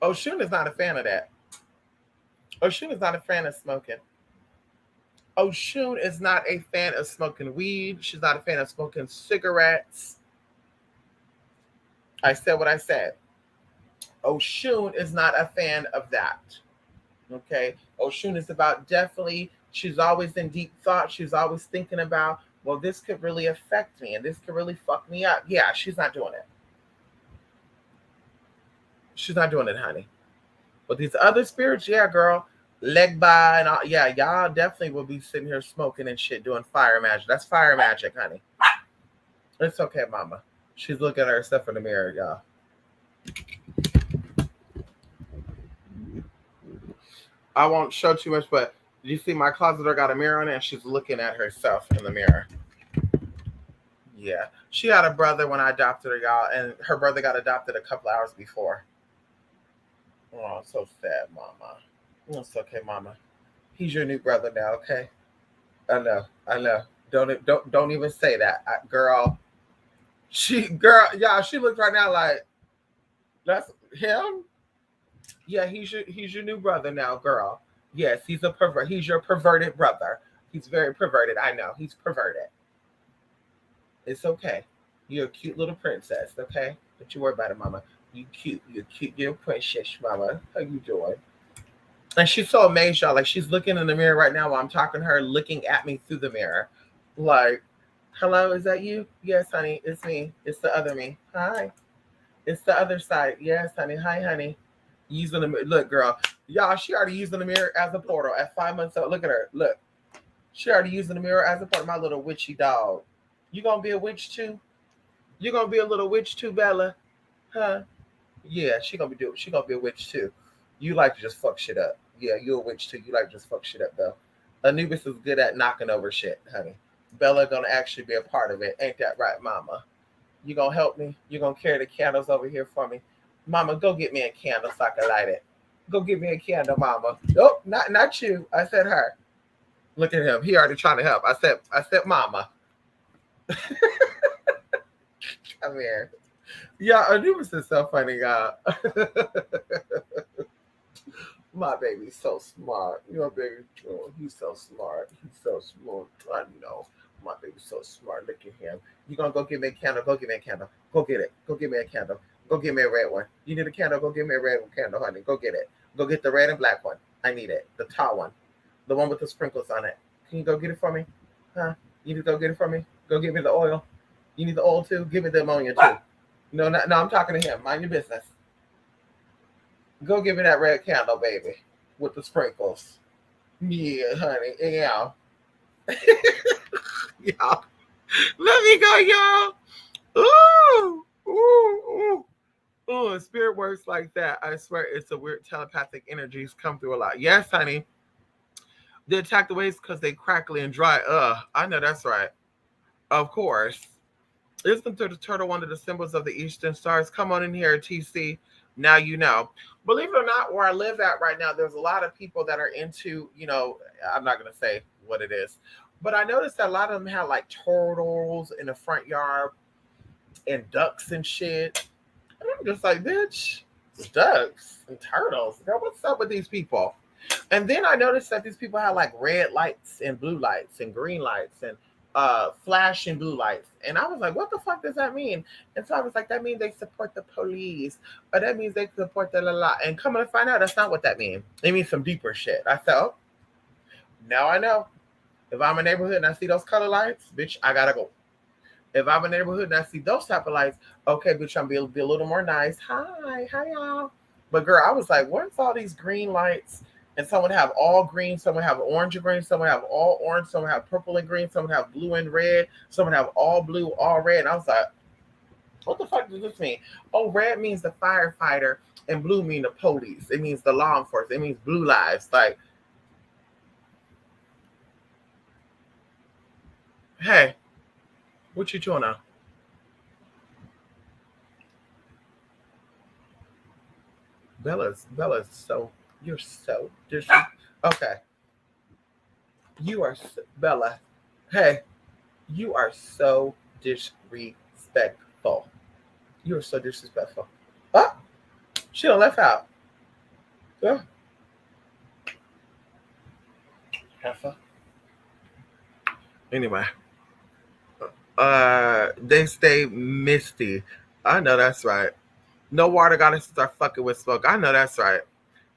Oshun is not a fan of that. Oshun is not a fan of smoking. Oshun is not a fan of smoking weed. She's not a fan of smoking cigarettes. I said what I said. Oshun is not a fan of that. Okay. Oshun is about definitely, she's always in deep thought. She's always thinking about, well, this could really affect me and this could really fuck me up. Yeah, she's not doing it. She's not doing it, honey. But these other spirits, yeah, girl, leg by and all, yeah, y'all definitely will be sitting here smoking and shit doing fire magic. That's fire magic, honey. It's okay, mama. She's looking at herself in the mirror, y'all. I won't show too much, but you see my closet door got a mirror on it and she's looking at herself in the mirror. Yeah. She had a brother when I adopted her, y'all, and her brother got adopted a couple hours before. Oh, I'm so sad, mama. It's okay, mama. He's your new brother now, okay? I know. Don't even say that, girl. She looks right now like that's him. Yeah, he's your new brother now, girl. Yes, he's a pervert. He's your perverted brother. He's very perverted. I know he's perverted. It's okay. You're a cute little princess, okay? Don't you worry about it, mama. You cute. You're cute. You're precious, mama. How you doing? And she's so amazed, y'all. Like she's looking in the mirror right now while I'm talking to her, looking at me through the mirror. Like, hello, is that you? Yes, honey, it's me. It's the other me. Hi. It's the other side. Yes, honey. Hi, honey. Using the look, girl. Y'all, she already using the mirror as a portal at 5 months old. Look at her. Look. She already using the mirror as a portal. My little witchy dog. You gonna be a witch too? You gonna be a little witch too, Bella? Huh? Yeah, she gonna be a witch too. You like to just fuck shit up. Yeah, you're a witch too. You like to just fuck shit up though. Anubis is good at knocking over shit, honey. Bella gonna actually be a part of it. Ain't that right, mama? You gonna help me? You gonna carry the candles over here for me? Mama, go get me a candle so I can light it. Go get me a candle, mama. Nope, not you. I said her. Look at him. He already trying to help. I said mama. Come here. Yeah, Anubis is so funny, y'all. My baby's so smart. Your baby, oh, he's so smart. He's so smart. I know. My baby's so smart. Look at him. You gonna go get me a candle? Go get me a candle. Go get it. Go get me a candle. Go get me a red one. You need a candle? Go get me a red candle, honey. Go get it. Go get the red and black one. I need it. The tall one. The one with the sprinkles on it. Can you go get it for me? Huh? You need to go get it for me? Go get me the oil. You need the oil too? Give me the ammonia too. No, I'm talking to him. Mind your business. Go give me that red candle, baby, with the sprinkles. Yeah, honey. Yeah. Y'all. Let me go, y'all. Ooh. Ooh, ooh, ooh. Spirit works like that. I swear it's a weird telepathic energies come through a lot. Yes, honey. They attack the waves because they crackly and dry. I know that's right. Of course. Isn't the turtle one of the symbols of the Eastern Stars? Come on in here, TC. Now you know. Believe it or not, where I live at right now, there's a lot of people that are into, I'm not going to say what it is, but I noticed that a lot of them have like turtles in the front yard and ducks and shit. And I'm just like, bitch, ducks and turtles. Girl, what's up with these people? And then I noticed that these people have like red lights and blue lights and green lights and flashing blue lights. And I was like, what the fuck does that mean? And so I was like, that means they support the police, or that means they support the la la. And coming to find out, that's not what that means. It means some deeper shit. I said, oh, now I know. If I'm in a neighborhood and I see those color lights, bitch, I gotta go. If I'm in a neighborhood and I see those type of lights, okay, bitch, I'm be a little more nice. Hi y'all. But girl, I was like, where's all these green lights? And some would have all green, some would have orange and green, some would have all orange, some would have purple and green, some would have blue and red, some would have all blue, all red. And I was like, what the fuck does this mean? Oh, red means the firefighter and blue mean the police. It means the law enforcement. It means blue lives. Like, hey, what you doing now? Bella's so, you're so disrespectful. Okay, you are Bella. Hey, you are so disrespectful. You are so disrespectful. Oh, she done left out. Yeah, heifer. Anyway, they stay misty. I know that's right. No water gotta start fucking with smoke. I know that's right.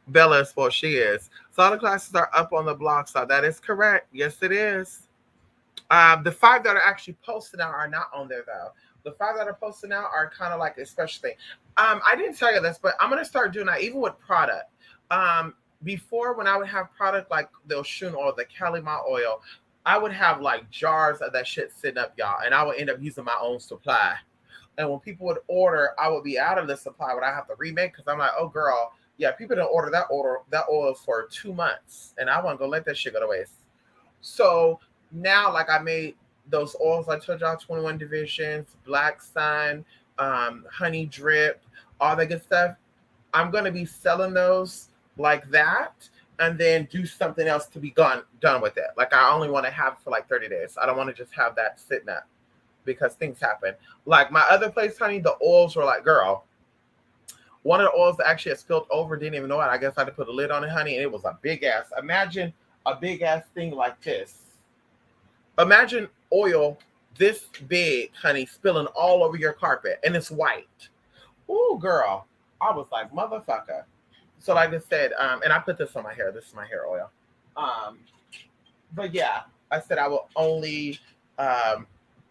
Bella is what she is. So all the classes are up on the blog, so that is correct. Yes, it is. The five that are actually posted now are not on there though. The five that are posted now are kind of like a special thing. I didn't tell you this, but I'm gonna start doing that even with product. Before when I would have product like the Oshun oil, the Kalima oil, I would have like jars of that shit sitting up, y'all, and I would end up using my own supply. And when people would order, I would be out of the supply, but I have to remake because I'm like, oh girl, yeah, people didn't order that oil for 2 months, and I wasn't gonna let that shit go to waste. So now, like I made those oils I told y'all, 21 divisions, Black Sun, Honey Drip, all that good stuff. I'm gonna be selling those like that, and then do something else to be done with it. Like I only want to have it for like 30 days. I don't want to just have that sitting up because things happen. Like my other place, honey, the oils were like, girl, one of the oils that actually had spilled over, didn't even know it. I guess I had to put a lid on it, honey, and it was a big ass. Imagine a big ass thing like this. Imagine oil this big, honey, spilling all over your carpet, and it's white. Ooh, girl. I was like, motherfucker. So like I said, and I put this on my hair. This is my hair oil. Um, but yeah, I said I will only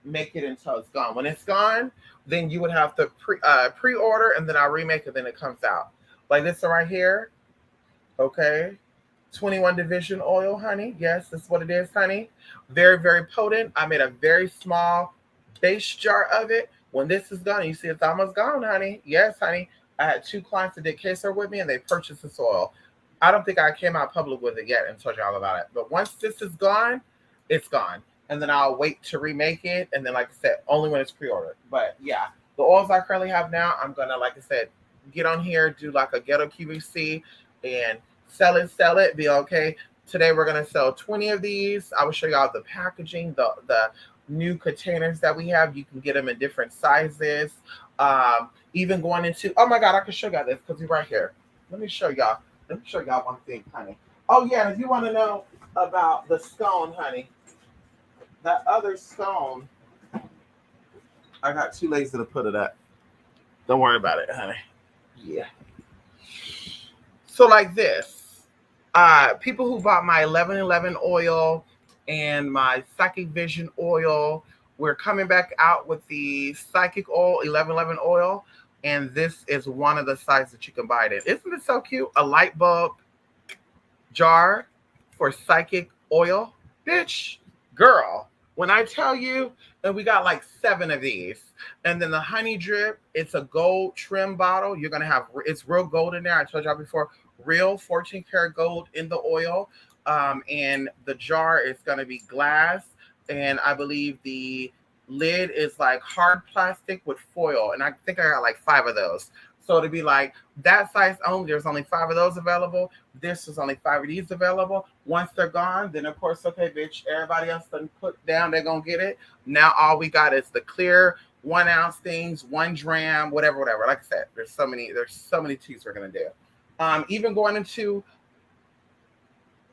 make it until it's gone. When it's gone, then you would have to pre-order, and then I'll remake it. Then it comes out like this right here. Okay, 21 division oil, honey. Yes, that's what it is, honey. Very, very potent. I made a very small base jar of it. When this is gone, you see it's almost gone, honey. Yes, honey. I had two clients that did Queso with me, and they purchased this oil. I don't think I came out public with it yet and told you all about it. But once this is gone, it's gone. And then I'll wait to remake it. And then, like I said, only when it's pre-ordered. But yeah, the oils I currently have now, I'm gonna, like I said, get on here, do like a ghetto QVC, and sell it, be okay. Today we're gonna sell 20 of these. I will show y'all the packaging, the new containers that we have. You can get them in different sizes. Even going into, oh my god, I can show y'all this because we're right here. Let me show y'all one thing, honey. Oh yeah, if you want to know about the scone, honey, that other scone, I got too lazy to put it up. Don't worry about it, honey. Yeah. So like this, people who bought my 1111 oil and my Psychic Vision oil, we're coming back out with the Psychic oil, 1111 oil, and this is one of the sizes that you can buy it in. Isn't it so cute? A light bulb jar for Psychic oil, bitch, girl. When I tell you, and we got like 7 of these. And then the honey drip, it's a gold trim bottle. You're gonna have it's real gold in there. I told y'all before, real 14 karat gold in the oil. And the jar is gonna be glass. And I believe the lid is like hard plastic with foil. And I think I got like 5 of those. So to be like that size only, there's only 5 of those available. This is only 5 of these available. Once they're gone, then of course, okay, bitch, everybody else done put down, they're gonna get it. Now all we got is the clear 1 ounce things, 1 dram, whatever, whatever. Like I said, there's so many teas we're gonna do. Even going into,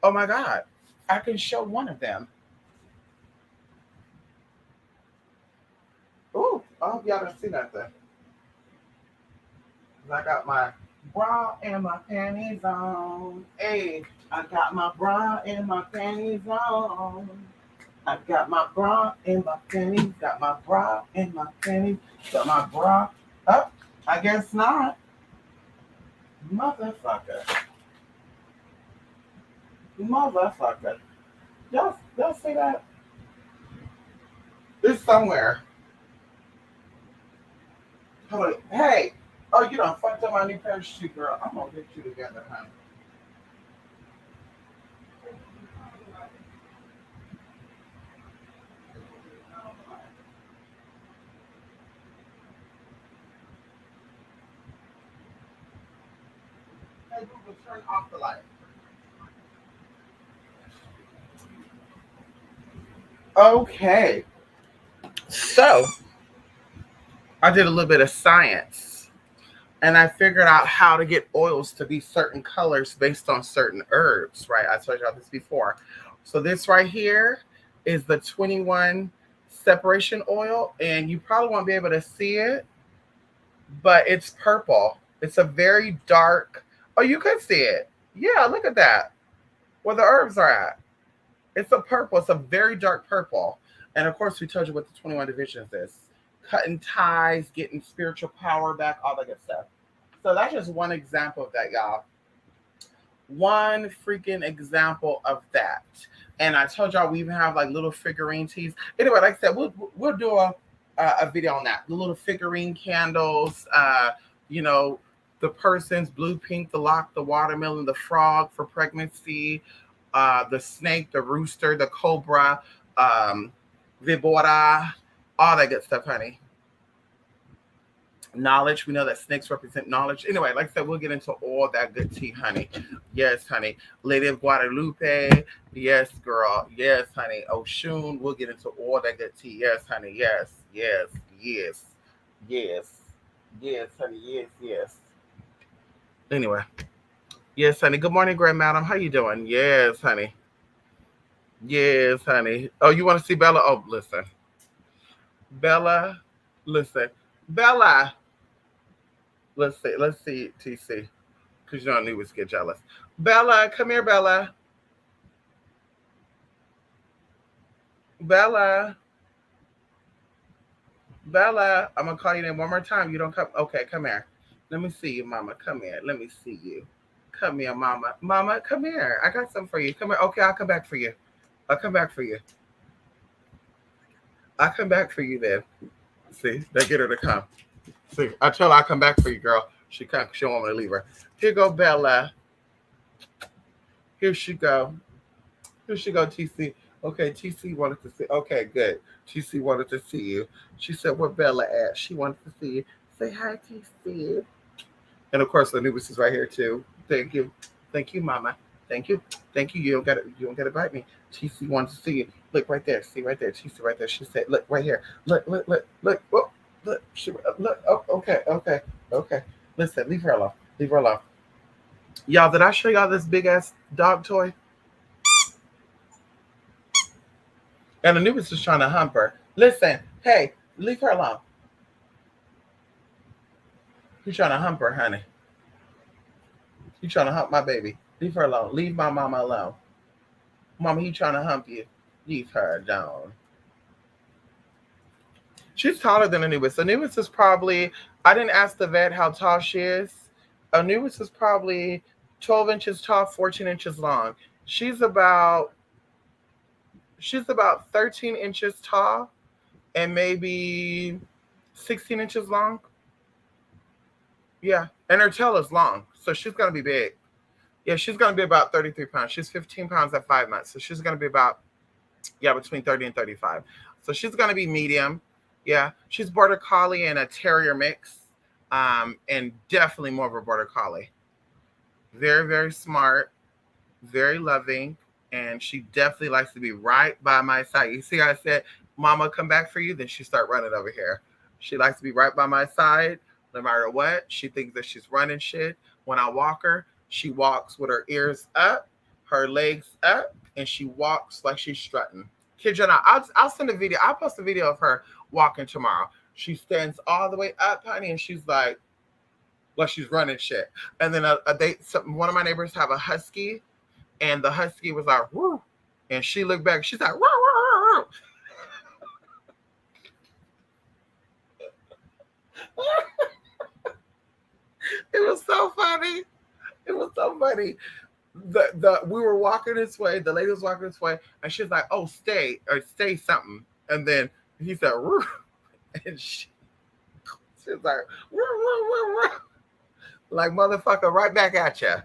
oh my God, I can show one of them. Ooh, I hope y'all don't see nothing. I got my bra and my panties on. Hey, I got my bra and my panties on. I got my bra and my panties. Got my bra and my panties. Got my bra. Oh, I guess not. Motherfucker. Motherfucker. Y'all see that? It's somewhere. Hold on. Hey. Oh, you done fucked up my new pair of shoes, girl. I'm gonna get you together, honey. Hey, Google, turn off the light. Okay. So I did a little bit of science and I figured out how to get oils to be certain colors based on certain herbs, right? I told y'all this before. So this right here is the 21 separation oil, and you probably won't be able to see it, but it's purple. It's a very dark. Oh, you could see it. Yeah, look at that. Where the herbs are at. It's a purple. It's a very dark purple. And of course, we told you what the 21 divisions is. Cutting ties, getting spiritual power back, all that good stuff. So that's just one example of that, y'all. One freaking example of that. And I told y'all we even have like little figurine teas. Anyway, like I said, we'll do a video on that. The little figurine candles, you know, the person's blue, pink, the lock, the watermelon, the frog for pregnancy, the snake, the rooster, the cobra, vibora, all that good stuff, honey. Knowledge. We know that snakes represent knowledge. Anyway, like I said, we'll get into all that good tea, honey. Yes, honey. Lady of Guadalupe. Yes, girl. Yes, honey. Oshun. We'll get into all that good tea. Yes, honey. Yes, yes, yes, yes, yes, honey. Yes, yes. Anyway, yes, honey. Good morning, Grand Madam. How you doing? Yes, honey. Yes, honey. Oh, you want to see Bella? Oh, listen. Bella, listen. Bella, let's see. Let's see, TC. Because you know I knew we would get jealous. Bella, come here, Bella. Bella. Bella. I'm going to call your name one more time. You don't come. Okay, come here. Let me see you, Mama. Come here. Let me see you. Come here, Mama. Mama, come here. I got something for you. Come here. Okay, I'll come back for you. I'll come back for you. I'll come back for you then. See, they get her to come. See, I tell her I'll come back for you, girl. She can't. She don't want me to leave her. Here go Bella. Here she go. Here she go, TC. Okay, TC wanted to see. Okay, good. TC wanted to see you. She said, "Where Bella at?" She wanted to see you. Say hi, TC. And of course, Anubis is right here too. Thank you, Mama. Thank you, thank you. You don't gotta bite me. TC wanted to see you. Look right there. See right there. TC right there. She said, "Look right here. Look. Oh, look. Look. Oh, okay, okay, okay. Listen, leave her alone. Leave her alone. Y'all, did I show y'all this big ass dog toy? And Anubis is trying to hump her. Listen, hey, leave her alone. He's trying to hump her, honey. He's trying to hump my baby. Leave her alone. Leave my mama alone. Mama, he trying to hump you. Leave her alone. She's taller than Anubis. Anubis is probably, I didn't ask the vet how tall she is. Anubis is probably 12 inches tall, 14 inches long. She's about She's about 13 inches tall and maybe 16 inches long. Yeah, and her tail is long, so she's gonna be big. Yeah, she's gonna be about 33 pounds. She's 15 pounds at 5 months, so she's gonna be about, yeah, between 30 and 35. So she's gonna be medium. Yeah, she's border collie and a terrier mix, and definitely more of a border collie. Very, very smart, very loving, and she definitely likes to be right by my side. You see, how I said, "Mama, come back for you." Then she start running over here. She likes to be right by my side, no matter what. She thinks that she's running shit. When I walk her, she walks with her ears up, her legs up, and she walks like she's strutting. Kid you not, I'll send a video. I'll post a video of her walking tomorrow. She stands all the way up, honey, and she's like she's running shit. And then one of my neighbors have a husky, and the husky was like, "Woo," and she looked back. She's like, "Woo, woo, woo." It was so funny. It was so funny. The we were walking this way. The lady was walking this way, and she's like, "Oh, stay or stay something." And then he said, "Woo," and she's like, "Woo, woo, woo, woo." Like, motherfucker, right back at you.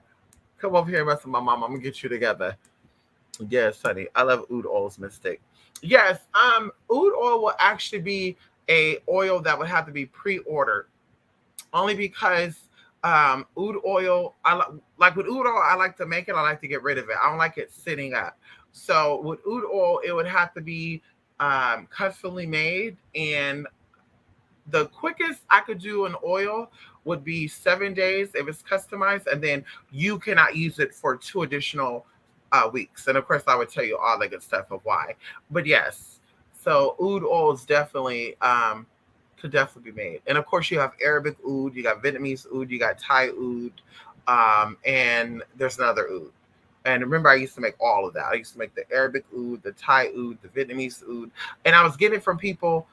Come over here and mess with my mom. I'm gonna get you together. Yes, honey. I love oud oils, Mystic. Yes, oud oil will actually be a oil that would have to be pre-ordered, only because oud oil, like with oud oil, I like to make it, I like to get rid of it. I don't like it sitting up. So with oud oil, it would have to be customly made, and the quickest I could do an oil would be 7 days if it's customized, and then you cannot use it for 2 additional weeks. And of course, I would tell you all the good stuff of why. But yes, so oud oil is definitely could definitely be made. And of course, you have Arabic oud, you got Vietnamese oud, you got Thai oud, and there's another oud. And remember, I used to make all of that. I used to make the Arabic oud, the Thai oud, the Vietnamese oud, and I was getting it from people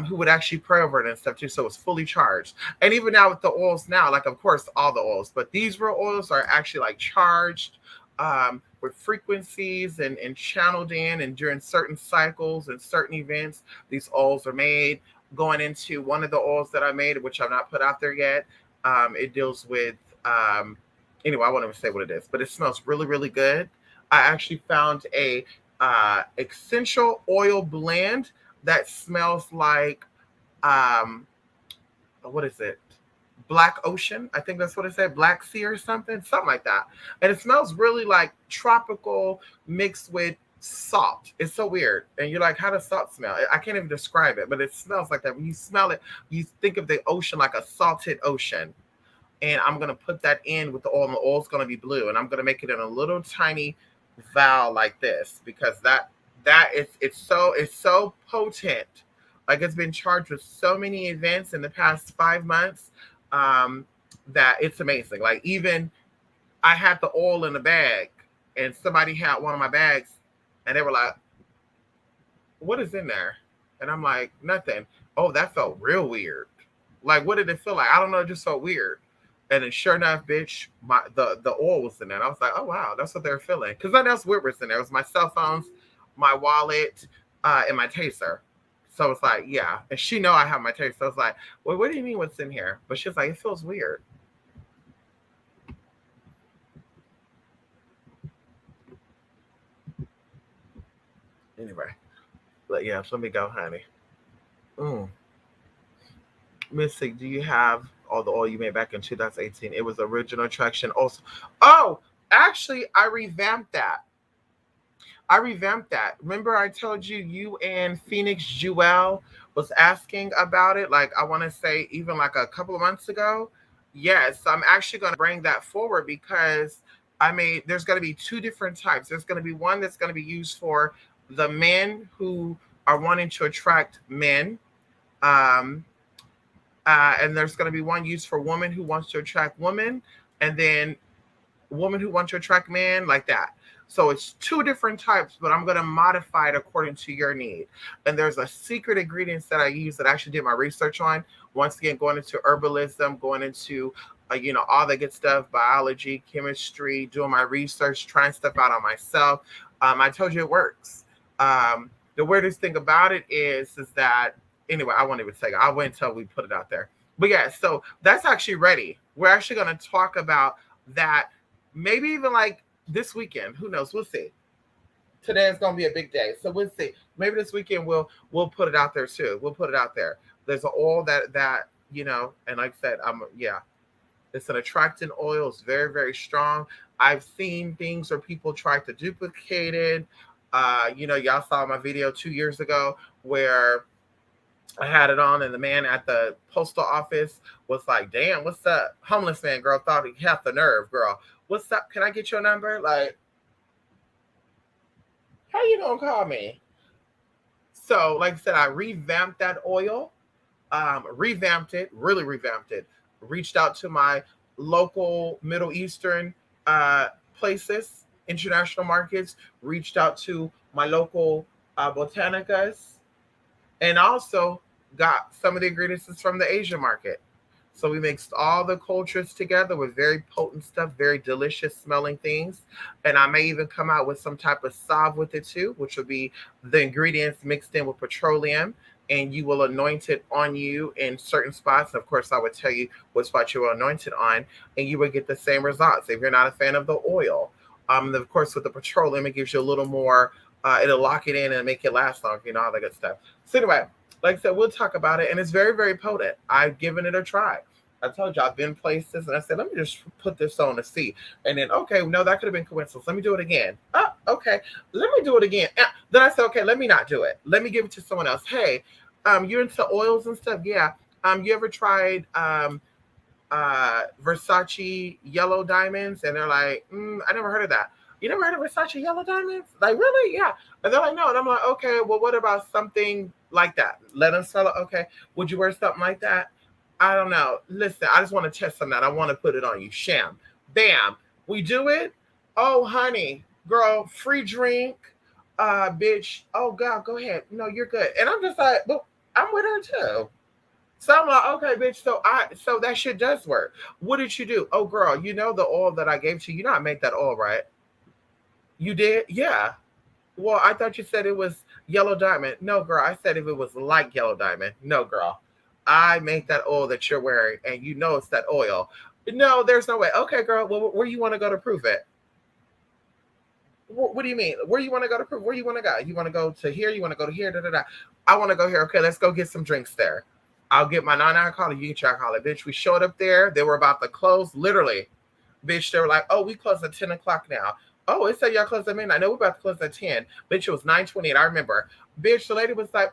who would actually pray over it and stuff too. So it's fully charged. And even now with the oils now, like of course all the oils, but these real oils are actually like charged with frequencies and channeled in, and during certain cycles and certain events, these oils are made. Going into one of the oils that I made, which I've not put out there yet, it deals with anyway, I won't even say what it is, but it smells really, really good. I actually found a essential oil blend that smells like um what is it? Black Ocean. I think that's what it said. Black Sea or something like that. And it smells really like tropical mixed with salt. It's so weird. And you're like, how does salt smell? I can't even describe it, but it smells like that. When you smell it, you think of the ocean like a salted ocean. And I'm gonna put that in with the oil, and the oil's gonna be blue. And I'm gonna make it in a little tiny vial like this, because that is it's so potent. Like, it's been charged with so many events in the past 5 months, um, that it's amazing. Like, even I had the oil in a bag, and somebody had one of my bags, and they were like, "What is in there?" And I'm like, "Nothing." Oh, that felt real weird. Like, what did it feel like? I don't know. It just felt weird. And then, sure enough, bitch, the oil was in there. And I was like, "Oh wow, that's what they're feeling." Because nothing else weird was in there. It was my cell phones, my wallet, and my taser. So it's like, yeah. And she know I have my taser. So it's like, "Well, what do you mean what's in here?" But she's like, "It feels weird." Anyway, but yeah, so let me go, honey. Mm. Mystic, do you have all the oil you made back in 2018? It was original attraction. Also, oh, actually, I revamped that. Remember, I told you and Phoenix Jewel was asking about it. Like, I want to say even like a couple of months ago. Yes, I'm actually going to bring that forward, because there's going to be two different types. There's going to be one that's going to be used for the men who are wanting to attract men. Um, and there's going to be one used for women who wants to attract women, and then woman who wants to attract man, like that. So it's two different types, but I'm going to modify it according to your need. And there's a secret ingredients that I use that I actually did my research on. Once again, going into herbalism, going into all the good stuff, biology, chemistry, doing my research, trying stuff out on myself. I told you it works. The weirdest thing about it is that anyway, I won't even say it. I'll wait until we put it out there. But yeah, so that's actually ready. We're actually going to talk about that maybe even like this weekend. Who knows? We'll see. Today is going to be a big day, so we'll see. Maybe this weekend we'll put it out there too. We'll put it out there. There's all that and like I said, yeah, it's an attractant oil. It's very, very strong. I've seen things where people try to duplicate it. Y'all saw my video 2 years ago where I had it on, and the man at the postal office was like, "Damn, what's up?" Homeless man, girl, thought he had the nerve, girl. What's up? Can I get your number? Like, how you gonna call me? So, like I said, I revamped that oil, revamped it, really revamped it. Reached out to my local Middle Eastern places, international markets. Reached out to my local botanicas, and also got some of the ingredients from the Asian market. So we mixed all the cultures together with very potent stuff, very delicious smelling things. And I may even come out with some type of salve with it too, which will be the ingredients mixed in with petroleum. And you will anoint it on you in certain spots. Of course, I would tell you what spot you will anoint it on, and you would get the same results. If you're not a fan of the oil, of course, with the petroleum, it gives you a little more. It'll lock it in and make it last longer. All that good stuff. So anyway, like I said, we'll talk about it, and it's very, very potent. I've given it a try. I told you I've been places, and I said, let me just put this on to see. And then, okay, no, that could have been coincidence. Let me do it again. Oh, okay, let me do it again. Then I said, okay, let me not do it. Let me give it to someone else. Hey, you're into oils and stuff? Yeah. You ever tried Versace yellow diamonds? And they're like, I never heard of that. You never heard of Versace yellow diamonds? Like, really? Yeah. And they're like, no. And I'm like, okay, well, what about something like that? Let them sell it. Okay. Would you wear something like that? I don't know. Listen, I just want to test on that. I want to put it on you. Sham. Bam. We do it. Oh, honey, girl, free drink. Bitch. Oh, God, go ahead. No, you're good. And I'm just like, well, I'm with her too. So I'm like, okay, bitch. So that shit does work. What did you do? Oh, girl, you know the oil that I gave to you. You know I made that oil, right? You did? Yeah. Well, I thought you said it was yellow diamond. No, girl. I said if it was like yellow diamond. No, girl. I make that oil that you're wearing, and you know it's that oil. No, there's no way. Okay, girl. Well, where you want to go to prove it? What do you mean? Where you want to go to prove? Where you want to go? You want to go to here? You want to go to here? Da, da, da. I want to go here. Okay, let's go get some drinks there. I'll get my non-alcoholic. You get your alcoholic. Bitch, we showed up there. They were about to close. Literally, bitch, they were like, oh, we close at 10 o'clock now. Oh, it said y'all close at midnight. I know we're about to close at 10. Bitch, it was 9:28. I remember. Bitch, the lady was like,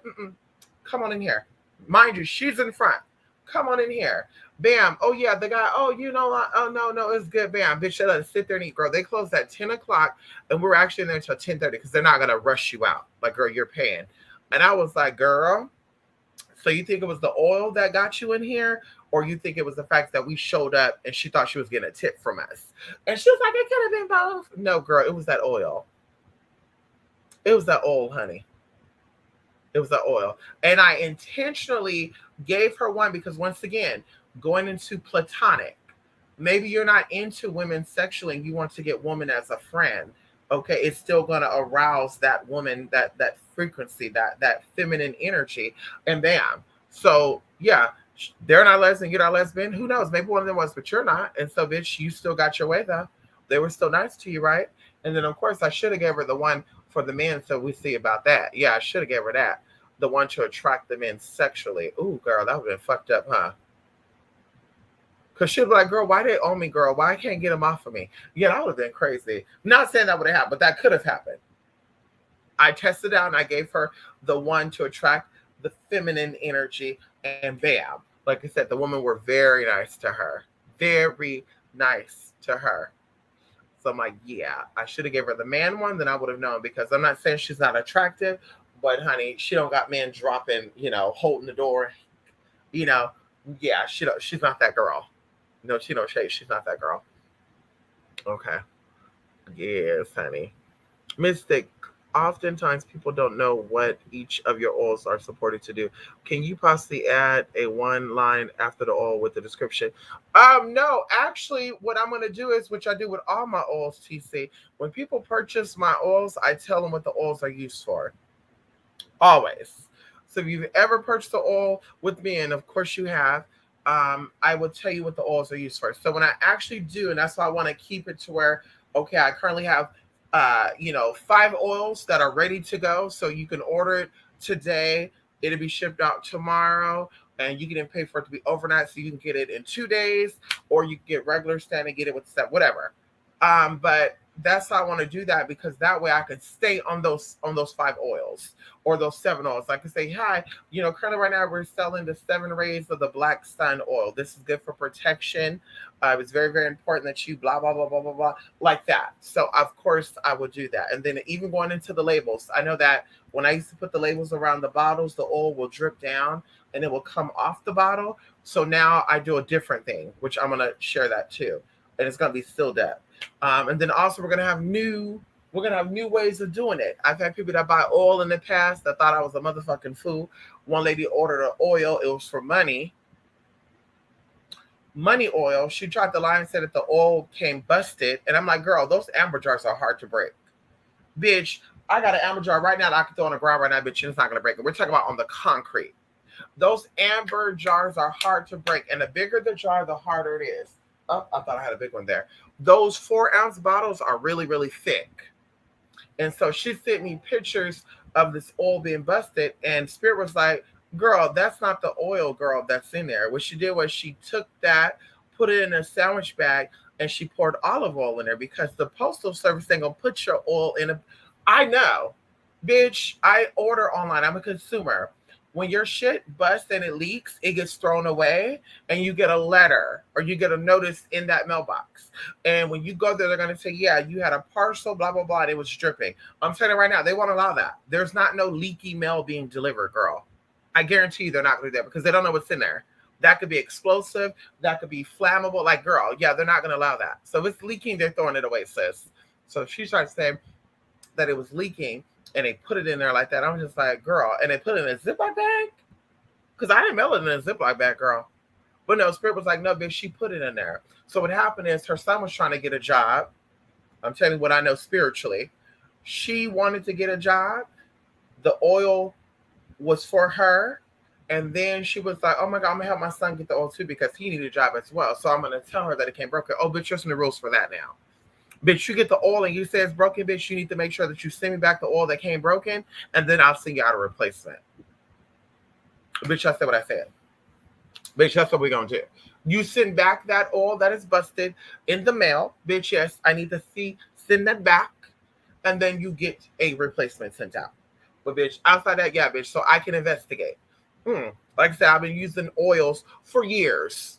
come on in here. Mind you, she's in front. Come on in here. Bam. Oh, yeah, the guy. Oh, oh, no, it's good. Bam. Bitch, let us sit there and eat, girl. They closed at 10 o'clock, and we're actually in there until 10:30 because they're not going to rush you out. Like, girl, you're paying. And I was like, girl, so you think it was the oil that got you in here? Or you think it was the fact that we showed up and she thought she was getting a tip from us? And she was like, it could have been both. No, girl, it was that oil. It was that oil, honey. It was the oil. And I intentionally gave her one because, once again, going into platonic, maybe you're not into women sexually and you want to get woman as a friend. Okay, it's still going to arouse that woman, that frequency, that feminine energy, and bam. So yeah, they're not lesbian, you're not lesbian. Who knows? Maybe one of them was, but you're not. And so, bitch, you still got your way though. They were still nice to you, right? And then, of course, I should have gave her the one for the men, so we see about that. Yeah, I should have gave her that, the one to attract the men sexually. Ooh, girl, that would have been fucked up, huh? Because she'd be like, girl, why they own me, girl? Why I can't get them off of me? Yeah, that would have been crazy. I'm not saying that would have happened, but that could have happened. I tested out and I gave her the one to attract the feminine energy, and bam. Like I said, the women were very nice to her. Very nice to her. So I'm like, yeah, I should have gave her the man one, then I would have known, because I'm not saying she's not attractive, but honey, she don't got men dropping, holding the door, yeah, she's not that girl. No, she don't shake. She's not that girl. Okay. Yes, honey. Mystic. oftentimes people don't know what each of your oils are supported to do. Can you possibly add a one line after the oil with the description? No, actually, what I'm going to do is, which I do with all my oils, TC. When people purchase my oils, I tell them what the oils are used for. Always. So if you've ever purchased the oil with me, and of course you have, I will tell you what the oils are used for. So when I actually do, and that's why I want to keep it to where, okay, I currently have, 5 oils that are ready to go. So you can order it today. It'll be shipped out tomorrow, and you can pay for it to be overnight, so you can get it in 2 days, or you can get regular stand and get it with step, whatever. But that's why I want to do that, because that way I can stay on those 5 oils or those 7 oils. I can say, hi, currently right now we're selling the 7 rays of the black sun oil. This is good for protection. It's very, very important that you blah, blah, blah, blah, blah, blah, like that. So of course I will do that. And then even going into the labels, I know that when I used to put the labels around the bottles, the oil will drip down and it will come off the bottle. So now I do a different thing, which I'm going to share that too. And it's going to be sealed up. And then also we're gonna have new ways of doing it. I've had people that buy oil in the past that thought I was a motherfucking fool. One lady ordered an oil, it was for money oil. She tried to lie and said that the oil came busted, and I'm like, girl, those amber jars are hard to break, bitch. I got an amber jar right now that I can throw on the ground right now, bitch, and it's not gonna break it. We're talking about on the concrete. Those amber jars are hard to break, and the bigger the jar, the harder it is. Oh, I thought I had a big one there. Those 4-ounce bottles are really, really thick. And so she sent me pictures of this oil being busted. And Spirit was like, girl, that's not the oil, girl, that's in there. What she did was she took that, put it in a sandwich bag, and she poured olive oil in there, because the Postal Service ain't going to put your oil in a. I know. Bitch, I order online. I'm a consumer. When your shit busts and it leaks, it gets thrown away, and you get a letter or you get a notice in that mailbox. And when you go there, they're going to say, yeah, you had a parcel, blah, blah, blah, and it was dripping. I'm telling you right now, they won't allow that. There's not no leaky mail being delivered, girl. I guarantee you they're not going to do that, because they don't know what's in there. That could be explosive. That could be flammable. Like, girl, yeah, they're not going to allow that. So if it's leaking, they're throwing it away, sis. So she started saying that it was leaking, and they put it in there like that. I'm just like, girl, and they put it in a Ziploc bag? Because I didn't mail it in a Ziploc bag, girl. But no, Spirit was like, no, bitch, she put it in there. So what happened is her son was trying to get a job. I'm telling you what I know spiritually. She wanted to get a job. The oil was for her. And then she was like, oh my God, I'm going to help my son get the oil too, because he needed a job as well. So I'm going to tell her that it came broken. Oh, bitch, there's some rules for that now. Bitch, you get the oil and you say it's broken, bitch, you need to make sure that you send me back the oil that came broken, and then I'll send you out a replacement. Bitch, I said what I said. Bitch, that's what we're going to do. You send back that oil that is busted in the mail. Bitch, yes, I need to send that back, and then you get a replacement sent out. But bitch, outside that, yeah, bitch, so I can investigate. Like I said, I've been using oils for years.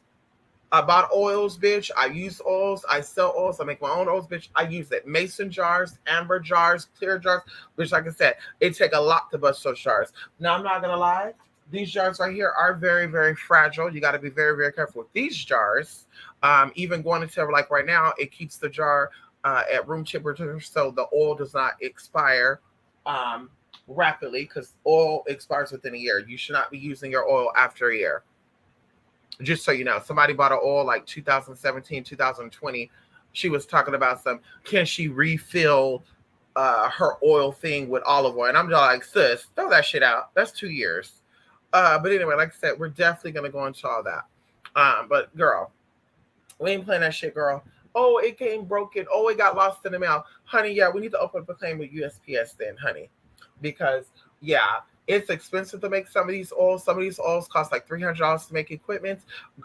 I bought oils, bitch. I use oils. I sell oils. I make my own oils, bitch. I use it. Mason jars, amber jars, clear jars. Which, like I said, it take a lot to bust those jars. Now, I'm not going to lie. These jars right here are very, very fragile. You got to be very, very careful with these jars. Even going into, like right now, it keeps the jar at room temperature, so the oil does not expire rapidly, because oil expires within a year. You should not be using your oil after a year. Just so you know, somebody bought an oil like 2017, 2020. She was talking about can she refill her oil thing with olive oil? And I'm just like, sis, throw that shit out. That's 2 years. But anyway, like I said, we're definitely going to go into all that. But girl, we ain't playing that shit, girl. Oh, it came broken. Oh, it got lost in the mail. Honey, yeah, we need to open up a claim with USPS then, honey. Because, yeah, it's expensive to make some of these oils. Some of these oils cost like $300 to make equipment,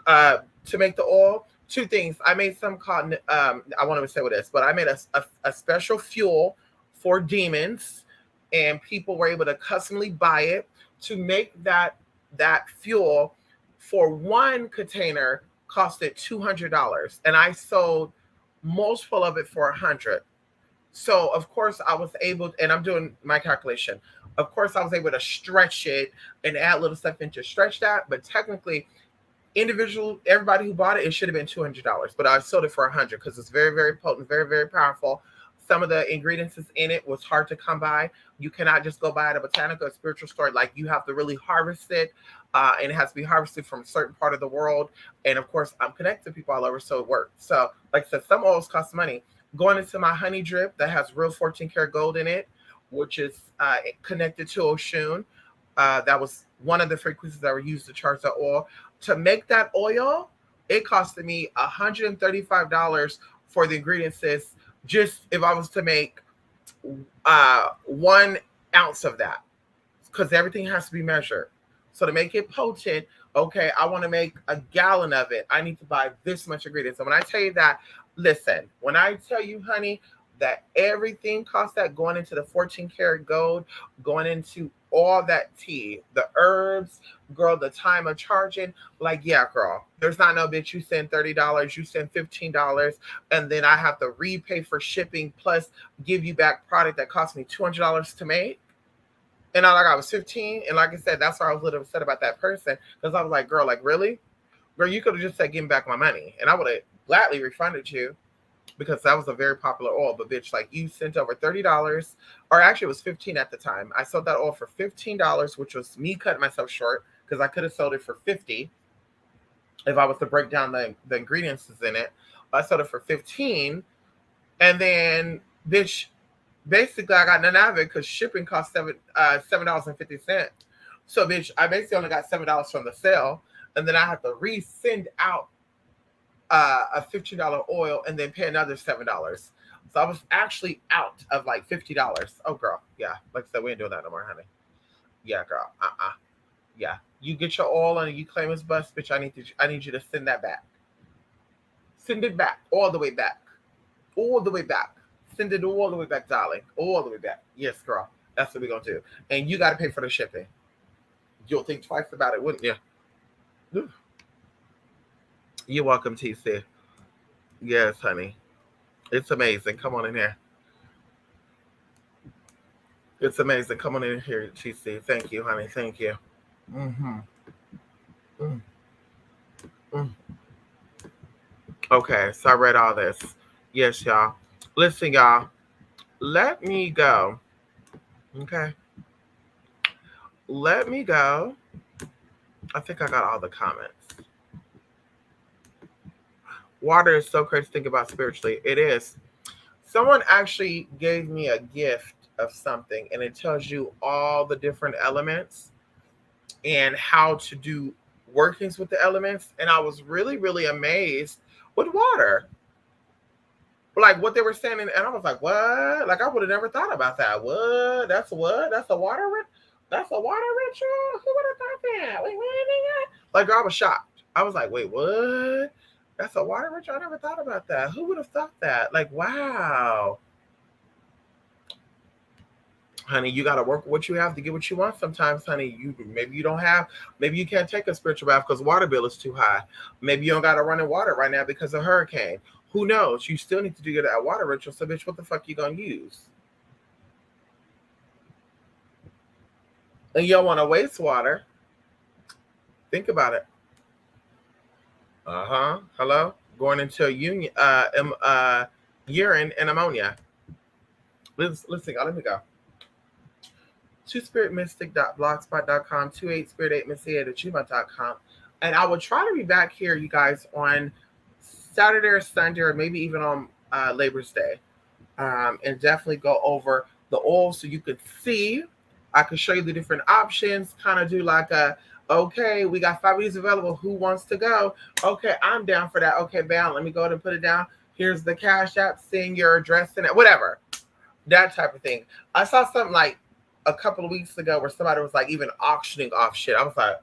to make the oil. 2 things. I made some called, I won't even say what it is, but I made a special fuel for demons, and people were able to customly buy it to make that fuel. For 1 container costed $200, and I sold multiple of it for $100. So of course I was able, and I'm doing my calculation. Of course I was able to stretch it and add little stuff in to stretch that. But technically, everybody who bought it, it should have been $200. But I sold it for $100 because it's very, very potent, very, very powerful Some of the ingredients that's in it was hard to come by. You cannot just go buy at a Botanica, a spiritual store. Like, you have to really harvest it, and it has to be harvested from a certain part of the world. And of course, I'm connected to people all over, so it works. So, like I said, some oils cost money. Going into my honey drip that has real 14 karat gold in it, which is connected to Oshun. That was one of the frequencies that were used to charge that oil. To make that oil, it costed me $135 for the ingredients. Just if I was to make 1 ounce of that, because everything has to be measured. So to make it potent, okay, I want to make a gallon of it. I need to buy this much ingredients. And when I tell you that, listen, when I tell you, honey, that everything costs that, going into the 14 karat gold, going into all that tea, the herbs, girl, the time of charging, like, yeah, girl, there's not no bitch. You send $30, you send $15, and then I have to repay for shipping plus give you back product that cost me $200 to make. And I was 15, and like I said, that's why I was a little upset about that person, because I was like, girl, like, really? Girl, you could have just said, give me back my money, and I would have gladly refunded you, because that was a very popular oil. But bitch, like, you sent over $30, or actually it was 15 at the time. I sold that oil for $15, which was me cutting myself short, because I could have sold it for 50 if I was to break down the ingredients in it. I sold it for 15, and then, bitch, basically I got none out of it because shipping cost $7.50. So, bitch, I basically only got $7 from the sale, and then I have to resend out a $15 oil and then pay another $7. So I was actually out of like $50. Oh, girl, yeah, like I said, we ain't doing that no more, honey. Yeah, girl, yeah. You get your oil and you claim it's bust, bitch. I need you to send that back. Send it back, all the way back, all the way back. Send it all the way back, darling, all the way back. Yes, girl, that's what we're gonna do. And you got to pay for the shipping. You'll think twice about it, wouldn't you? Ooh. You're welcome, TC. Yes, honey. It's amazing. Come on in here. It's amazing. Come on in here, TC. Thank you, honey. Thank you. Mm-hmm. Mm, mm. Okay, so I read all this. Yes, y'all. Listen, y'all. Let me go. Okay. Let me go. I think I got all the comments. Water is so crazy to think about spiritually. It is. Someone actually gave me a gift of something, and it tells you all the different elements and how to do workings with the elements. And I was really, really amazed with water. Like what they were saying, and I was like, "What?" Like I would have never thought about that. What? That's what? That's a water That's a water ritual? Who would have thought that? Wait, what? Like I was shocked. I was like, "Wait, what? That's a water ritual? I never thought about that. Who would have thought that?" Like, wow. Honey, you got to work with what you have to get what you want. Sometimes, honey, maybe you don't have, maybe you can't take a spiritual bath because water bill is too high. Maybe you don't got to run in water right now because of hurricane. Who knows? You still need to do that water ritual. So, bitch, what the fuck you gonna use? And you don't want to waste water. Think about it. Hello. Going into urine and ammonia. Listen, let me go. twospiritmystic.blogspot.com, 28spirit8missy@gmail.com. And I will try to be back here, you guys, on Saturday or Sunday, or maybe even on Labor's Day. And definitely go over the oil so you could see. I could show you the different options, kind of do like okay, we got 5 of these available. Who wants to go? Okay, I'm down for that. Okay, bam, let me go ahead and put it down. Here's the Cash App, send your address in it, whatever. That type of thing. I saw something like a couple of weeks ago where somebody was like even auctioning off shit. I was like,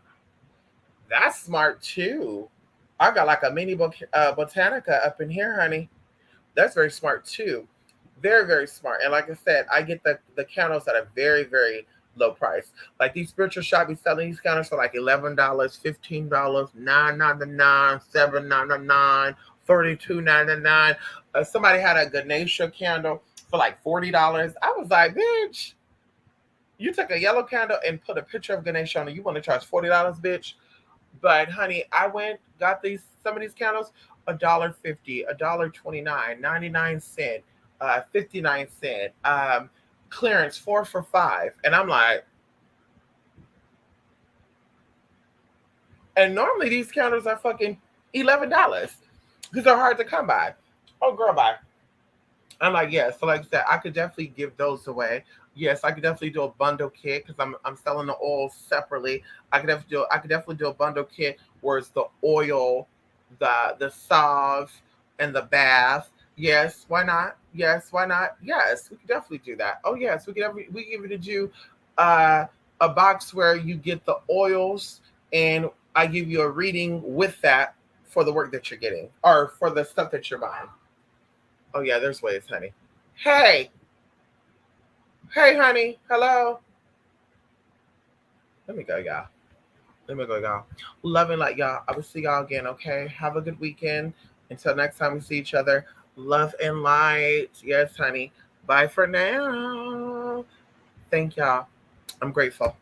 that's smart too. I got like a mini Botanica up in here, honey. That's very smart too. Very, very smart. And like I said, I get the candles at a very, very low price. Like these spiritual shops be selling these candles for like $11, $15, $9.99, $7.99, $32.99. Somebody had a Ganesha candle for like $40. I was like, bitch, you took a yellow candle and put a picture of Ganesha on it. You want to charge $40, bitch? But honey, I got some of these candles, $1.50, $1.29, 99 cents. 59 cents. Clearance 4 for $5. And I'm like, and normally these candles are fucking $11 because they're hard to come by. Oh, girl, bye. I'm like, yeah. So like I said, I could definitely give those away. Yes, I could definitely do a bundle kit because I'm selling the oil separately. I could definitely do a bundle kit where it's the oil, the salve, and the bath. Yes, why not? Yes, why not? Yes, we could definitely do that. Oh yes, we can even do uh, a box where you get the oils and I give you a reading with that for the work that you're getting or for the stuff that you're buying. Oh yeah, there's ways, honey. Hey, hey, honey. Hello. Let me go, y'all. Let me go, y'all. Love and light, y'all. I will see y'all again. Okay. Have a good weekend. Until next time we see each other. Love and light. Yes, honey. Bye for now. Thank y'all. I'm grateful.